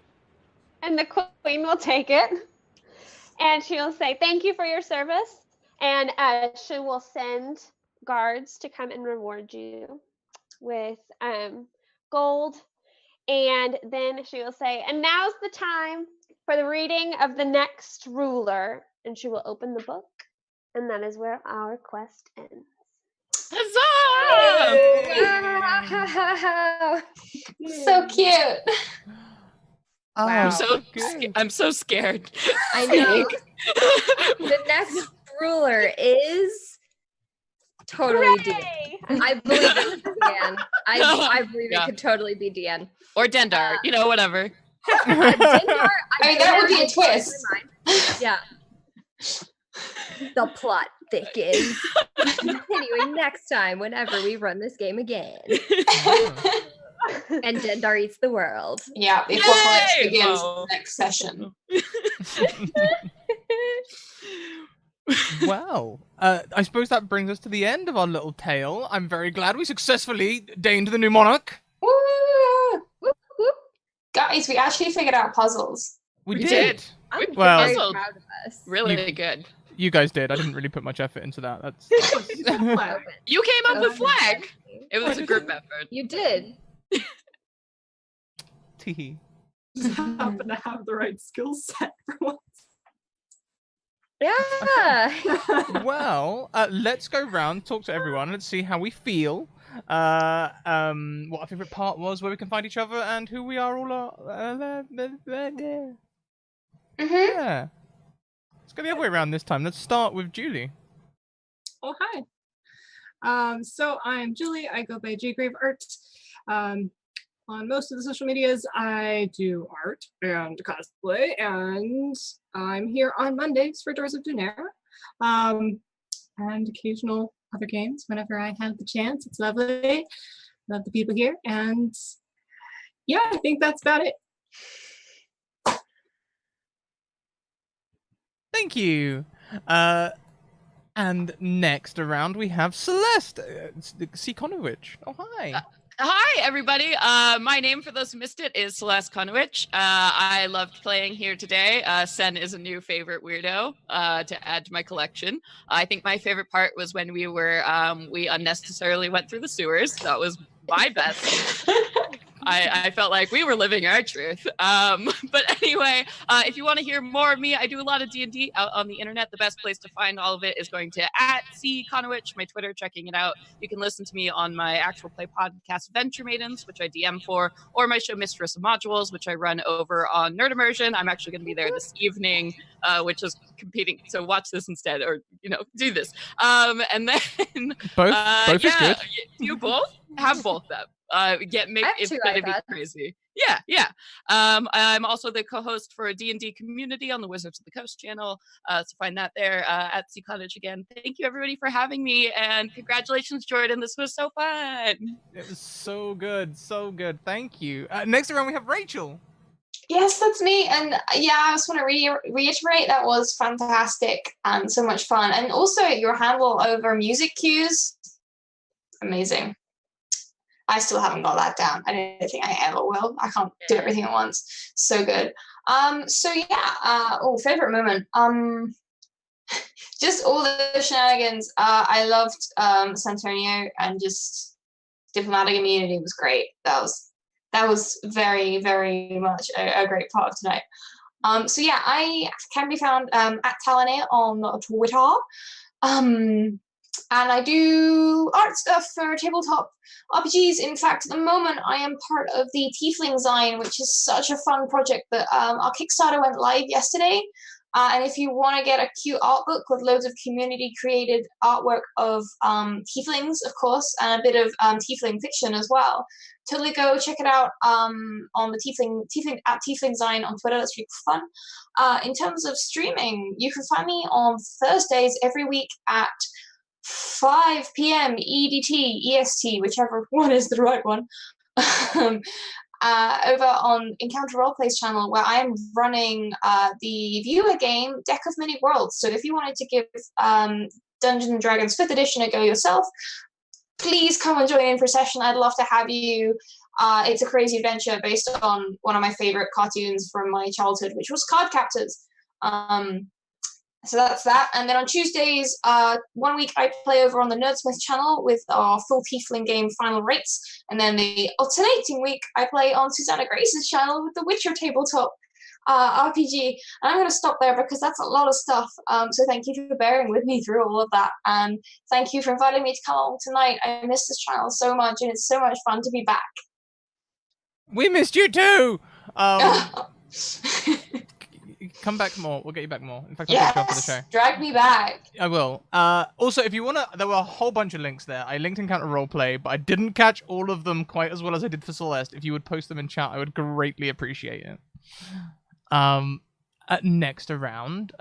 And the queen will take it, and she'll say, thank you for your service. And she will send guards to come and reward you with gold. And then she will say, and now's the time for the reading of the next ruler. And she will open the book, and that is where our quest ends. Huzzah! So cute. Oh, I'm so scared. I know. The next ruler is totally Deanne. I believe it's Deanne. I believe it could totally be Deanne. Or Dendar, whatever. Dendar, I mean, that would be a twist. Yeah. The plot thickens. Continuing next time whenever we run this game again. And Dendar eats the world. Yeah, the apocalypse begins next session. Well, I suppose that brings us to the end of our little tale. I'm very glad we successfully deigned the new monarch. Woo! Whoop, whoop. Guys, we actually figured out puzzles. We did. I'm Well, very proud of us. Really good. You guys did. I didn't really put much effort into that. That's. You came up with flag. It was a group effort. You did. Teehee. Just happen to have the right skill set for once. Yeah. Well, let's go round, talk to everyone, let's see how we feel. What our favorite part was, where we can find each other, and who we are all. Yeah. Let's go the other way around this time. Let's start with Julie. Oh, hi. So I'm Julie. I go by JGrave Art. On most of the social medias, I do art and cosplay, and I'm here on Mondays for Doors of Dunaire. and occasional other games whenever I have the chance. It's lovely. Love the people here. And yeah, I think that's about it. Thank you. And next around we have Celeste Sikonovich. Oh, hi. Hi, everybody. My name, for those who missed it, is Celeste Konowich. I loved playing here today. Sen is a new favorite weirdo to add to my collection. I think my favorite part was when we unnecessarily went through the sewers. That was my best. I felt like we were living our truth. But anyway, if you want to hear more of me, I do a lot of D&D out on the internet. The best place to find all of it is going to @CConowich, my Twitter, checking it out. You can listen to me on my actual play podcast, Venture Maidens, which I DM for, or my show, Mistress of Modules, which I run over on Nerd Immersion. I'm actually going to be there this evening, which is competing. So watch this instead, or, do this. And then... Both is good. You both? Have both of them. It's gonna be crazy. Yeah. I'm also the co-host for a D&D community on the Wizards of the Coast channel. So find that there at Sea Cottage again. Thank you everybody for having me, and congratulations, Jordan. This was so fun. It was so good, so good. Thank you. Next around we have Rachel. Yes, that's me. And yeah, I just want to reiterate that was fantastic and so much fun. And also your handle over music cues, amazing. I still haven't got that down. I don't think I ever will. I can't do everything at once. So good. Favorite moment. Just all the shenanigans. I loved Santonio, and just diplomatic immunity was great. That was very, very much a great part of tonight. I can be found at Talonir on Twitter. And I do art stuff for tabletop RPGs. In fact, at the moment, I am part of the Tiefling Zine, which is such a fun project that our Kickstarter went live yesterday. And if you want to get a cute art book with loads of community-created artwork of tieflings, of course, and a bit of tiefling fiction as well, totally go check it out on the Tiefling at Tiefling Zine on Twitter. That's really fun. In terms of streaming, you can find me on Thursdays every week at 5 p.m. EST, whichever one is the right one, over on Encounter Roleplay's channel, where I am running the viewer game Deck of Many Worlds. So if you wanted to give Dungeons & Dragons 5th edition a go yourself, please come and join in for a session. I'd love to have you. It's a crazy adventure based on one of my favorite cartoons from my childhood, which was Card Captors. So that's that. And then on Tuesdays, 1 week I play over on the Nerdsmith channel with our full Tiefling game Final Rates. And then the alternating week I play on Susanna Grace's channel with the Witcher tabletop RPG. And I'm going to stop there because that's a lot of stuff. So thank you for bearing with me through all of that. And thank you for inviting me to come along tonight. I missed this channel so much, and it's so much fun to be back. We missed you too! Come back more. We'll get you back more. In fact, I'll get you after the show. Drag me back. I will. Also, if you want to, there were a whole bunch of links there. I linked Encounter Roleplay, but I didn't catch all of them quite as well as I did for Celeste. If you would post them in chat, I would greatly appreciate it. Next around,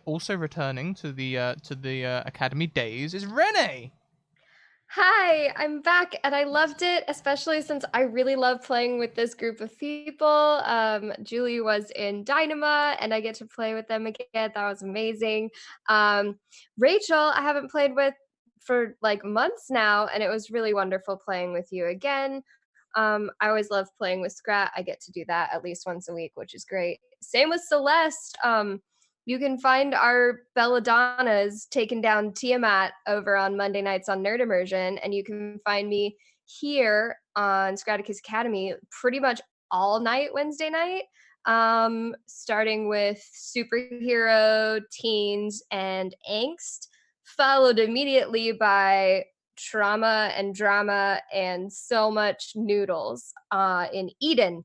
also returning to the Academy days is Renee. Hi, I'm back and I loved it, especially since I really love playing with this group of people. Julie was in Dynama and I get to play with them again. That was amazing. Rachel, I haven't played with for like months now, and it was really wonderful playing with you again. I always love playing with Scrat. I get to do that at least once a week, which is great. Same with Celeste. You can find our Belladonnas taking down Tiamat over on Monday nights on Nerd Immersion, and you can find me here on Scratticus Academy pretty much all night Wednesday night, starting with superhero, teens, and angst, followed immediately by trauma and drama and so much noodles in Eden.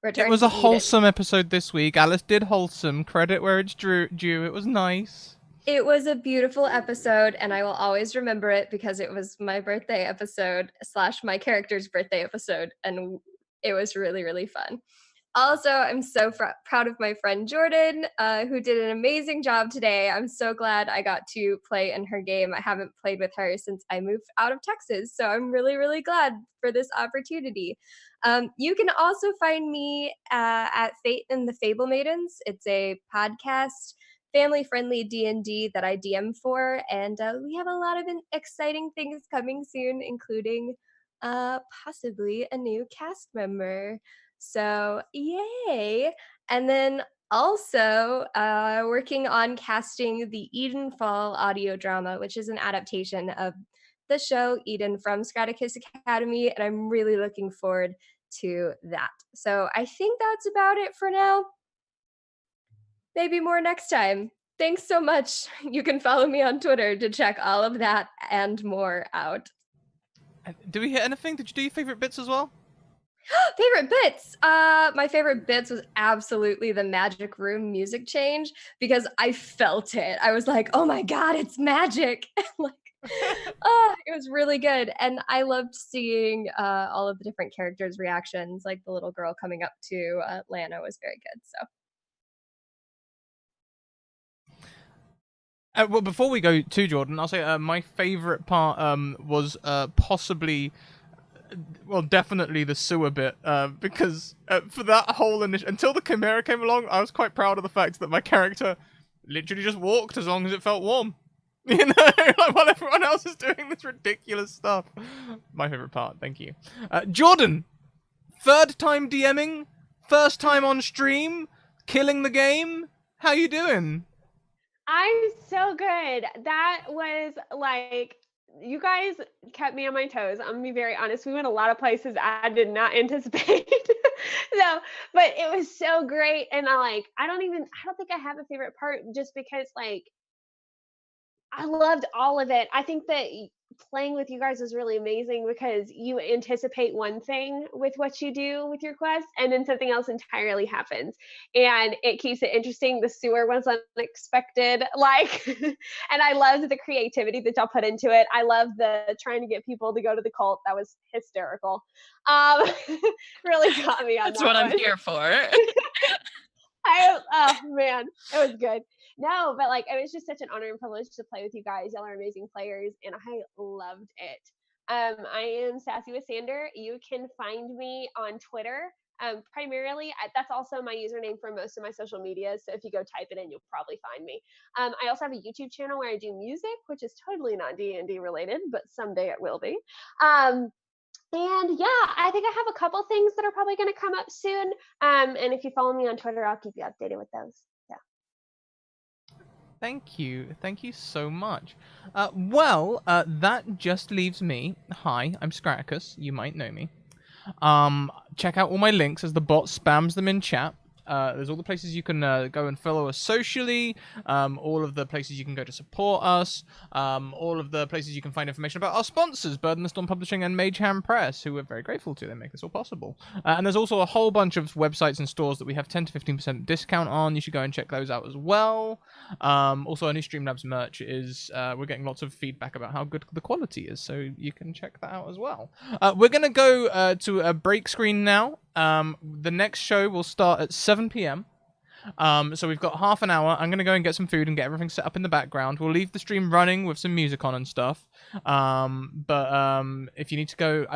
It was a wholesome episode this week. Alice did wholesome. Credit where it's due. It was nice. It was a beautiful episode, and I will always remember it because it was my birthday episode / my character's birthday episode, and it was really, really fun. Also, I'm so proud of my friend Jordan, who did an amazing job today. I'm so glad I got to play in her game. I haven't played with her since I moved out of Texas, so I'm really, really glad for this opportunity. You can also find me at Fate and the Fable Maidens. It's a podcast, family-friendly D&D that I DM for, and we have a lot of exciting things coming soon, including possibly a new cast member. So yay! And then also working on casting the Edenfall audio drama, which is an adaptation of the show Eden from Scratticus Academy, and I'm really looking forward to that. So I think that's about it for now. Maybe more next time. Thanks so much. You can follow me on Twitter to check all of that and more out. Do we hit anything? Did you do your favorite bits as well? Favorite bits. My favorite bits was absolutely the magic room music change because I felt it. I was like, "Oh my god, it's magic!" Like, it was really good, and I loved seeing all of the different characters' reactions. Like the little girl coming up to Lana was very good. So. Well, before we go to Jordan, I'll say my favorite part was possibly. Well, definitely the sewer bit, because for that whole until the Chimera came along, I was quite proud of the fact that my character literally just walked as long as it felt warm. You know, like while everyone else is doing this ridiculous stuff. My favorite part, thank you. Jordan, third time DMing, first time on stream, killing the game. How you doing? I'm so good. That was like, you guys kept me on my toes. I'm gonna be very honest. We went a lot of places I did not anticipate. So, but it was so great. And I don't think I have a favorite part just because like I loved all of it. I think that playing with you guys is really amazing because you anticipate one thing with what you do with your quest, and then something else entirely happens, and it keeps it interesting. The sewer was unexpected, and I loved the creativity that y'all put into it. I love the trying to get people to go to the cult. That was hysterical. Really got me on That's that what one. I'm here for. Oh man, it was good. No, but like it was just such an honor and privilege to play with you guys. Y'all are amazing players, and I loved it. I am SassyWithSander. You can find me on Twitter. Primarily, that's also my username for most of my social media. So if you go type it in, you'll probably find me. I also have a YouTube channel where I do music, which is totally not D&D related, but someday it will be. And yeah, I think I have a couple things that are probably going to come up soon. And if you follow me on Twitter, I'll keep you updated with those. Yeah. Thank you so much. That just leaves me. Hi, I'm Scratticus. You might know me. Check out all my links as the bot spams them in chat. There's all the places you can go and follow us socially, all of the places you can go to support us, all of the places you can find information about our sponsors, Bird and the Storm Publishing and Mage Hand Press, who we're very grateful to. They make this all possible. And there's also a whole bunch of websites and stores that we have 10 to 15% discount on. You should go and check those out as well. Also, our new Streamlabs merch is, we're getting lots of feedback about how good the quality is, so you can check that out as well. We're going to go to a break screen now. The next show will start at 7 p.m. So we've got half an hour. I'm going to go and get some food and get everything set up in the background. We'll leave the stream running with some music on and stuff. But if you need to go,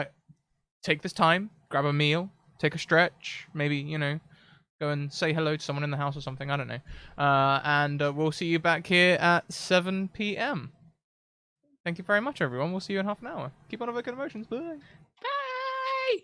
take this time, grab a meal, take a stretch, maybe, go and say hello to someone in the house or something. I don't know. And we'll see you back here at 7 p.m. Thank you very much, everyone. We'll see you in half an hour. Keep on evoking emotions. Bye. Bye!